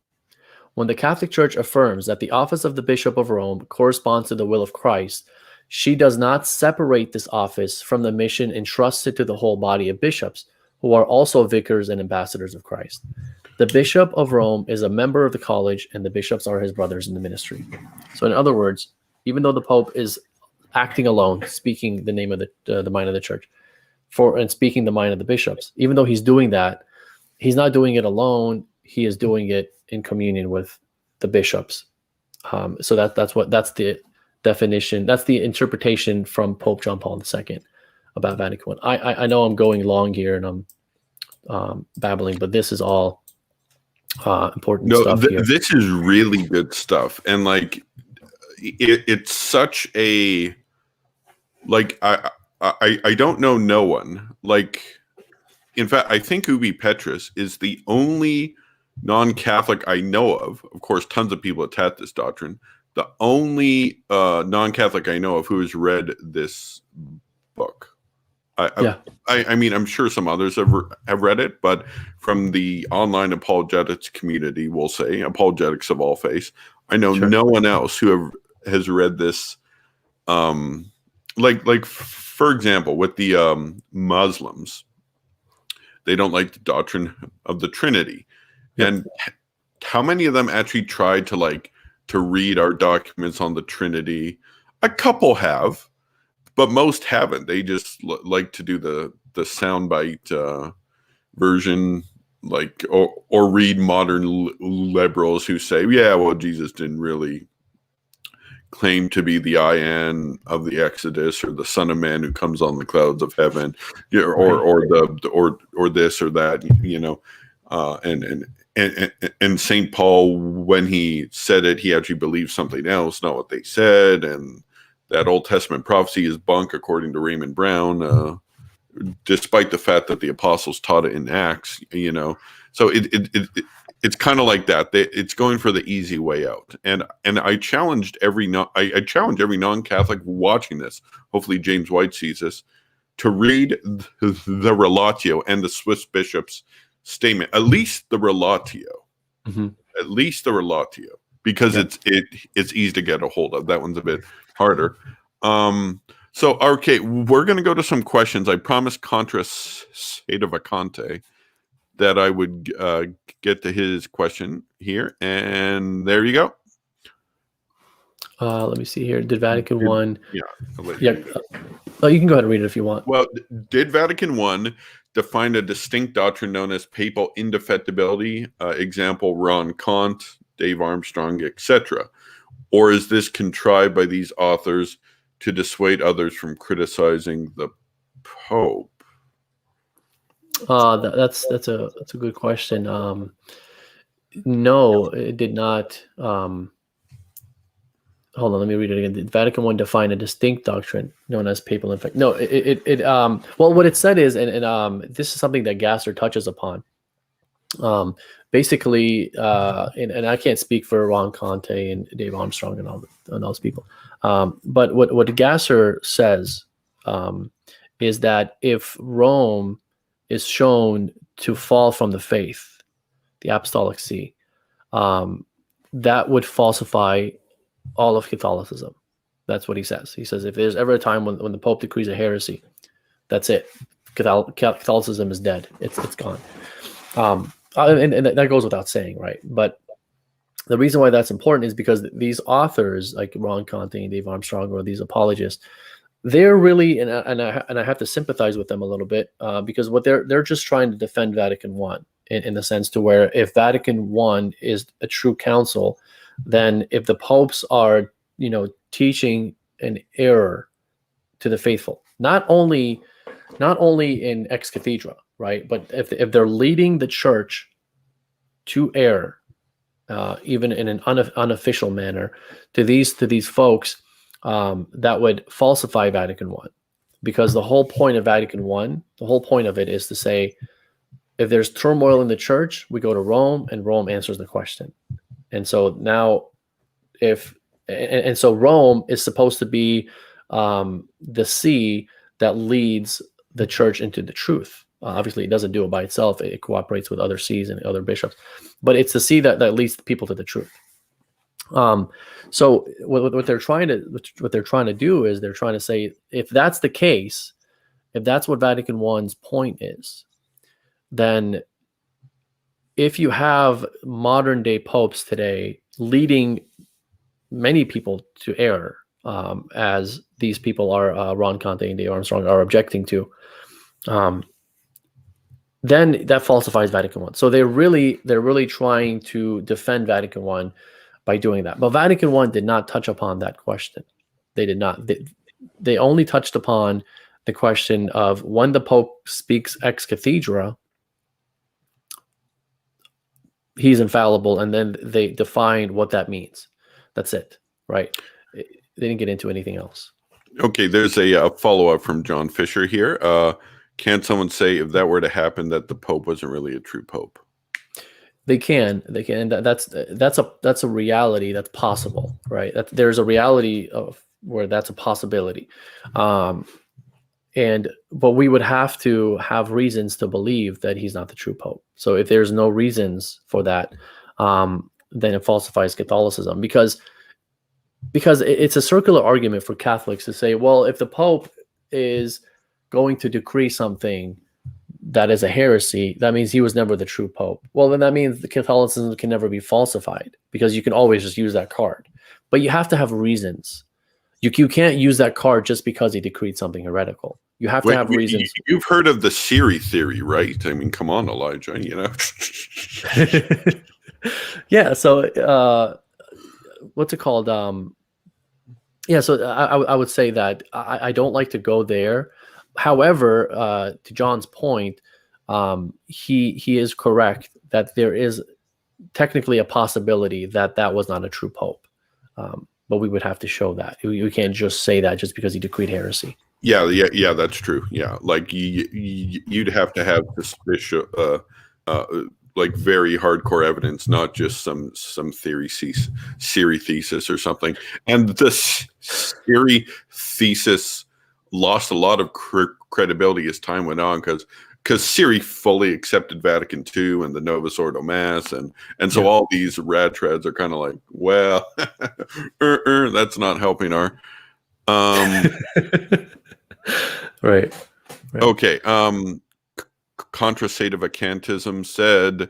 When the Catholic Church affirms that the office of the Bishop of Rome corresponds to the will of Christ, she does not separate this office from the mission entrusted to the whole body of bishops, who are also vicars and ambassadors of Christ. The Bishop of Rome is a member of the college, and the bishops are his brothers in the ministry. So in other words, even though the Pope is acting alone, speaking the name of the mind of the church, and speaking the mind of the bishops, even though he's doing that, he's not doing it alone. He is doing it in communion with the bishops. So that's the definition. That's the interpretation from Pope John Paul II about Vatican I. I know I'm going long here and I'm babbling, but this is all important stuff here. This is really good stuff. And like, it's such a, like, I don't know no one. Like, in fact, I think Ubi Petrus is the only non-Catholic I know of. Of course, tons of people attack this doctrine. The only non-Catholic I know of who has read this book. I mean, I'm sure some others have read it, but from the online apologetics community, we'll say, apologetics of all faiths, I know no one else who has read this. Like for example, with the Muslims, they don't like the doctrine of the Trinity. Yep. And how many of them actually tried to read our documents on the Trinity? A couple have, but most haven't. They just like to do the soundbite version, like or read modern liberals who say, yeah, well, Jesus didn't really claim to be the I am of the Exodus, or the Son of Man who comes on the clouds of heaven, or this or that, you know, and St. Paul, when he said it, he actually believed something else, not what they said, and that Old Testament prophecy is bunk, according to Raymond Brown, despite the fact that the apostles taught it in Acts, you know. So it's kind of like that. It's going for the easy way out. And I challenged I challenge every non-Catholic watching this. Hopefully James White sees this, to read the Relatio and the Swiss bishop's statement, at least the Relatio, at least the Relatio, because it's easy to get a hold of. That one's a bit harder. So, okay, we're going to go to some questions. I promised Contra Sede Vacante that I would get to his question here, and there you go. Let me see here. Did Vatican I? Yeah. You can go ahead and read it if you want. Well, did Vatican I define a distinct doctrine known as papal indefectibility? Example, Ron Kant, Dave Armstrong, etc. Or is this contrived by these authors to dissuade others from criticizing the Pope? That's a good question. No, it did not. Hold on, let me read it again. Did Vatican I define a distinct doctrine known as papal infect? No, well, what it said is, and this is something that Gasser touches upon Basically, and I can't speak for Ron Conte and Dave Armstrong and all those people, but what Gasser says is that if Rome is shown to fall from the faith, the Apostolic See, that would falsify all of Catholicism. That's what he says. He says if there's ever a time when the Pope decrees a heresy, that's it. Catholicism is dead. It's gone. And that goes without saying, right? But the reason why that's important is because these authors, like Ron Conte and Dave Armstrong, or these apologists, they're really, and I have to sympathize with them a little bit, because what they're just trying to defend Vatican I in the sense to where if Vatican I is a true council, then if the popes are, teaching an error to the faithful, not only in ex cathedra, right, but if they're leading the church to error, even in an unofficial manner, to these folks, that would falsify Vatican I, because the whole point of Vatican I, the whole point of it is to say, if there's turmoil in the church, we go to Rome, and Rome answers the question. And so now, so Rome is supposed to be the see that leads the church into the truth. Obviously, it doesn't do it by itself. It cooperates with other sees and other bishops, but it's the see that leads people to the truth. So what they're trying to do is they're trying to say, if that's the case, if that's what Vatican I's point is, then if you have modern day popes today leading many people to error, as these people are, Ron Conte and Dave Armstrong are objecting to, then that falsifies Vatican I. So they're really trying to defend Vatican I by doing that. But Vatican I did not touch upon that question. They did not. They only touched upon the question of when the Pope speaks ex cathedra, he's infallible, and then they defined what that means. That's it, right? They didn't get into anything else. Okay, there's a follow-up from John Fisher here. Can someone say, if that were to happen, that the Pope wasn't really a true Pope? They can. That's a reality that's possible, right? There's a reality of where that's a possibility, but we would have to have reasons to believe that he's not the true Pope. So if there's no reasons for that, then it falsifies Catholicism, because it's a circular argument for Catholics to say, well, if the Pope is going to decree something that is a heresy, that means he was never the true Pope. Well, then that means the Catholicism can never be falsified, because you can always just use that card. But you have to have reasons. You can't use that card just because he decreed something heretical. You have to have reasons. You've heard of the Siri theory, right? I mean, come on, Elijah, Yeah, so what's it called? So I would say that I don't like to go there. However, to John's point, he is correct that there is technically a possibility that was not a true Pope, but we would have to show that. We can't just say that just because he decreed heresy. Yeah, that's true. Yeah, like you'd have to have suspicion, like very hardcore evidence, not just some Siri thesis or something. And the Siri thesis lost a lot of credibility as time went on, because Siri fully accepted Vatican II and the Novus Ordo Mass, and so all these rad trads are kind of like, well, that's not helping our right. Okay. Contra Vacantism said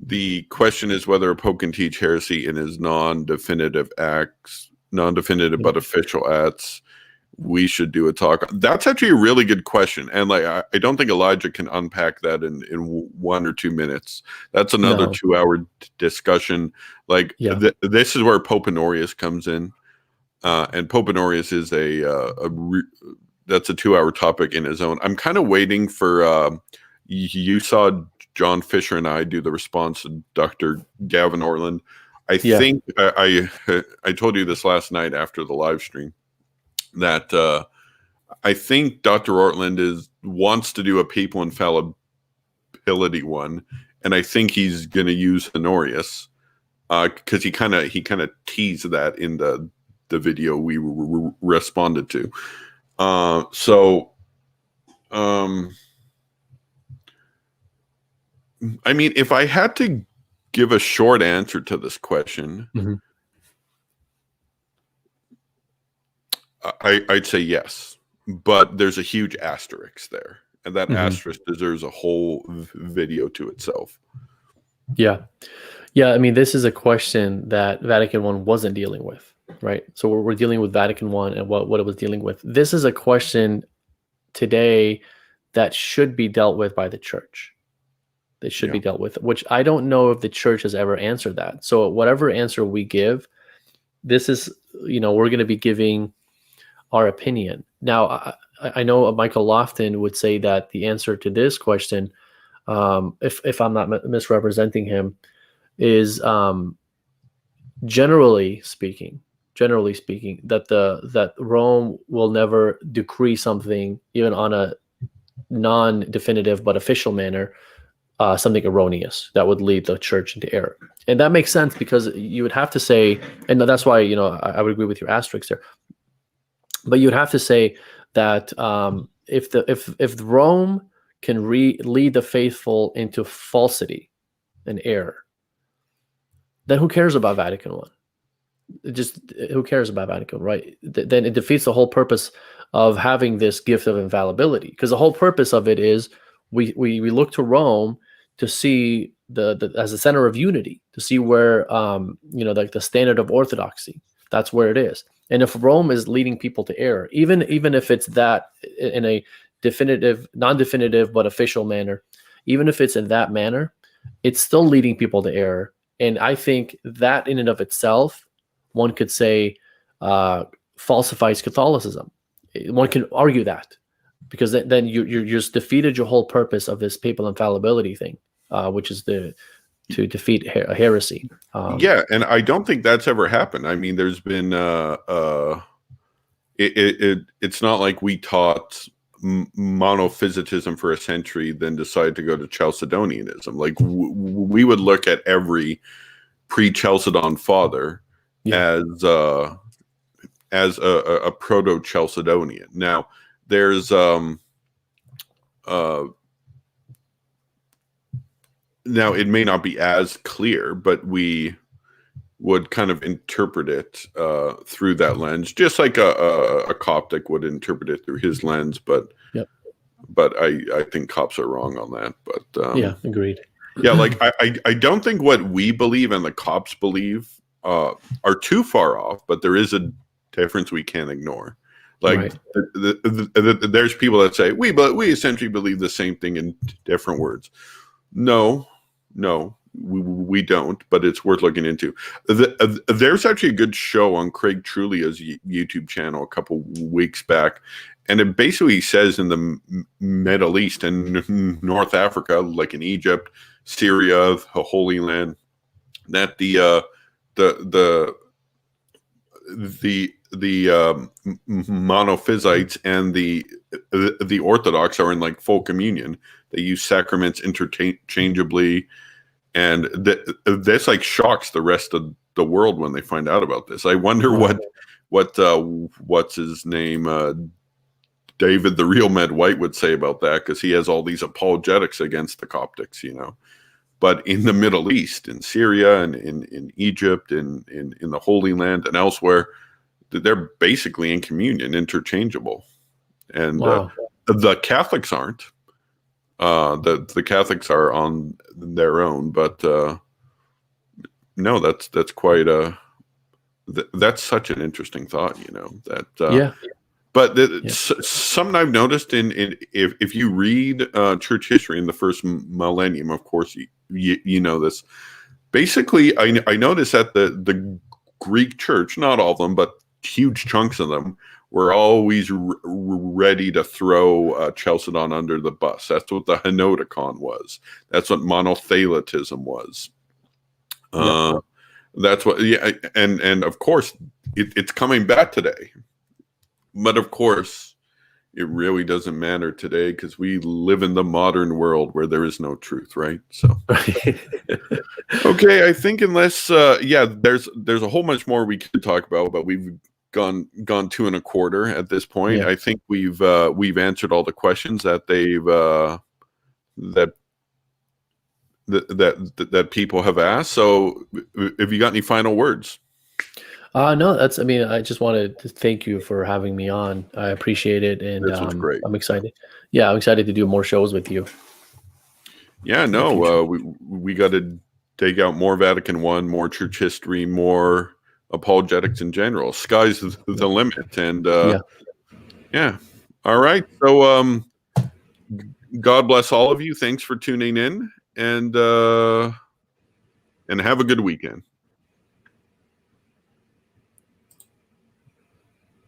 the question is whether a pope can teach heresy in his non-definitive but official acts. We should do a talk. That's actually a really good question, and like I don't think Elijah can unpack that in 1 or 2 minutes. That's another 2-hour discussion. Like this is where Pope Honorius comes in, and Pope Honorius is that's a 2-hour topic in his own. I'm kind of waiting for you saw John Fisher and I do the response to Dr. Gavin Ortland. I think I told you this last night after the live stream, that I think Dr. Ortland wants to do a papal infallibility one, and I think he's going to use Honorius because he kind of teased that in the video we responded to. I mean, if I had to give a short answer to this question, I'd say yes, but there's a huge asterisk there, and that asterisk deserves a whole video to itself. Yeah. I mean, this is a question that Vatican I wasn't dealing with, right? So we're dealing with Vatican I and what it was dealing with. This is a question today that should be dealt with by the church. They should be dealt with, which I don't know if the church has ever answered that. So whatever answer we give, this is, we're going to be giving our opinion. Now, I know Michael Lofton would say that the answer to this question, if I'm not misrepresenting him, is generally speaking, that Rome will never decree something, even on a non-definitive but official manner, something erroneous that would lead the church into error. And that makes sense, because you would have to say, and that's why, I would agree with your asterisk there, but you'd have to say that if Rome can lead the faithful into falsity and error, then who cares about Vatican I? Who cares about Vatican I, right? Then it defeats the whole purpose of having this gift of infallibility, because the whole purpose of it is we look to Rome to see the as a center of unity, to see where like the standard of orthodoxy, that's where it is. And if Rome is leading people to error, even if it's that in a definitive, non-definitive but official manner, even if it's in that manner, it's still leading people to error. And I think that in and of itself, one could say, falsifies Catholicism. One can argue that, because then you just defeated your whole purpose of this papal infallibility thing, which is to defeat heresy. And I don't think that's ever happened. I mean, there's been it's not like we taught monophysitism for a century, then decided to go to Chalcedonianism. Like we would look at every pre-Chalcedon father as a proto-Chalcedonian. Now there's now it may not be as clear, but we would kind of interpret it through that lens, just like a Coptic would interpret it through his lens. But I think Copts are wrong on that. But agreed. Like I don't think what we believe and the Copts believe are too far off, but there is a difference we can't ignore. Like there's people that say we essentially believe the same thing in different words. No, we don't, but it's worth looking into. There's actually a good show on Craig Trulia's YouTube channel a couple weeks back, and it basically says in the Middle East and North Africa, like in Egypt, Syria, the Holy Land, that the monophysites and the Orthodox are in like full communion. They use sacraments interchangeably, and this like shocks the rest of the world when they find out about this. I wonder what's his name, David the Real Med White would say about that, because he has all these apologetics against the Coptics, But in the Middle East, in Syria, and in Egypt, in the Holy Land, and elsewhere, they're basically in communion, interchangeable. And the Catholics aren't. The Catholics are on their own, but no, that's quite that's such an interesting thought, But something I've noticed if you read church history in the first millennium, of course you know this. Basically, I noticed that the Greek church, not all of them, but huge chunks of them, were always ready to throw Chalcedon under the bus. That's what the Henoticon was. That's what monothelitism was. That's what, and of course, it's coming back today. But of course, it really doesn't matter today because we live in the modern world where there is no truth, right? So, okay, I think unless, there's a whole bunch more we could talk about, but we've gone 2.25 at this point. Yeah. I think we've answered all the questions that they've that people have asked. So, have you got any final words? No, I just wanted to thank you for having me on. I appreciate it. And This was great. I'm excited. Yeah, I'm excited to do more shows with you. Yeah, no, we got to take out more Vatican I, more church history, more apologetics in general. Sky's the limit. And yeah. All right. So God bless all of you. Thanks for tuning in, and have a good weekend.